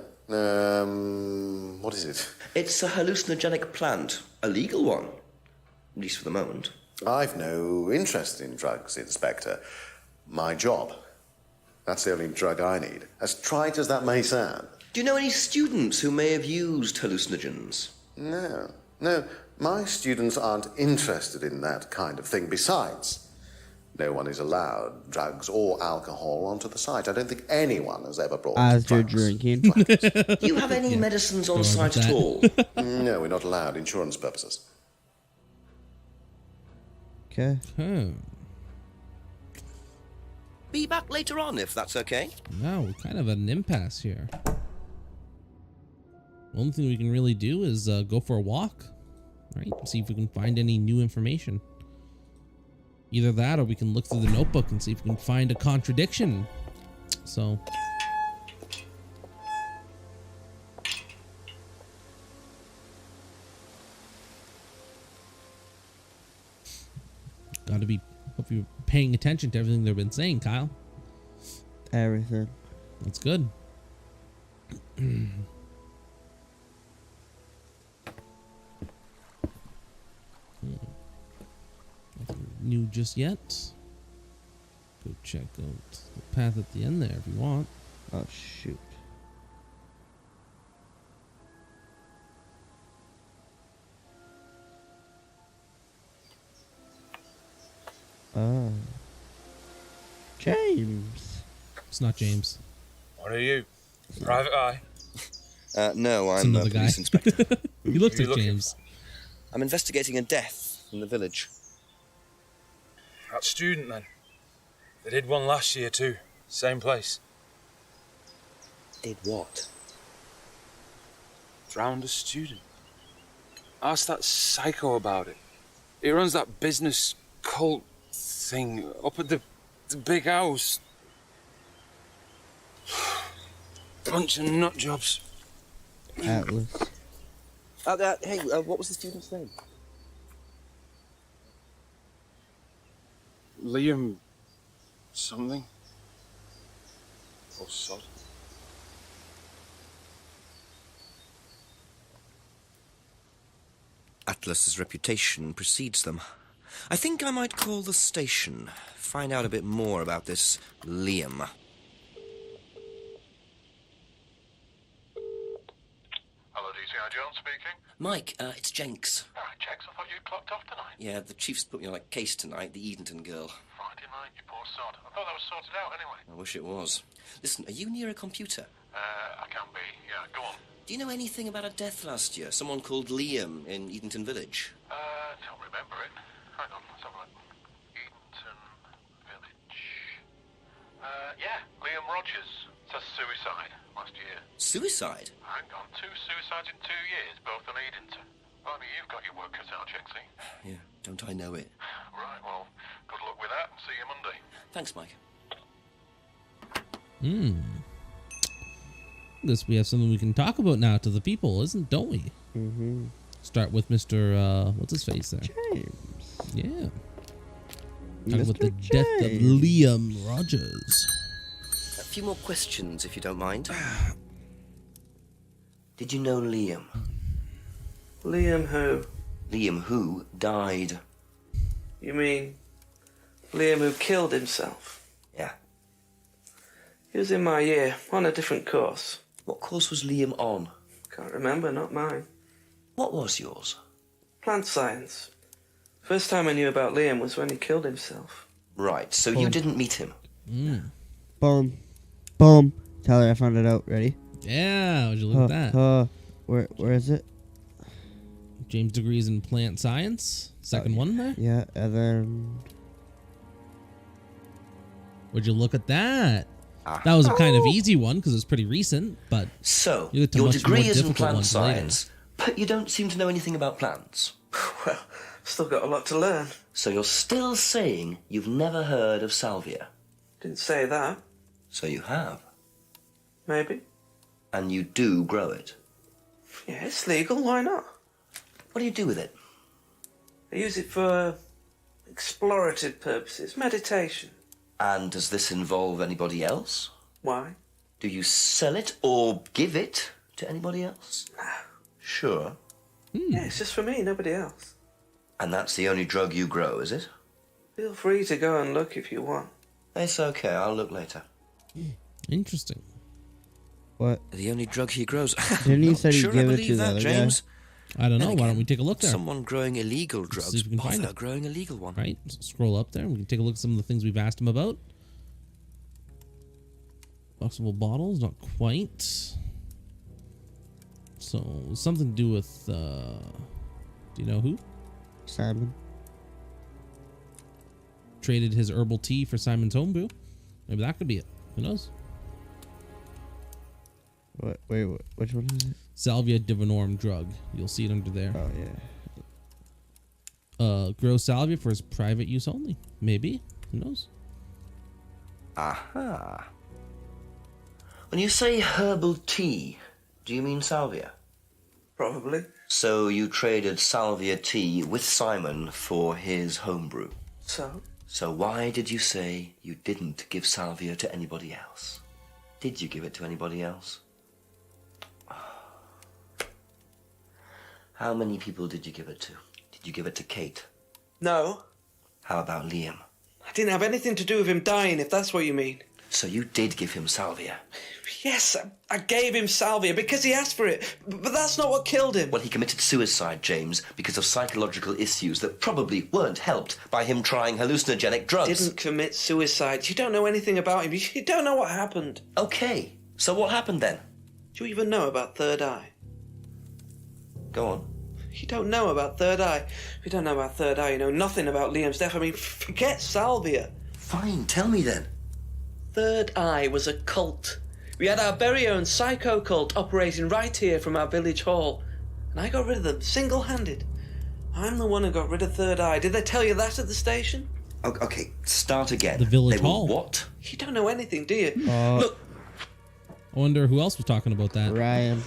Speaker 9: What is it?
Speaker 4: It's a hallucinogenic plant, a legal one, at least for the moment.
Speaker 9: I've no interest in drugs, Inspector. My job. That's the only drug I need. As trite as that may sound.
Speaker 4: Do you know any students who may have used hallucinogens?
Speaker 9: No. My students aren't interested in that kind of thing. Besides, no one is allowed drugs or alcohol onto the site. I don't think anyone has ever brought
Speaker 2: As you're
Speaker 9: drugs.
Speaker 2: drinking.
Speaker 4: Do you have any medicines on site at all?
Speaker 9: No, we're not allowed. Insurance purposes.
Speaker 2: Okay.
Speaker 3: Be back later on, if that's okay.
Speaker 1: No, we're kind of at an impasse here. The only thing we can really do is go for a walk, right? See if we can find any new information. Either that, or we can look through the notebook and see if we can find a contradiction. So, gotta be. Hope you're paying attention to everything they've been saying, Kyle.
Speaker 2: Everything.
Speaker 1: That's good. new just yet. Go check out the path at the end there if you want.
Speaker 2: Oh, shoot. James.
Speaker 1: It's not James.
Speaker 11: What are you? Private eye?
Speaker 3: No,
Speaker 1: It's
Speaker 3: I'm a
Speaker 1: another guy.
Speaker 3: police inspector.
Speaker 1: He looks
Speaker 11: Who you
Speaker 1: like
Speaker 11: looking
Speaker 1: James.
Speaker 3: I'm investigating a death in the village.
Speaker 11: That student, then. They did one last year, too. Same place.
Speaker 3: Did what?
Speaker 11: Drowned a student. Ask that psycho about it. He runs that business cult thing up at the big house. Bunch of nut jobs.
Speaker 2: Atlas.
Speaker 3: Hey, what was the student's name?
Speaker 11: Liam something. Oh, sod.
Speaker 3: Atlas's reputation precedes them. I think I might call the station, find out a bit more about this Liam.
Speaker 12: Hello, DCI Jones speaking.
Speaker 3: Mike, it's Jenks.
Speaker 12: Ah, Jenks, I thought you'd clocked off tonight.
Speaker 3: Yeah, the chief's put me on a case tonight, the Edenton girl.
Speaker 12: Friday night, you poor sod. I thought that was sorted out anyway.
Speaker 3: I wish it was. Listen, are you near a computer?
Speaker 12: I can be. Yeah, go on.
Speaker 3: Do you know anything about a death last year? Someone called Liam in Edenton Village?
Speaker 12: Don't remember it. Hang on, let's have a look. Edenton Village. Yeah, Liam Rogers. Says suicide last year.
Speaker 3: Suicide?
Speaker 12: Hang on, 2 suicides in 2 years, both on Edenton. Blimey, you've got your work cut out, Jenksy.
Speaker 3: Yeah, don't I know it?
Speaker 12: Right, well, good luck with that. See you Monday.
Speaker 3: Thanks, Mike.
Speaker 1: Guess we have something we can talk about now to the people, don't we?
Speaker 2: Mm-hmm.
Speaker 1: Start with Mr. What's his face there?
Speaker 2: James.
Speaker 1: Yeah. Talk about
Speaker 2: Mr.
Speaker 1: the death of
Speaker 2: James.
Speaker 1: Liam Rogers.
Speaker 3: A few more questions, if you don't mind. Did you know Liam?
Speaker 8: Liam who?
Speaker 3: Liam who died?
Speaker 8: You mean Liam who killed himself?
Speaker 3: Yeah.
Speaker 8: He was in my year, on a different course.
Speaker 3: What course was Liam on?
Speaker 8: Can't remember, not mine.
Speaker 3: What was yours?
Speaker 8: Plant science. First time I knew about Liam was when he killed himself.
Speaker 3: Right, so you didn't meet him?
Speaker 2: Boom. Boom. Tyler, I found it out. Ready?
Speaker 1: Yeah, would you look at that?
Speaker 2: Where is it?
Speaker 1: James degrees in plant science. Second one there.
Speaker 2: Yeah, and then...
Speaker 1: Would you look at that? That was a kind of easy one because it's pretty recent, but
Speaker 3: So,
Speaker 1: you looked at
Speaker 3: your
Speaker 1: much
Speaker 3: degree
Speaker 1: more
Speaker 3: is in
Speaker 1: difficult
Speaker 3: plant
Speaker 1: ones later.
Speaker 3: science, but you don't seem to know anything about plants.
Speaker 8: Well, still got a lot to learn.
Speaker 3: So you're still saying you've never heard of salvia?
Speaker 8: Didn't say that.
Speaker 3: So you have.
Speaker 8: Maybe.
Speaker 3: And you do grow it.
Speaker 8: Yeah, it's legal, why not?
Speaker 3: What do you do with it?
Speaker 8: I use it for explorative purposes, meditation.
Speaker 3: And does this involve anybody else?
Speaker 8: Why?
Speaker 3: Do you sell it or give it to anybody else? Sure.
Speaker 8: Yeah, it's just for me, nobody else.
Speaker 3: And that's the only drug you grow, is it?
Speaker 8: Feel free to go and look if you want.
Speaker 3: It's okay, I'll look later.
Speaker 1: Interesting.
Speaker 2: What?
Speaker 3: The only drug he grows.
Speaker 2: Didn't you
Speaker 3: Not
Speaker 2: say
Speaker 3: sure
Speaker 2: you
Speaker 3: I
Speaker 2: give it
Speaker 3: believe
Speaker 2: to the
Speaker 3: that,
Speaker 2: other
Speaker 3: James.
Speaker 1: I don't know.
Speaker 3: Then
Speaker 1: Why don't
Speaker 3: again,
Speaker 1: we take a look there?
Speaker 3: Someone growing illegal
Speaker 1: Let's see
Speaker 3: drugs
Speaker 1: if we can find
Speaker 3: bother
Speaker 1: it.
Speaker 3: growing a legal one.
Speaker 1: Right. So scroll up there. We can take a look at some of the things we've asked him about. Boxable bottles, not quite. So something to do with. Do you know who?
Speaker 2: Simon.
Speaker 1: Traded his herbal tea for Simon's home brew. Maybe that could be it. Who knows?
Speaker 2: What? Wait, which one is it?
Speaker 1: Salvia divinorum drug. You'll see it under there.
Speaker 2: Oh, yeah.
Speaker 1: Grow salvia for his private use only. Maybe. Who knows?
Speaker 3: Aha. When you say herbal tea, do you mean salvia?
Speaker 8: Probably.
Speaker 3: So you traded salvia tea with Simon for his homebrew.
Speaker 8: So?
Speaker 3: So why did you say you didn't give salvia to anybody else? Did you give it to anybody else? How many people did you give it to? Did you give it to Kate?
Speaker 8: No.
Speaker 3: How about Liam?
Speaker 8: I didn't have anything to do with him dying, if that's what you mean.
Speaker 3: So you did give him salvia?
Speaker 8: Yes, I gave him salvia because he asked for it, but that's not what killed him.
Speaker 3: Well, he committed suicide, James, because of psychological issues that probably weren't helped by him trying hallucinogenic drugs.
Speaker 8: Didn't commit suicide. You don't know anything about him. You don't know what happened.
Speaker 3: Okay, so what happened then?
Speaker 8: Do you even know about Third Eye?
Speaker 3: Go on.
Speaker 8: You don't know about Third Eye. If you don't know about Third Eye, you know nothing about Liam's death. I mean, forget salvia.
Speaker 3: Fine, tell me then.
Speaker 8: Third Eye was a cult. We had our very own psycho cult operating right here from our village hall. And I got rid of them, single-handed. I'm the one who got rid of Third Eye. Did they tell you that at the station?
Speaker 3: Okay, start again.
Speaker 1: The village
Speaker 3: they
Speaker 1: hall.
Speaker 3: Were what?
Speaker 8: You don't know anything, do you? Look,
Speaker 1: I wonder who else was talking about that.
Speaker 2: Ryan.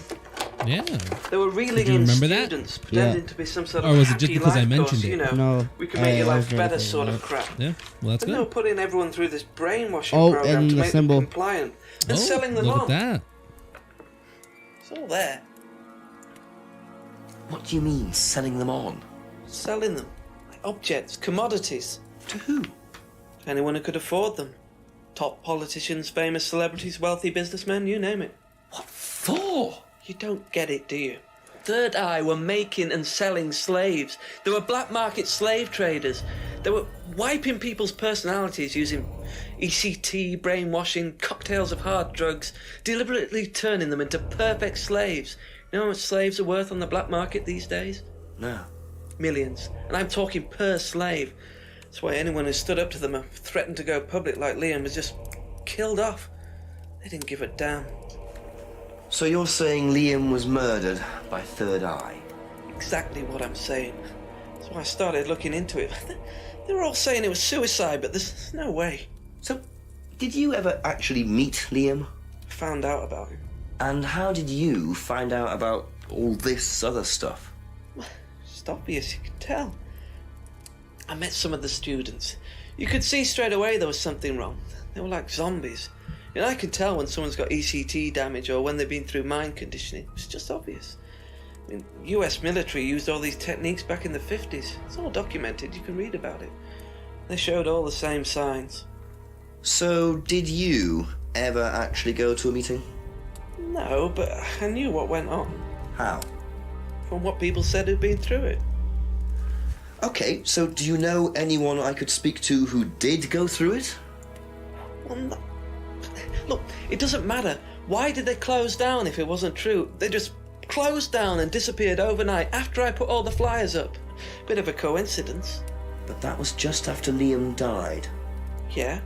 Speaker 1: Yeah.
Speaker 8: they were reeling
Speaker 1: Did you
Speaker 8: in
Speaker 1: remember that?
Speaker 8: students, pretending
Speaker 2: Yeah.
Speaker 8: to be some sort of
Speaker 1: Or was it just
Speaker 8: happy
Speaker 1: because I
Speaker 8: life
Speaker 1: mentioned
Speaker 8: course,
Speaker 1: it?
Speaker 8: you know,
Speaker 2: No,
Speaker 8: we can make your
Speaker 2: I
Speaker 8: life
Speaker 2: wasn't
Speaker 8: better
Speaker 2: thinking
Speaker 8: sort of
Speaker 2: that.
Speaker 8: crap.
Speaker 1: Yeah. Well, that's
Speaker 8: And they were
Speaker 1: good.
Speaker 8: putting everyone through this brainwashing
Speaker 2: Oh,
Speaker 8: program
Speaker 2: and
Speaker 8: to
Speaker 2: the
Speaker 8: make
Speaker 2: symbol.
Speaker 8: them compliant. And
Speaker 1: Oh,
Speaker 8: selling them
Speaker 1: look
Speaker 8: on.
Speaker 1: at that.
Speaker 8: It's all there.
Speaker 3: What do you mean, selling them on?
Speaker 8: Selling them. Like objects, commodities.
Speaker 3: To who?
Speaker 8: Anyone who could afford them. Top politicians, famous celebrities, wealthy businessmen, you name it.
Speaker 3: What for?
Speaker 8: You don't get it, do you? Third Eye were making and selling slaves. They were black market slave traders. They were wiping people's personalities using ECT, brainwashing, cocktails of hard drugs, deliberately turning them into perfect slaves. You know how much slaves are worth on the black market these days?
Speaker 3: No.
Speaker 8: Millions. And I'm talking per slave. That's why anyone who stood up to them and threatened to go public like Liam was just killed off. They didn't give a damn.
Speaker 3: So you're saying Liam was murdered by Third Eye?
Speaker 8: Exactly what I'm saying. That's why I started looking into it. They were all saying it was suicide, but there's no way.
Speaker 3: So, did you ever actually meet Liam?
Speaker 8: I found out about him.
Speaker 3: And how did you find out about all this other stuff?
Speaker 8: It's obvious, you can tell. I met some of the students. You could see straight away there was something wrong. They were like zombies. And I can tell when someone's got ECT damage or when they've been through mind conditioning. It's just obvious. I mean, US military used all these techniques back in the 50s. It's all documented, you can read about it. They showed all the same signs.
Speaker 3: So, did you ever actually go to a meeting?
Speaker 8: No, but I knew what went on.
Speaker 3: How?
Speaker 8: From what people said who'd been through it.
Speaker 3: Okay, so do you know anyone I could speak to who did go through it?
Speaker 8: Well, no. Look, it doesn't matter. Why did they close down if it wasn't true? They just closed down and disappeared overnight after I put all the flyers up. Bit of a coincidence.
Speaker 3: But that was just after Liam died.
Speaker 8: Yeah,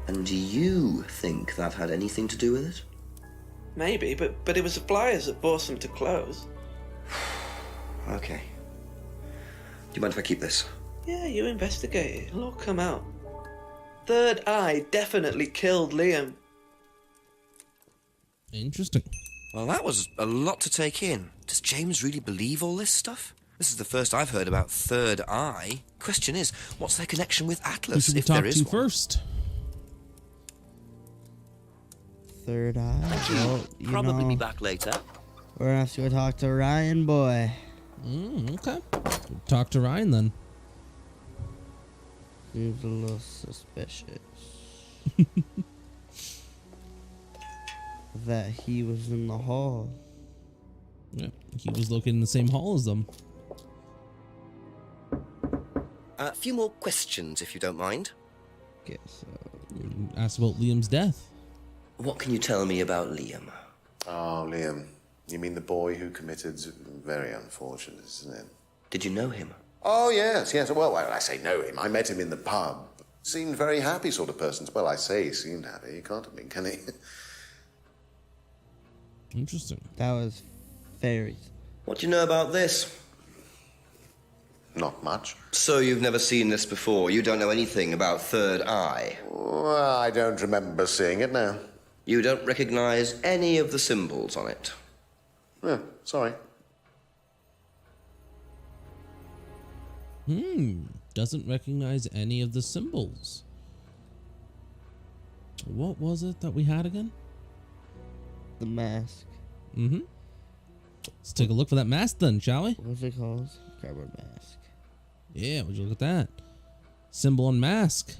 Speaker 3: And do you think that had anything to do with it?
Speaker 8: maybe, but it was the flyers that forced them to close.
Speaker 3: Okay. Do you mind if I keep this?
Speaker 8: Yeah, you investigate it. It'll all come out. Third Eye definitely killed Liam.
Speaker 1: Interesting.
Speaker 3: Well, that was a lot to take in. Does James really believe all this stuff? This is the first I've heard about Third Eye. Question is, what's their connection with
Speaker 1: Who
Speaker 3: Atlas,
Speaker 1: should we
Speaker 3: if there
Speaker 1: talk
Speaker 3: is
Speaker 1: to
Speaker 3: one?
Speaker 1: first?
Speaker 2: Third Eye.
Speaker 3: Thank you.
Speaker 2: Well,
Speaker 3: Probably
Speaker 2: know,
Speaker 3: be back later.
Speaker 2: we're gonna have to go talk to Ryan boy.
Speaker 1: Okay. Talk to Ryan then.
Speaker 2: Seems a little suspicious. That he was in the hall.
Speaker 1: Yeah, he was located in the same hall as them.
Speaker 3: A few more questions, if you don't mind.
Speaker 2: Guess so.
Speaker 1: Asked about Liam's death.
Speaker 3: What can you tell me about Liam?
Speaker 9: Oh, Liam. You mean the boy who committed... Very unfortunate, isn't it?
Speaker 3: Did you know him?
Speaker 9: Oh, yes. Well, I say know him. I met him in the pub. Seemed very happy sort of person. Well, I say he seemed happy. He can't have been, can he?
Speaker 1: Interesting.
Speaker 2: That was fairies.
Speaker 3: What do you know about this?
Speaker 9: Not much.
Speaker 3: So you've never seen this before? You don't know anything about Third Eye?
Speaker 9: Well, I don't remember seeing it now.
Speaker 3: You don't recognize any of the symbols on it?
Speaker 9: Sorry.
Speaker 1: Doesn't recognize any of the symbols. What was it that we had again?
Speaker 2: The mask.
Speaker 1: Let's take a look for that mask then, shall we?
Speaker 2: What's it called? Cardboard mask.
Speaker 1: Yeah, would you look at that? symbol and mask.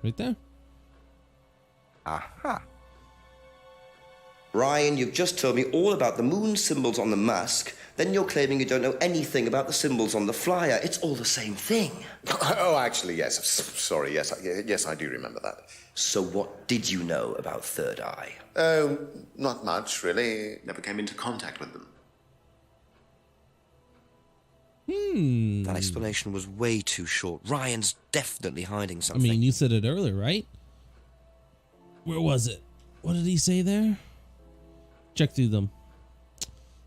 Speaker 1: Right there.
Speaker 3: Aha. Ryan, you've just told me all about the moon symbols on the mask. Then you're claiming you don't know anything about the symbols on the flyer. It's all the same thing.
Speaker 9: Oh, actually, yes. Sorry, yes, yes, I do remember that.
Speaker 3: So what did you know about Third Eye?
Speaker 9: Oh, not much, really. Never came into contact with them.
Speaker 3: That explanation was way too short. Ryan's definitely hiding something.
Speaker 1: I mean, you said it earlier, right? Where was it? What did he say there? Check through them.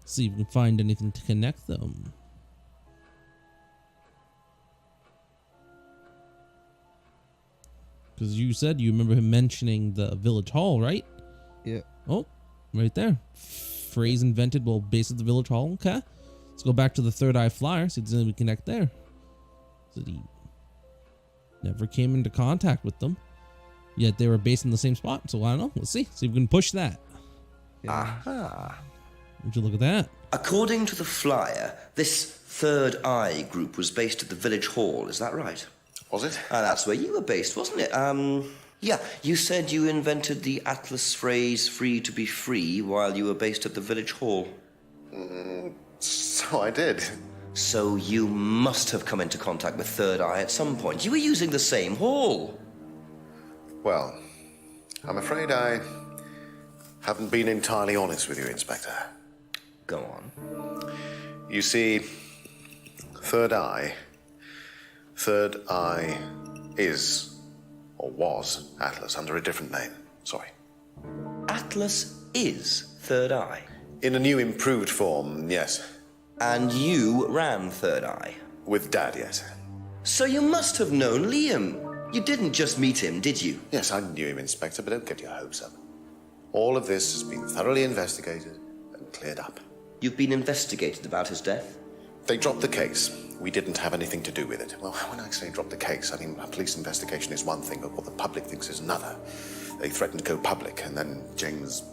Speaker 1: See if we can find anything to connect them. Because you said you remember him mentioning the village hall, right?
Speaker 2: Yeah.
Speaker 1: Oh, right there. Phrase invented while based at the village hall. Okay. Let's go back to the Third Eye flyer. See if there's anything we connect there. So he never came into contact with them. Yet they were based in the same spot. So I don't know. Let's see. See if we can push that.
Speaker 3: Aha.
Speaker 1: Would you look at that?
Speaker 3: According to the flyer, this Third Eye group was based at the village hall. Is that right?
Speaker 9: Was it?
Speaker 3: That's where you were based, wasn't it? Yeah. You said you invented the Atlas phrase "free to be free" while you were based at the village hall.
Speaker 9: So I did.
Speaker 3: So you must have come into contact with Third Eye at some point. You were using the same hall.
Speaker 9: Well, I'm afraid I haven't been entirely honest with you, Inspector.
Speaker 3: Go on.
Speaker 9: You see, Third Eye is, or was, Atlas under a different name. Sorry.
Speaker 3: Atlas is Third Eye?
Speaker 9: In a new improved form, yes.
Speaker 3: And you ran Third Eye?
Speaker 9: With Dad, yes.
Speaker 3: So you must have known Liam. You didn't just meet him, did you?
Speaker 9: Yes, I knew him, Inspector, but don't get your hopes up. All of this has been thoroughly investigated and cleared up.
Speaker 3: You've been investigated about his death?
Speaker 9: They dropped the case. We didn't have anything to do with it. Well, when I say drop the case, I mean a police investigation is one thing, but what the public thinks is another. They threatened to go public, and then James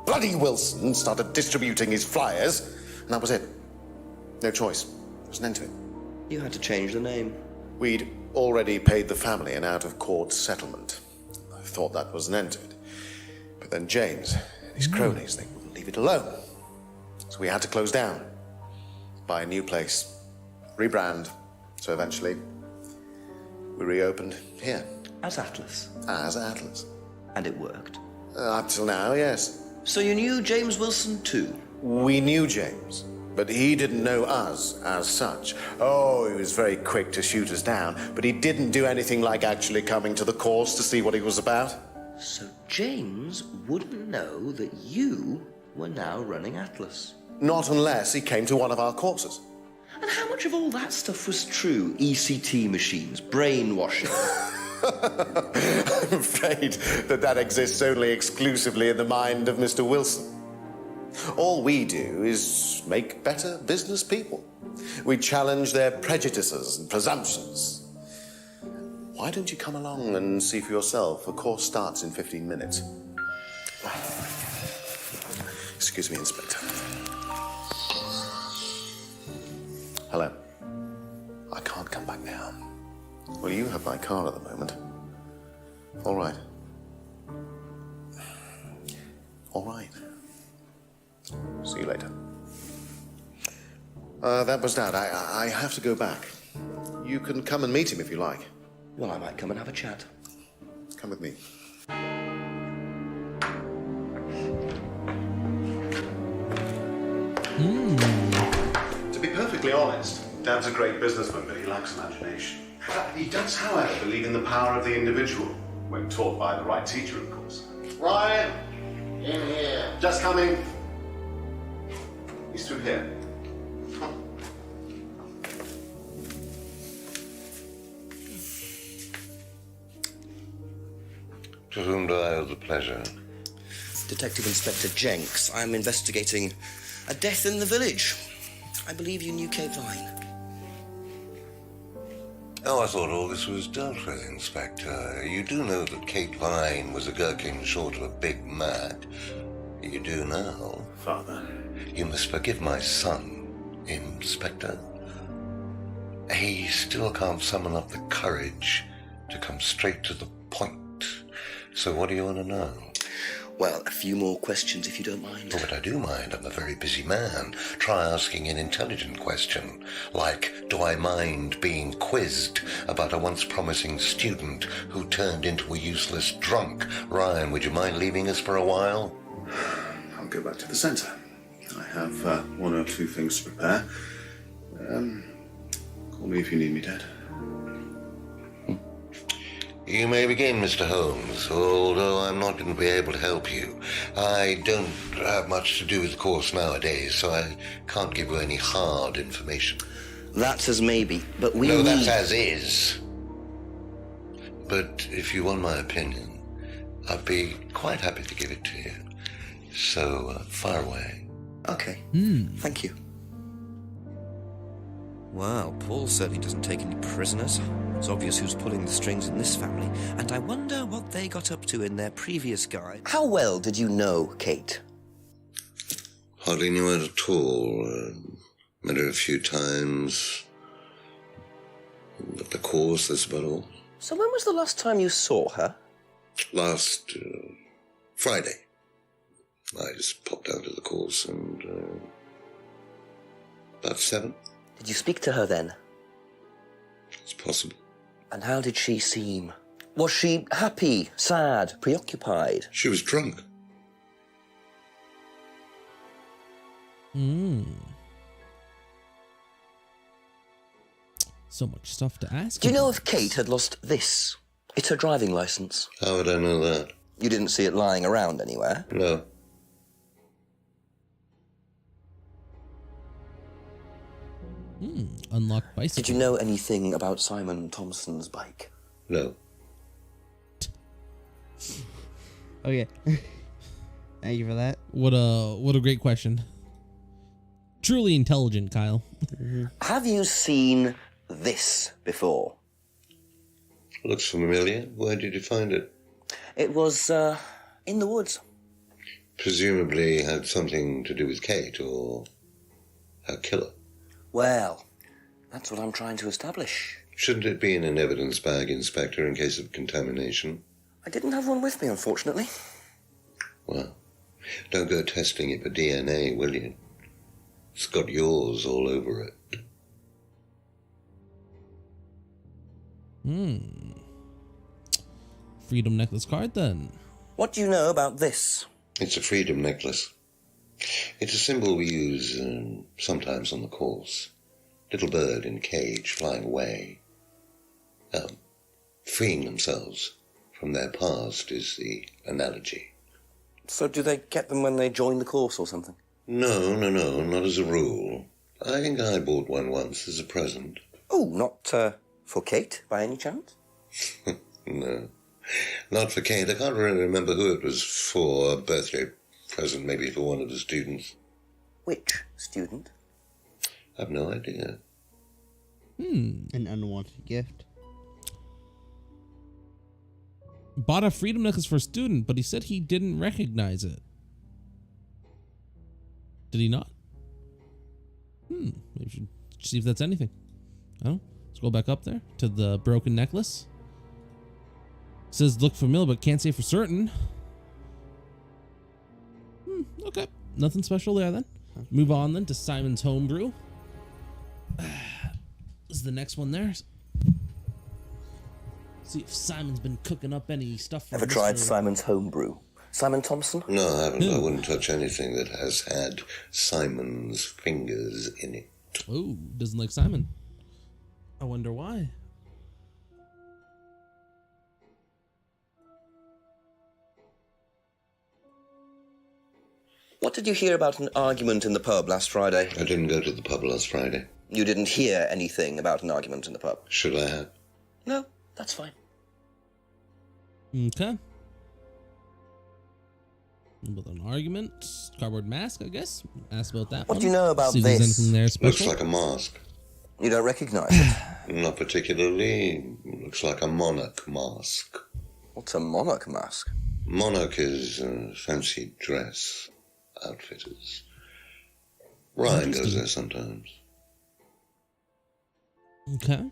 Speaker 9: bloody Wilson started distributing his flyers, and that was it. No choice. There was an end to it.
Speaker 3: You had to change the name.
Speaker 9: We'd already paid the family an out-of-court settlement. I thought that was an end to it. But then James and his cronies, they wouldn't leave it alone. So we had to close down, buy a new place, rebrand. So eventually, we reopened here.
Speaker 3: As Atlas?
Speaker 9: As Atlas.
Speaker 3: And it worked?
Speaker 9: Up till now, yes.
Speaker 3: So you knew James Wilson too?
Speaker 9: We knew James, but he didn't know us as such. Oh, he was very quick to shoot us down, but he didn't do anything like actually coming to the course to see what he was about.
Speaker 3: So James wouldn't know that you were now running Atlas?
Speaker 9: Not unless he came to one of our courses.
Speaker 3: And how much of all that stuff was true? ECT machines, brainwashing?
Speaker 9: I'm afraid that exists only exclusively in the mind of Mr. Wilson. All we do is make better business people. We challenge their prejudices and presumptions. Why don't you come along and see for yourself? The course starts in 15 minutes. Excuse me, Inspector. Hello. I can't come back now. Well, you have my car at the moment. All right. All right. See you later. That was Dad. I have to go back. You can come and meet him if you like.
Speaker 3: Well, I might come and have a chat.
Speaker 9: Come with me. To be perfectly honest, Dad's a great businessman, but he lacks imagination. He does, however, believe in the power of the individual, when taught by the right teacher, of course. Ryan! In here. Just coming. He's through here.
Speaker 13: To whom do I owe the pleasure?
Speaker 3: Detective Inspector Jenks. I'm investigating a death in the village. I believe you knew Kate Vine.
Speaker 13: Oh, I thought all this was dealt with, Inspector. You do know that Kate Vine was a gherkin short of a Big Mac. You do now.
Speaker 9: Father.
Speaker 13: You must forgive my son, Inspector. he still can't summon up the courage to come straight to the point. So what do you want to know?
Speaker 3: Well, a few more questions if you don't mind.
Speaker 13: Oh, but I do mind. I'm a very busy man. Try asking an intelligent question, like, do I mind being quizzed about a once promising student who turned into a useless drunk? Ryan, would you mind leaving us for a while?
Speaker 9: I'll go back to the centre. I have one or two things to prepare. Call me if you need me, Dad.
Speaker 13: You may begin, Mr. Holmes, although I'm not going to be able to help you. I don't have much to do with the course nowadays, so I can't give you any hard information.
Speaker 3: That's as maybe, but we
Speaker 13: No,
Speaker 3: need...
Speaker 13: that's as is. But if you want my opinion, I'd be quite happy to give it to you. So, fire away.
Speaker 3: Okay, thank you. Wow, Paul certainly doesn't take any prisoners. It's obvious who's pulling the strings in this family, and I wonder what they got up to in their previous guy. How well did you know Kate?
Speaker 13: Hardly knew her at all. Met her a few times. At the course, that's about all.
Speaker 3: So when was the last time you saw her?
Speaker 13: Last Friday. I just popped out of the course and about 7.
Speaker 3: Did you speak to her then?
Speaker 13: It's possible.
Speaker 3: And how did she seem? Was she happy, sad, preoccupied?
Speaker 13: She was drunk.
Speaker 1: So much stuff to ask.
Speaker 3: Do you know if Kate had lost this? It's her driving licence.
Speaker 13: How would I know that?
Speaker 3: You didn't see it lying around anywhere?
Speaker 13: No.
Speaker 1: Unlocked bicycle.
Speaker 3: Did you know anything about Simon Thompson's bike?
Speaker 13: No.
Speaker 2: Okay. Thank you for that.
Speaker 1: What a great question. Truly intelligent, Kyle.
Speaker 3: Have you seen this before?
Speaker 13: Looks familiar. Where did you find it?
Speaker 3: It was, in the woods.
Speaker 13: Presumably had something to do with Kate or her killer.
Speaker 3: Well, that's what I'm trying to establish.
Speaker 13: Shouldn't it be in an evidence bag, Inspector, in case of contamination?
Speaker 3: I didn't have one with me, unfortunately.
Speaker 13: Well, don't go testing it for DNA, will you? It's got yours all over it.
Speaker 1: Freedom necklace card, then.
Speaker 3: What do you know about this?
Speaker 13: It's a freedom necklace. It's a symbol we use sometimes on the course. Little bird in cage flying away. Freeing themselves from their past is the analogy.
Speaker 3: So do they get them when they join the course or something?
Speaker 13: No, not as a rule. I think I bought one once as a present.
Speaker 3: Oh, not for Kate, by any chance?
Speaker 13: No, not for Kate. I can't really remember who it was for. A birthday present, maybe for one of the students.
Speaker 3: Which student?
Speaker 13: I've no idea.
Speaker 2: An unwanted gift.
Speaker 1: Bought a freedom necklace for a student, but he said he didn't recognize it. Did he not? Maybe we should see if that's anything. Oh, let's go back up there to the broken necklace. Says look familiar, but can't say for certain. Okay, nothing special there then. Move on then to Simon's Homebrew. Is the next one there? See if Simon's been cooking up any stuff for
Speaker 3: Ever tried Simon's Homebrew? Simon Thompson?
Speaker 13: No, I haven't. I wouldn't touch anything that has had Simon's fingers in it.
Speaker 1: Oh, doesn't like Simon. I wonder why.
Speaker 3: What did you hear about an argument in the pub last Friday?
Speaker 13: I didn't go to the pub last Friday.
Speaker 3: You didn't hear anything about an argument in the pub?
Speaker 13: Should I have?
Speaker 3: No, that's fine.
Speaker 1: Okay. With an argument, cardboard mask, I guess. Ask about that.
Speaker 3: What do you know about
Speaker 1: See if there's
Speaker 3: this?
Speaker 1: anything there special.
Speaker 13: Looks like a mask.
Speaker 3: You don't recognize it?
Speaker 13: Not particularly. Looks like a monarch mask.
Speaker 3: What's a monarch mask?
Speaker 13: Monarch is fancy dress outfitters. Ryan goes there sometimes.
Speaker 1: Okay.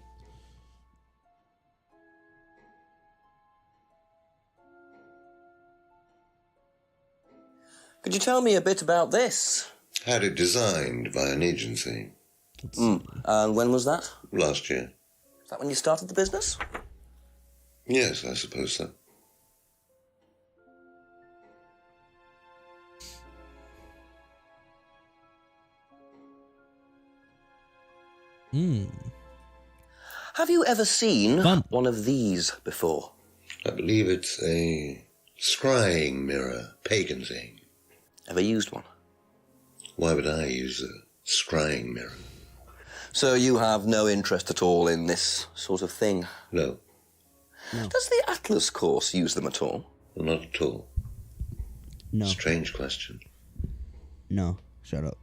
Speaker 4: Could you tell me a bit about this?
Speaker 13: Had it designed by an agency.
Speaker 4: And when was that?
Speaker 13: Last year.
Speaker 4: Is that when you started the business?
Speaker 13: Yes, I suppose so.
Speaker 4: Have you ever seen one of these before?
Speaker 13: I believe it's a scrying mirror, pagan thing.
Speaker 4: Ever used one?
Speaker 13: Why would I use a scrying mirror?
Speaker 4: So you have no interest at all in this sort of thing?
Speaker 13: No.
Speaker 4: Does the Atlas course use them at all?
Speaker 13: Not at all.
Speaker 2: No.
Speaker 13: Strange question.
Speaker 2: No. Shut up.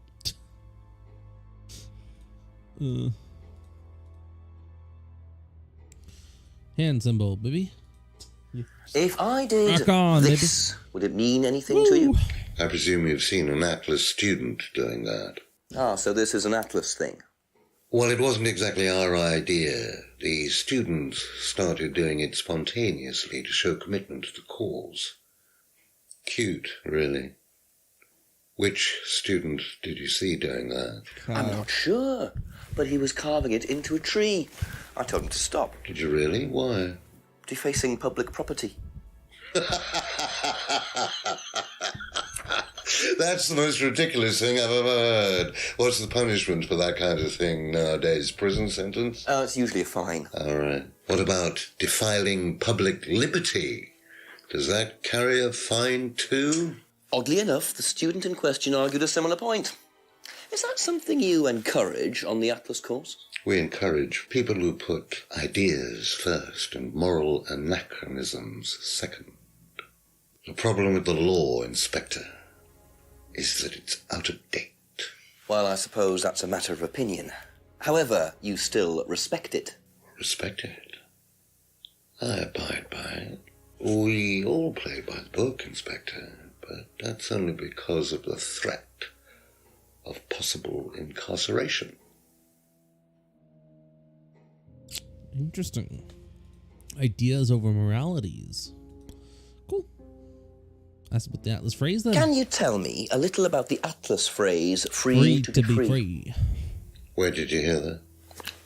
Speaker 1: Hand symbol, baby.
Speaker 4: If I did
Speaker 1: Rock on,
Speaker 4: this, would it mean anything to you?
Speaker 13: I presume you've seen an Atlas student doing that.
Speaker 4: Ah, so this is an Atlas thing.
Speaker 13: Well, it wasn't exactly our idea. The students started doing it spontaneously to show commitment to the cause. Cute, really. Which student did you see doing that?
Speaker 4: I'm not sure, but he was carving it into a tree. I told him to stop.
Speaker 13: Did you really? Why?
Speaker 4: Defacing public property.
Speaker 13: That's the most ridiculous thing I've ever heard. What's the punishment for that kind of thing nowadays? Prison sentence?
Speaker 4: It's usually a fine.
Speaker 13: All right. What about defiling public liberty? Does that carry a fine too?
Speaker 4: Oddly enough, the student in question argued a similar point. Is that something you encourage on the Atlas course?
Speaker 13: We encourage people who put ideas first and moral anachronisms second. The problem with the law, Inspector, is that it's out of date.
Speaker 4: Well, I suppose that's a matter of opinion. However, you still respect it.
Speaker 13: Respect it? I abide by it. We all play by the book, Inspector, but that's only because of the threat of possible incarceration.
Speaker 1: Interesting. Ideas over moralities. Cool. That's what the Atlas phrase then.
Speaker 4: Can you tell me a little about the Atlas phrase, free to be free?
Speaker 13: Where did you hear that?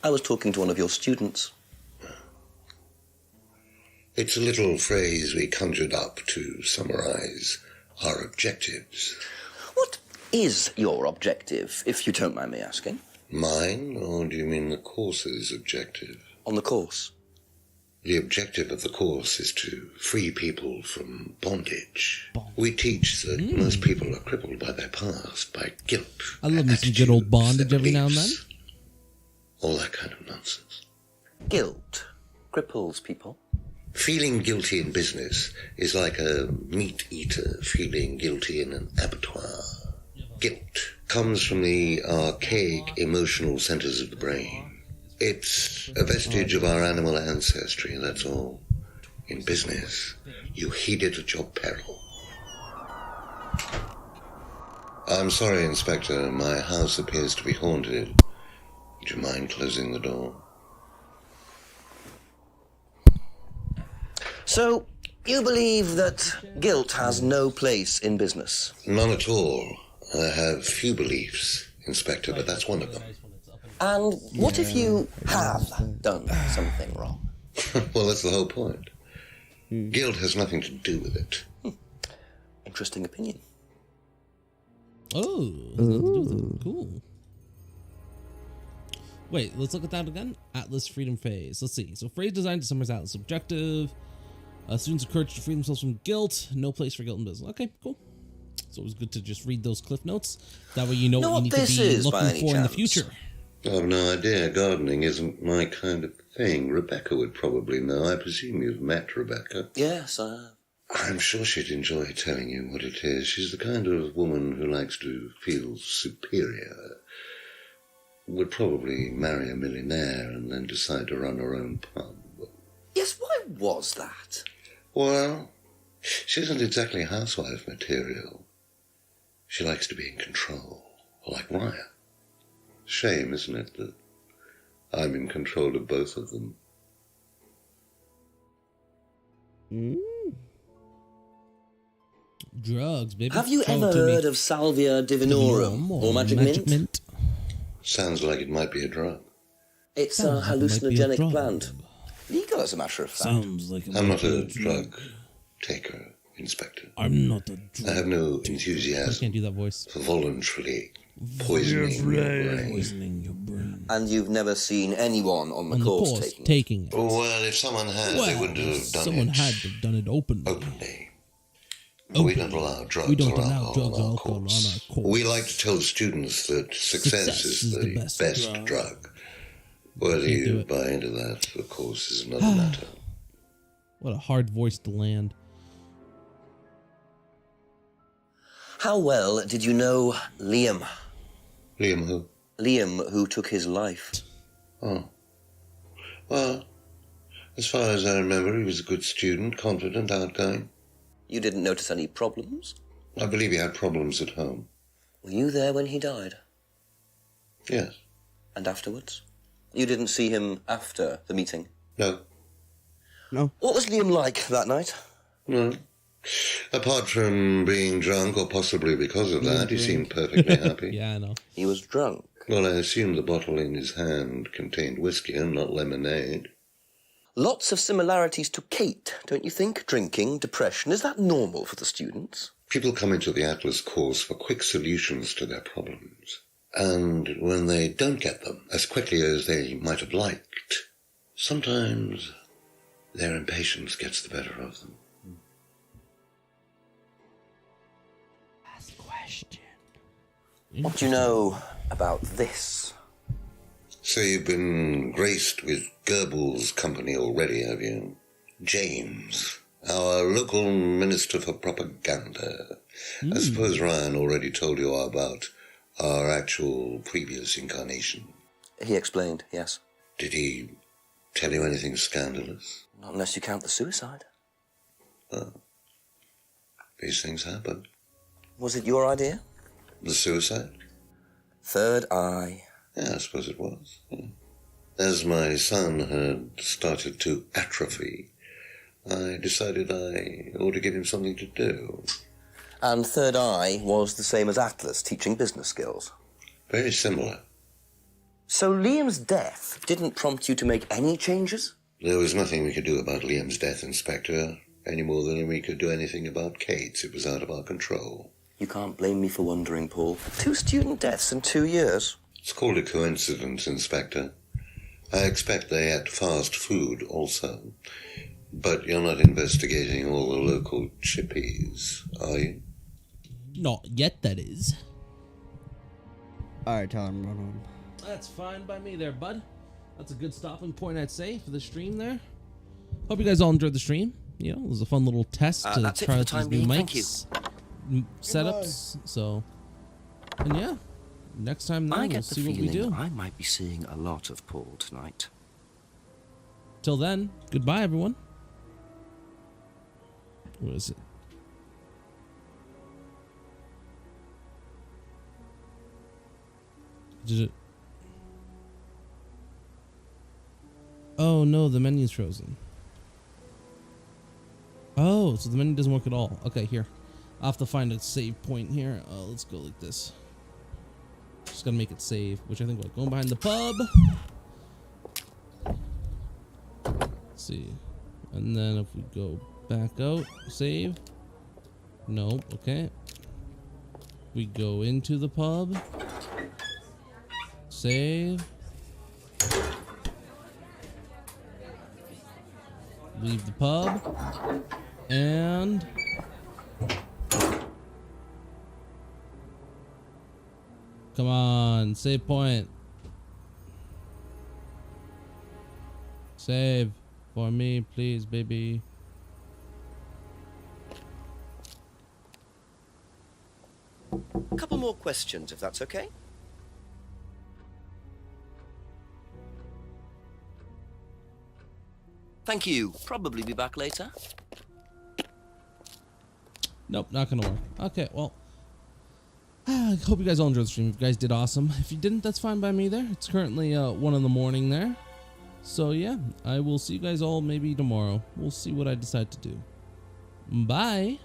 Speaker 4: I was talking to one of your students.
Speaker 13: It's a little phrase we conjured up to summarize our objectives.
Speaker 4: What is your objective, if you don't mind me asking?
Speaker 13: Mine, or do you mean the course's objective?
Speaker 4: On the course.
Speaker 13: The objective of the course is to free people from bondage. We teach that most people are crippled by their past, by guilt.
Speaker 1: I love me some good old bondage every now and then.
Speaker 13: All that kind of nonsense.
Speaker 4: Guilt cripples people.
Speaker 13: Feeling guilty in business is like a meat eater feeling guilty in an abattoir. Guilt comes from the archaic emotional centers of the brain. It's a vestige of our animal ancestry, that's all. In business, you heed it at your peril. I'm sorry, Inspector, my house appears to be haunted. Would you mind closing the door?
Speaker 4: So, you believe that guilt has no place in business?
Speaker 13: None at all. I have few beliefs, Inspector, but that's one of them.
Speaker 4: And what if you have done something wrong?
Speaker 13: Well, that's the whole point. Guilt has nothing to do with it.
Speaker 4: Interesting opinion.
Speaker 1: Oh, cool. Wait, let's look at that again. Atlas freedom phase. Let's see. So phrase designed to summarize Atlas objective. Students encouraged to free themselves from guilt. No place for guilt in business. Okay, cool. It's always good to just read those cliff notes. That way you know what you need to be looking for in the future.
Speaker 13: I've no idea. Gardening isn't my kind of thing. Rebecca would probably know. I presume you've met Rebecca.
Speaker 4: Yes, I have.
Speaker 13: I'm sure she'd enjoy telling you what it is. She's the kind of woman who likes to feel superior. Would probably marry a millionaire and then decide to run her own pub.
Speaker 4: Yes, why was that?
Speaker 13: Well, she isn't exactly housewife material. She likes to be in control, like Ryan. Shame, isn't it, that I'm in control of both of them.
Speaker 1: Drugs, baby.
Speaker 4: Have you
Speaker 1: Show
Speaker 4: ever
Speaker 1: it to me.
Speaker 4: heard of Salvia Divinorum or Magic Mint?
Speaker 13: Sounds like it might be a drug.
Speaker 4: It's a
Speaker 1: Sounds like it might be a
Speaker 4: hallucinogenic
Speaker 1: drug.
Speaker 4: plant. Legal, as a matter of fact.
Speaker 1: Sounds like it
Speaker 13: I'm
Speaker 1: might
Speaker 13: not
Speaker 1: be
Speaker 13: a drug taker, Inspector.
Speaker 1: I'm not a drug.
Speaker 13: I have no
Speaker 1: I
Speaker 13: enthusiasm
Speaker 1: can't do that voice.
Speaker 13: for voluntarily poisoning your brain.
Speaker 1: Poisoning your brain.
Speaker 4: And you've never seen anyone on the course taking it?
Speaker 13: Well, if someone had, they wouldn't have done
Speaker 1: someone
Speaker 13: it
Speaker 1: had to have done it
Speaker 13: openly. We don't allow drugs
Speaker 1: We don't
Speaker 13: or
Speaker 1: allow
Speaker 13: alcohol
Speaker 1: drugs
Speaker 13: on
Speaker 1: or
Speaker 13: our
Speaker 1: alcohol on
Speaker 13: course.
Speaker 1: our course.
Speaker 13: We like to tell students that success is the best drug. Whether
Speaker 1: Can't do
Speaker 13: you
Speaker 1: it.
Speaker 13: buy into that, of course, is another matter.
Speaker 1: What a hard voice to land.
Speaker 4: How well did you know Liam?
Speaker 13: Liam who?
Speaker 4: Liam, who took his life.
Speaker 13: Oh. Well, as far as I remember, he was a good student, confident, outgoing.
Speaker 4: You didn't notice any problems?
Speaker 13: I believe he had problems at home.
Speaker 4: Were you there when he died?
Speaker 13: Yes.
Speaker 4: And afterwards? You didn't see him after the meeting?
Speaker 13: No.
Speaker 2: No.
Speaker 4: What was Liam like that night?
Speaker 13: No. Apart from being drunk, or possibly because of that, he seemed perfectly happy.
Speaker 1: Yeah, I know.
Speaker 4: He was drunk.
Speaker 13: Well, I assume the bottle in his hand contained whiskey and not lemonade.
Speaker 4: Lots of similarities to Kate, don't you think? Drinking, depression, is that normal for the students?
Speaker 13: People come into the Atlas course for quick solutions to their problems. And when they don't get them as quickly as they might have liked, sometimes their impatience gets the better of them.
Speaker 2: Last question.
Speaker 4: What do you know about this?
Speaker 13: So you've been graced with Goebbels' company already, have you? James, our local minister for propaganda. I suppose Ryan already told you about our actual previous incarnation.
Speaker 4: He explained, yes.
Speaker 13: Did he tell you anything scandalous?
Speaker 4: Not unless you count the suicide.
Speaker 13: Well, these things happen.
Speaker 4: Was it your idea?
Speaker 13: The suicide?
Speaker 4: Third eye.
Speaker 13: Yeah, I suppose it was. Yeah. As my son had started to atrophy, I decided I ought to give him something to do.
Speaker 4: And Third Eye was the same as Atlas, teaching business skills.
Speaker 13: Very similar.
Speaker 4: So Liam's death didn't prompt you to make any changes?
Speaker 13: There was nothing we could do about Liam's death, Inspector, any more than we could do anything about Kate's. It was out of our control.
Speaker 4: You can't blame me for wondering, Paul. 2 student deaths in 2 years.
Speaker 13: It's called a coincidence, Inspector. I expect they ate fast food also. But you're not investigating all the local chippies, are you?
Speaker 1: Not yet, that is.
Speaker 2: Alright, tell him run on.
Speaker 1: That's fine by me there, bud. That's a good stopping point, I'd say, for the stream there. Hope you guys all enjoyed the stream. You know, it was a fun little test to
Speaker 4: that's it
Speaker 1: try
Speaker 4: for
Speaker 1: out
Speaker 4: the time
Speaker 1: these new
Speaker 4: being. Thank
Speaker 1: mics, setups. So, and yeah, next time now
Speaker 3: I
Speaker 1: we'll
Speaker 3: get the
Speaker 1: see what we
Speaker 3: feeling
Speaker 1: do.
Speaker 3: I might be seeing a lot of Paul tonight.
Speaker 1: Till then, goodbye, everyone. What is it? Did it? Oh no, the menu's frozen. Oh, so the menu doesn't work at all. Okay, here. I'll have to find a save point here. Let's go like this. Just gotta make it save, which I think we're going behind the pub. Let's see. And then if we go back out, save. No, okay. We go into the pub. Save. Leave the pub. And come on, save point. Save for me, please, baby.
Speaker 3: A couple more questions, if that's okay. Thank you. Probably be back later.
Speaker 1: Nope, not gonna work. Okay, well, I hope you guys all enjoyed the stream. If you guys did, awesome. If you didn't, that's fine by me there. It's currently 1 in the morning there. So yeah, I will see you guys all maybe tomorrow. We'll see what I decide to do. Bye.